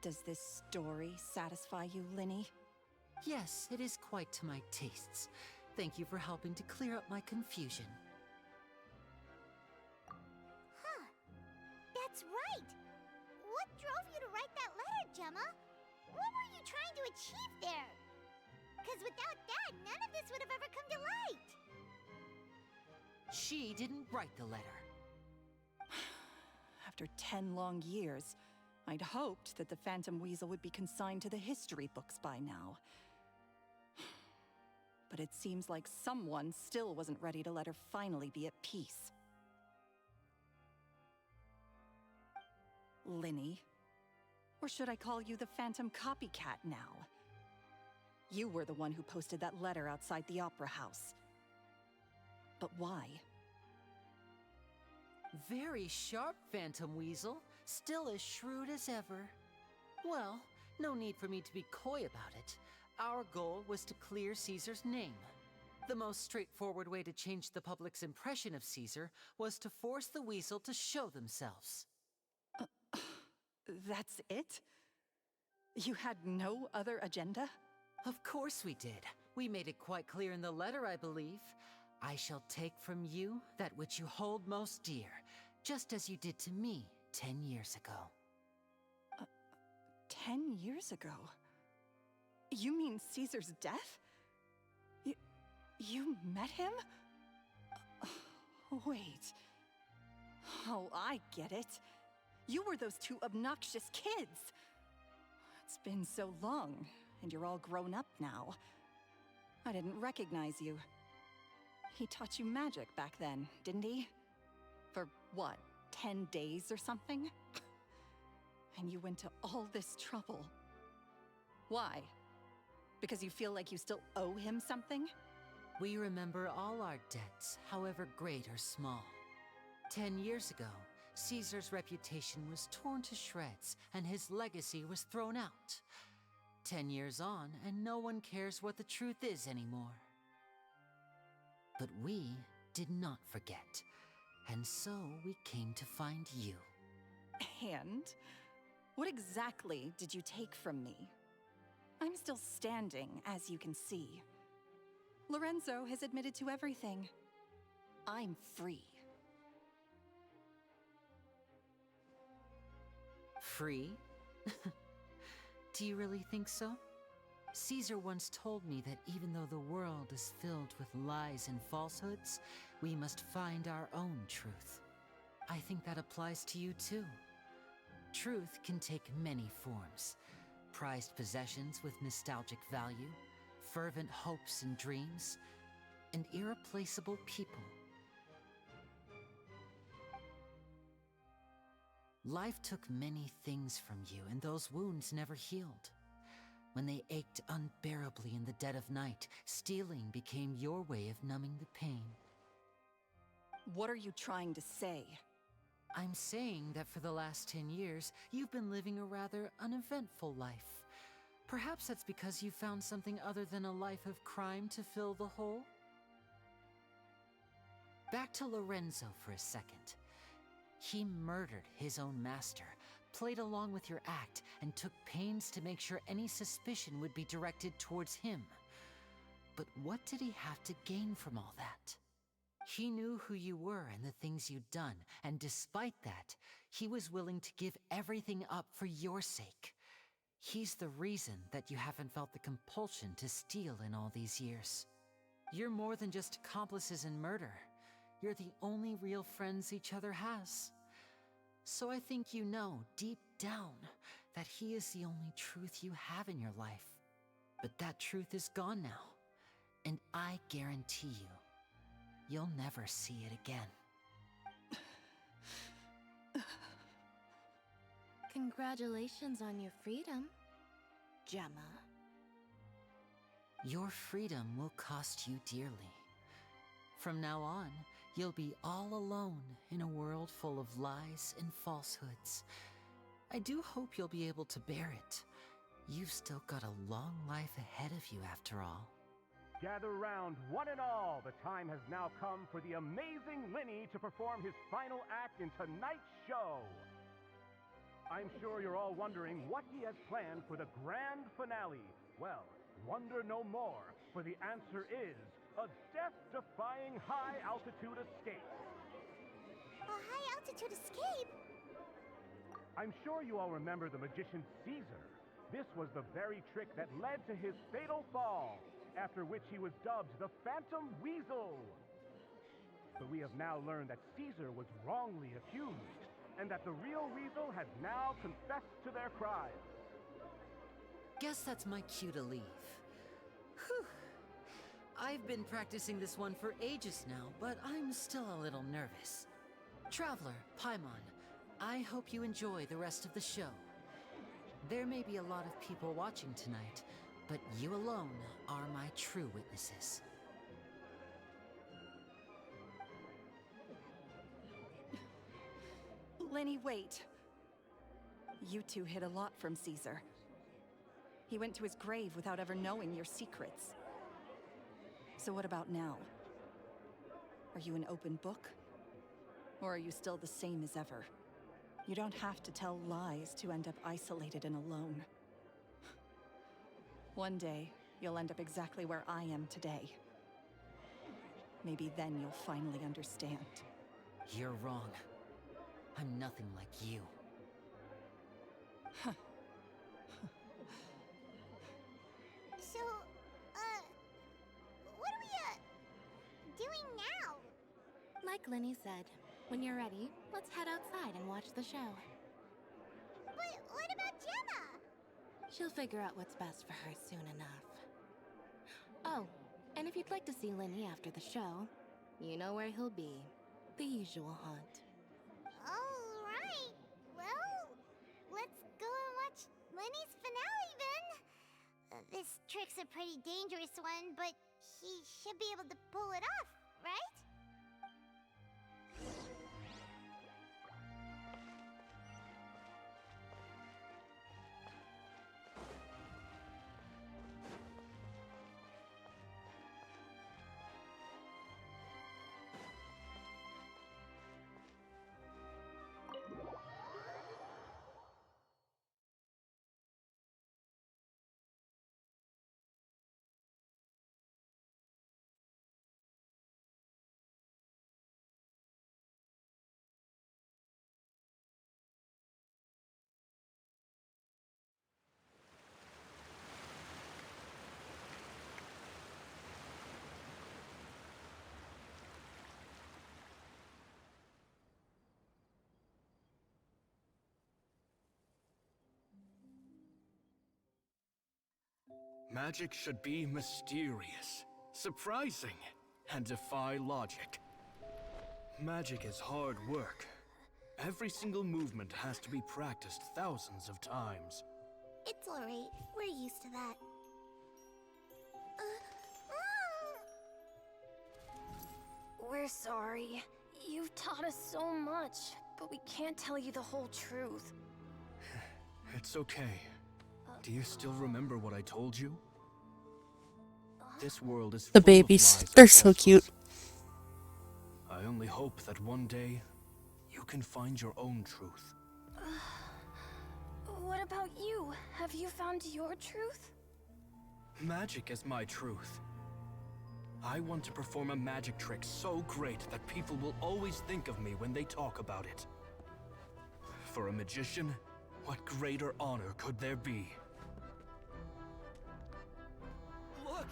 Does this story satisfy you, Linny? Yes, it is quite to my tastes. Thank you for helping to clear up my confusion. Huh. That's right. What drove you to write that letter, Gemma? What were you trying to achieve there? Because without that, none of this would have ever come to light. She didn't write the letter. After 10 long years, I'd hoped that the Phantom Weasel would be consigned to the history books by now. But it seems like someone still wasn't ready to let her finally be at peace. Linny. Or should I call you the Phantom Copycat now? You were the one who posted that letter outside the Opera House. But why? Very sharp, Phantom Weasel. Still as shrewd as ever. Well, no need for me to be coy about it. Our goal was to clear Caesar's name. The most straightforward way to change the public's impression of Caesar was to force the Weasel to show themselves. That's it? You had no other agenda? Of course we did. We made it quite clear in the letter, I believe. I shall take from you that which you hold most dear, just as you did to me 10 years ago. 10 years ago? You mean Caesar's death? You met him? Wait. Oh, I get it. You were those two obnoxious kids. It's been so long, and you're all grown up now. I didn't recognize you. He taught you magic back then, didn't he? For what, 10 days or something? And you went to all this trouble. Why? Because you feel like you still owe him something? We remember all our debts, however great or small. 10 years ago, Caesar's reputation was torn to shreds, and his legacy was thrown out. 10 years on, and no one cares what the truth is anymore. But we did not forget, and so we came to find you. And? What exactly did you take from me? I'm still standing, as you can see. Lorenzo has admitted to everything. I'm free. Free? Do you really think so? Caesar once told me that even though the world is filled with lies and falsehoods, we must find our own truth. I think that applies to you too. Truth can take many forms. Prized possessions with nostalgic value, fervent hopes and dreams, and irreplaceable people. Life took many things from you, and those wounds never healed. When they ached unbearably in the dead of night, stealing became your way of numbing the pain. What are you trying to say? I'm saying that for the last 10 years, you've been living a rather uneventful life. Perhaps that's because you found something other than a life of crime to fill the hole? Back to Lorenzo for a second. He murdered his own master, played along with your act, and took pains to make sure any suspicion would be directed towards him. But what did he have to gain from all that? He knew who you were and the things you'd done, and despite that, he was willing to give everything up for your sake. He's the reason that you haven't felt the compulsion to steal in all these years. You're more than just accomplices in murder. You're the only real friends each other has. So I think you know, deep down, that he is the only truth you have in your life. But that truth is gone now, and I guarantee you, you'll never see it again. Congratulations on your freedom, Gemma. Your freedom will cost you dearly. From now on, you'll be all alone in a world full of lies and falsehoods. I do hope you'll be able to bear it. You've still got a long life ahead of you after all. Gather round, one and all. The time has now come for the amazing Linny to perform his final act in tonight's show. I'm sure you're all wondering what he has planned for the grand finale. Well, wonder no more, for the answer is a death-defying high-altitude escape. A high-altitude escape? I'm sure you all remember the magician Caesar. This was the very trick that led to his fatal fall, after which he was dubbed the Phantom Weasel. But we have now learned that Caesar was wrongly accused, and that the real weasel has now confessed to their crimes. Guess that's my cue to leave. Whew. I've been practicing this one for ages now, but I'm still a little nervous. Traveler, Paimon, I hope you enjoy the rest of the show. There may be a lot of people watching tonight, but you alone are my true witnesses. Lenny, wait. You two hid a lot from Caesar. He went to his grave without ever knowing your secrets. So what about now? Are you an open book? Or are you still the same as ever? You don't have to tell lies to end up isolated and alone. One day, you'll end up exactly where I am today. Maybe then you'll finally understand. You're wrong. I'm nothing like you. So, what are we, doing now? Like Lenny said, when you're ready, let's head outside and watch the show. But what about Gemma? She'll figure out what's best for her soon enough. Oh, and if you'd like to see Lenny after the show, you know where he'll be. The usual haunt. Alright, well, let's go and watch Lenny's finale then. This trick's a pretty dangerous one, but he should be able to pull it off, right? Magic should be mysterious, surprising, and defy logic. Magic is hard work. Every single movement has to be practiced thousands of times. It's alright, we're used to that. We're sorry. You've taught us so much, but we can't tell you the whole truth. It's okay. Do you still remember what I told you? This world is The full of babies, lies they're and so falsehoods. cute. I only hope that one day you can find your own truth. What about you? Have you found your truth? Magic is my truth. I want to perform a magic trick so great that people will always think of me when they talk about it. For a magician, what greater honor could there be? Look!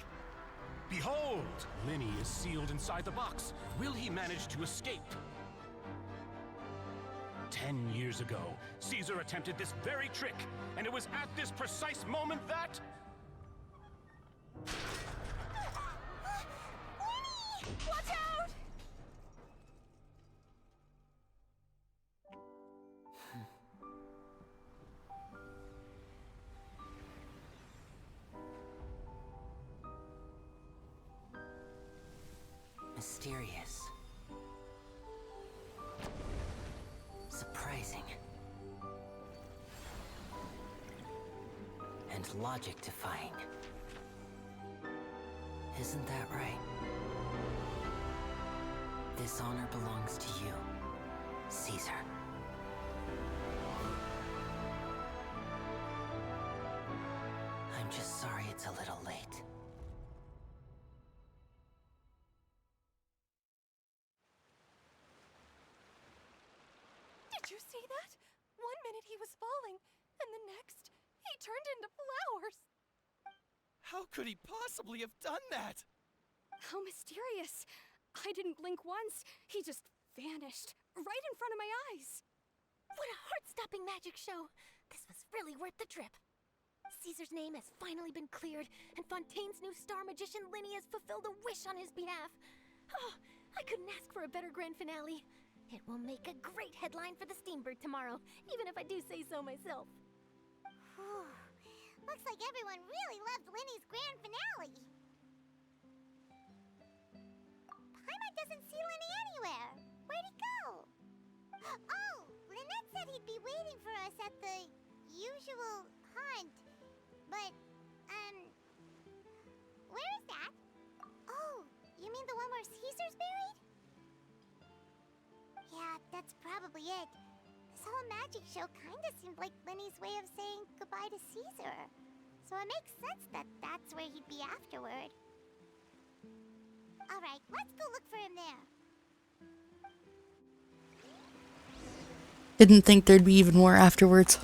Behold! Lenny is sealed inside the box. Will he manage to escape? 10 years ago, Caesar attempted this very trick, and it was at this precise moment that... Watch out! Mysterious. Surprising. And logic-defying. Isn't that right? This honor belongs to you, Caesar. I'm just sorry it's a little late. Did you see that? 1 minute he was falling, and the next, he turned into flowers. How could he possibly have done that? How mysterious. I didn't blink once. He just vanished right in front of my eyes. What a heart-stopping magic show! This was really worth the trip. Caesar's name has finally been cleared, and Fontaine's new star magician Linny has fulfilled a wish on his behalf. Oh, I couldn't ask for a better grand finale. It will make a great headline for the Steambird tomorrow, even if I do say so myself. Whew. Looks like everyone really loved Linny's grand finale. Paimon doesn't see Linny anywhere. Where'd he go? Oh, Lynette said he'd be waiting for us at the usual haunt. But, where is that? Oh, you mean the one where Caesar's buried? Yeah, that's probably it. This whole magic show kinda seemed like Linny's way of saying goodbye to Caesar. So it makes sense that that's where he'd be afterward. Alright, let's go look for him there. Didn't think there'd be even more afterwards.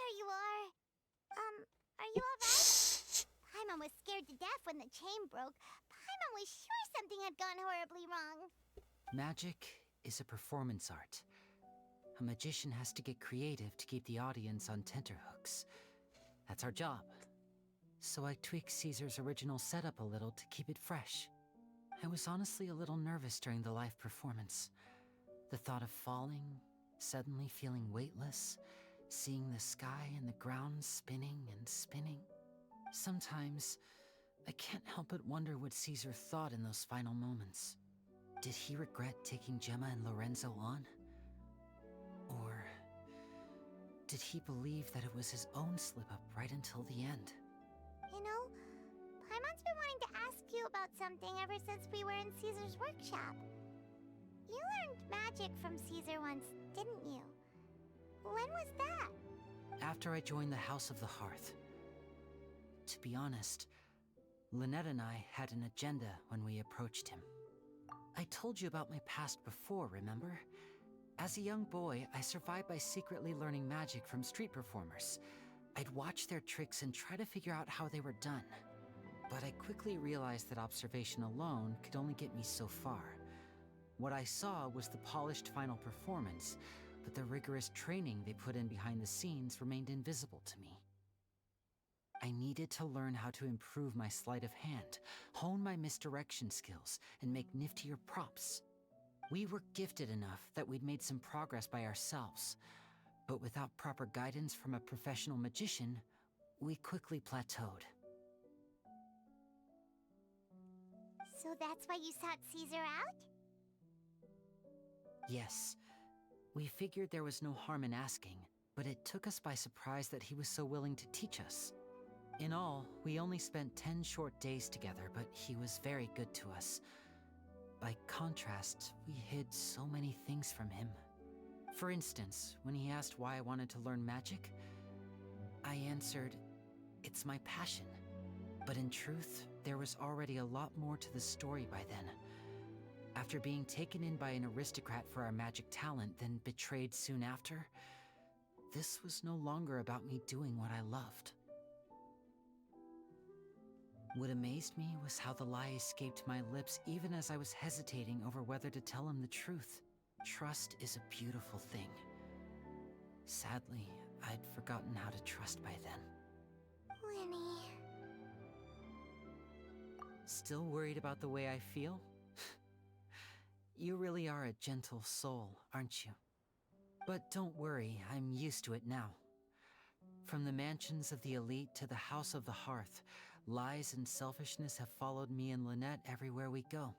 Are you alright? Paimon was scared to death when the chain broke. Paimon was sure something had gone horribly wrong. Magic is a performance art. A magician has to get creative to keep the audience on tenterhooks. That's our job. So I tweaked Caesar's original setup a little to keep it fresh. I was honestly a little nervous during the live performance. The thought of falling, suddenly feeling weightless, seeing the sky and the ground spinning and spinning. Sometimes, I can't help but wonder what Caesar thought in those final moments. Did he regret taking Gemma and Lorenzo on? Or did he believe that it was his own slip-up right until the end? You know, Paimon's been wanting to ask you about something ever since we were in Caesar's workshop. You learned magic from Caesar once, didn't you? When was that? After I joined the House of the Hearth. To be honest, Lynette and I had an agenda when we approached him. I told you about my past before, remember? As a young boy, I survived by secretly learning magic from street performers. I'd watch their tricks and try to figure out how they were done. But I quickly realized that observation alone could only get me so far. What I saw was the polished final performance, but the rigorous training they put in behind the scenes remained invisible to me. I needed to learn how to improve my sleight of hand, hone my misdirection skills, and make niftier props. We were gifted enough that we'd made some progress by ourselves, but without proper guidance from a professional magician, we quickly plateaued. So that's why you sought Caesar out? Yes. We figured there was no harm in asking, but it took us by surprise that he was so willing to teach us. In all, we only spent 10 short days together, but he was very good to us. By contrast, we hid so many things from him. For instance, when he asked why I wanted to learn magic, I answered, "It's my passion." But in truth, there was already a lot more to the story by then. After being taken in by an aristocrat for our magic talent, then betrayed soon after, this was no longer about me doing what I loved. What amazed me was how the lie escaped my lips even as I was hesitating over whether to tell him the truth. Trust is a beautiful thing. Sadly, I'd forgotten how to trust by then. Linny. Still worried about the way I feel? You really are a gentle soul, aren't you? But don't worry, I'm used to it now. From the mansions of the elite to the House of the Hearth, lies and selfishness have followed me and Lynette everywhere we go.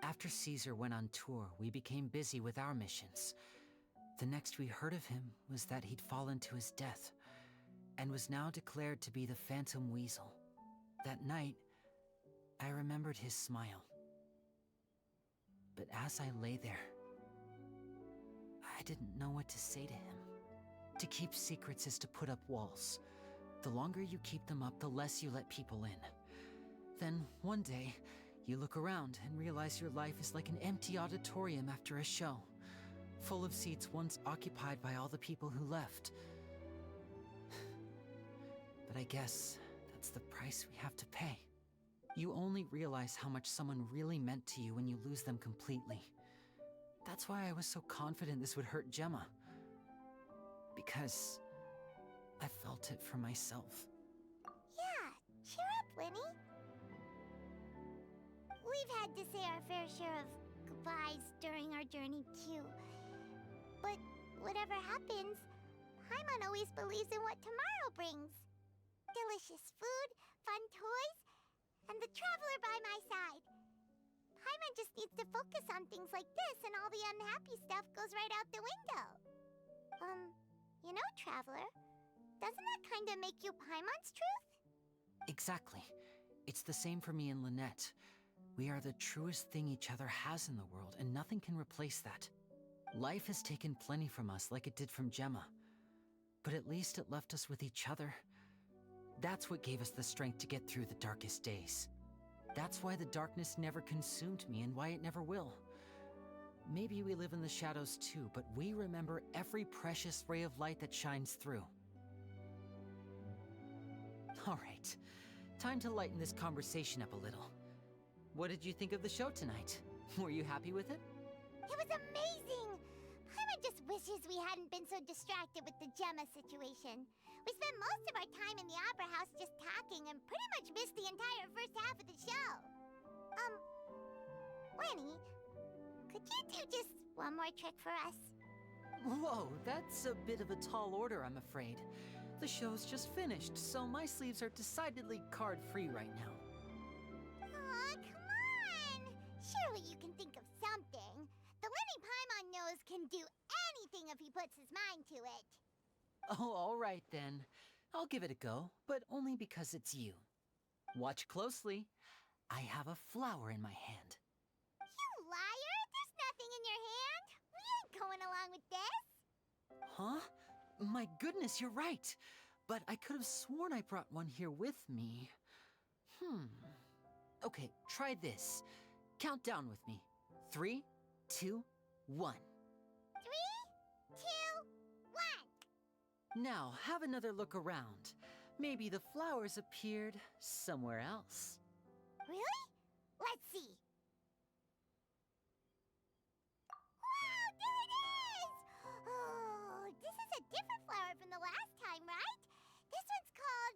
After Caesar went on tour, we became busy with our missions. The next we heard of him was that he'd fallen to his death. and was now declared to be the Phantom Weasel. That night, I remembered his smile. But as I lay there, I didn't know what to say to him. To keep secrets is to put up walls. The longer you keep them up, the less you let people in. Then, one day, you look around and realize your life is like an empty auditorium after a show, full of seats once occupied by all the people who left. But I guess that's the price we have to pay. You only realize how much someone really meant to you when you lose them completely. That's why I was so confident this would hurt Gemma. Because I felt it for myself. Yeah, cheer up, Lenny. We've had to say our fair share of goodbyes during our journey, too. But whatever happens, Paimon always believes in what tomorrow brings. Delicious food, fun toys, and the traveler by my side. Paimon just needs to focus on things like this, and all the unhappy stuff goes right out the window. You know, Traveler, doesn't that kind of make you Paimon's truth? Exactly. It's the same for me and Lynette. We are the truest thing each other has in the world, and nothing can replace that. Life has taken plenty from us, like it did from Gemma. But at least it left us with each other. That's what gave us the strength to get through the darkest days. That's why the darkness never consumed me, and why it never will. Maybe we live in the shadows too, but we remember every precious ray of light that shines through. Alright, time to lighten this conversation up a little. What did you think of the show tonight? Were you happy with it? It was amazing! Paimon just wishes we hadn't been so distracted with the Gemma situation. We spent most of our time in the Opera House just talking and pretty much missed the entire first half of the show. Lenny, could you do just one more trick for us? Whoa, that's a bit of a tall order, I'm afraid. The show's just finished, so my sleeves are decidedly card-free right now. Aw, come on! Surely you can think of something. The Lenny Paimon knows can do anything if he puts his mind to it. Oh, alright then. I'll give it a go, but only because it's you. Watch closely. I have a flower in my hand. You liar! There's nothing in your hand! We ain't going along with this! Huh? My goodness, you're right! But I could have sworn I brought one here with me. Okay, try this. Count down with me. 3, 2, 1. 3, 2, 1! Now, have another look around. Maybe the flowers appeared somewhere else. Really? Let's see. Wow, there it is! Oh, this is a different flower from the last time, right? This one's called,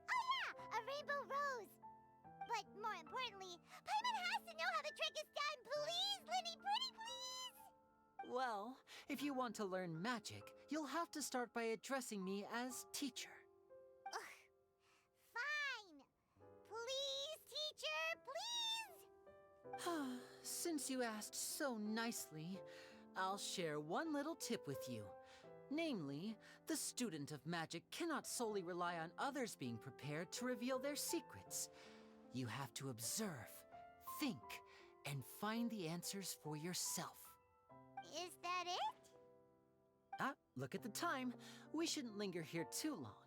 oh yeah, a rainbow rose. But more importantly, Paimon has to know how the trick is done. Please, Lenny, pretty please! Well, if you want to learn magic, you'll have to start by addressing me as teacher. Fine! Please, teacher, please! Since you asked so nicely, I'll share one little tip with you. Namely, the student of magic cannot solely rely on others being prepared to reveal their secrets. You have to observe, think, and find the answers for yourself. Is that it? Look at the time. We shouldn't linger here too long.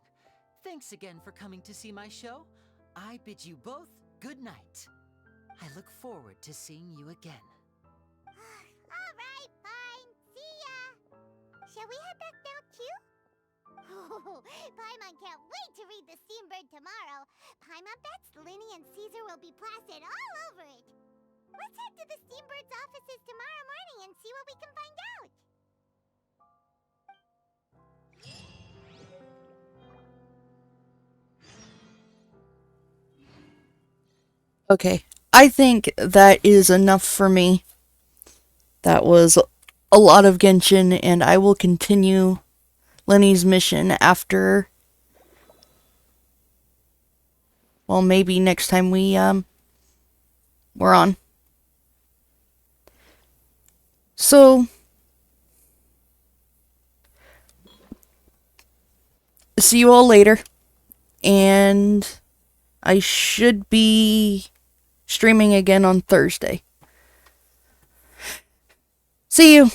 Thanks again for coming to see my show. I bid you both good night. I look forward to seeing you again. Alright, fine. See ya! Shall we head back now, too? Oh, Paimon can't wait to read The Steambird tomorrow. Paimon bets Linny and Caesar will be plastered all over it. Let's head to the Steambird's offices tomorrow morning and see what we can find out. Okay, I think that is enough for me. That was a lot of Genshin, and I will continue Lenny's mission after, well, maybe next time we're on. see you all later. And I should be streaming again on Thursday. See you.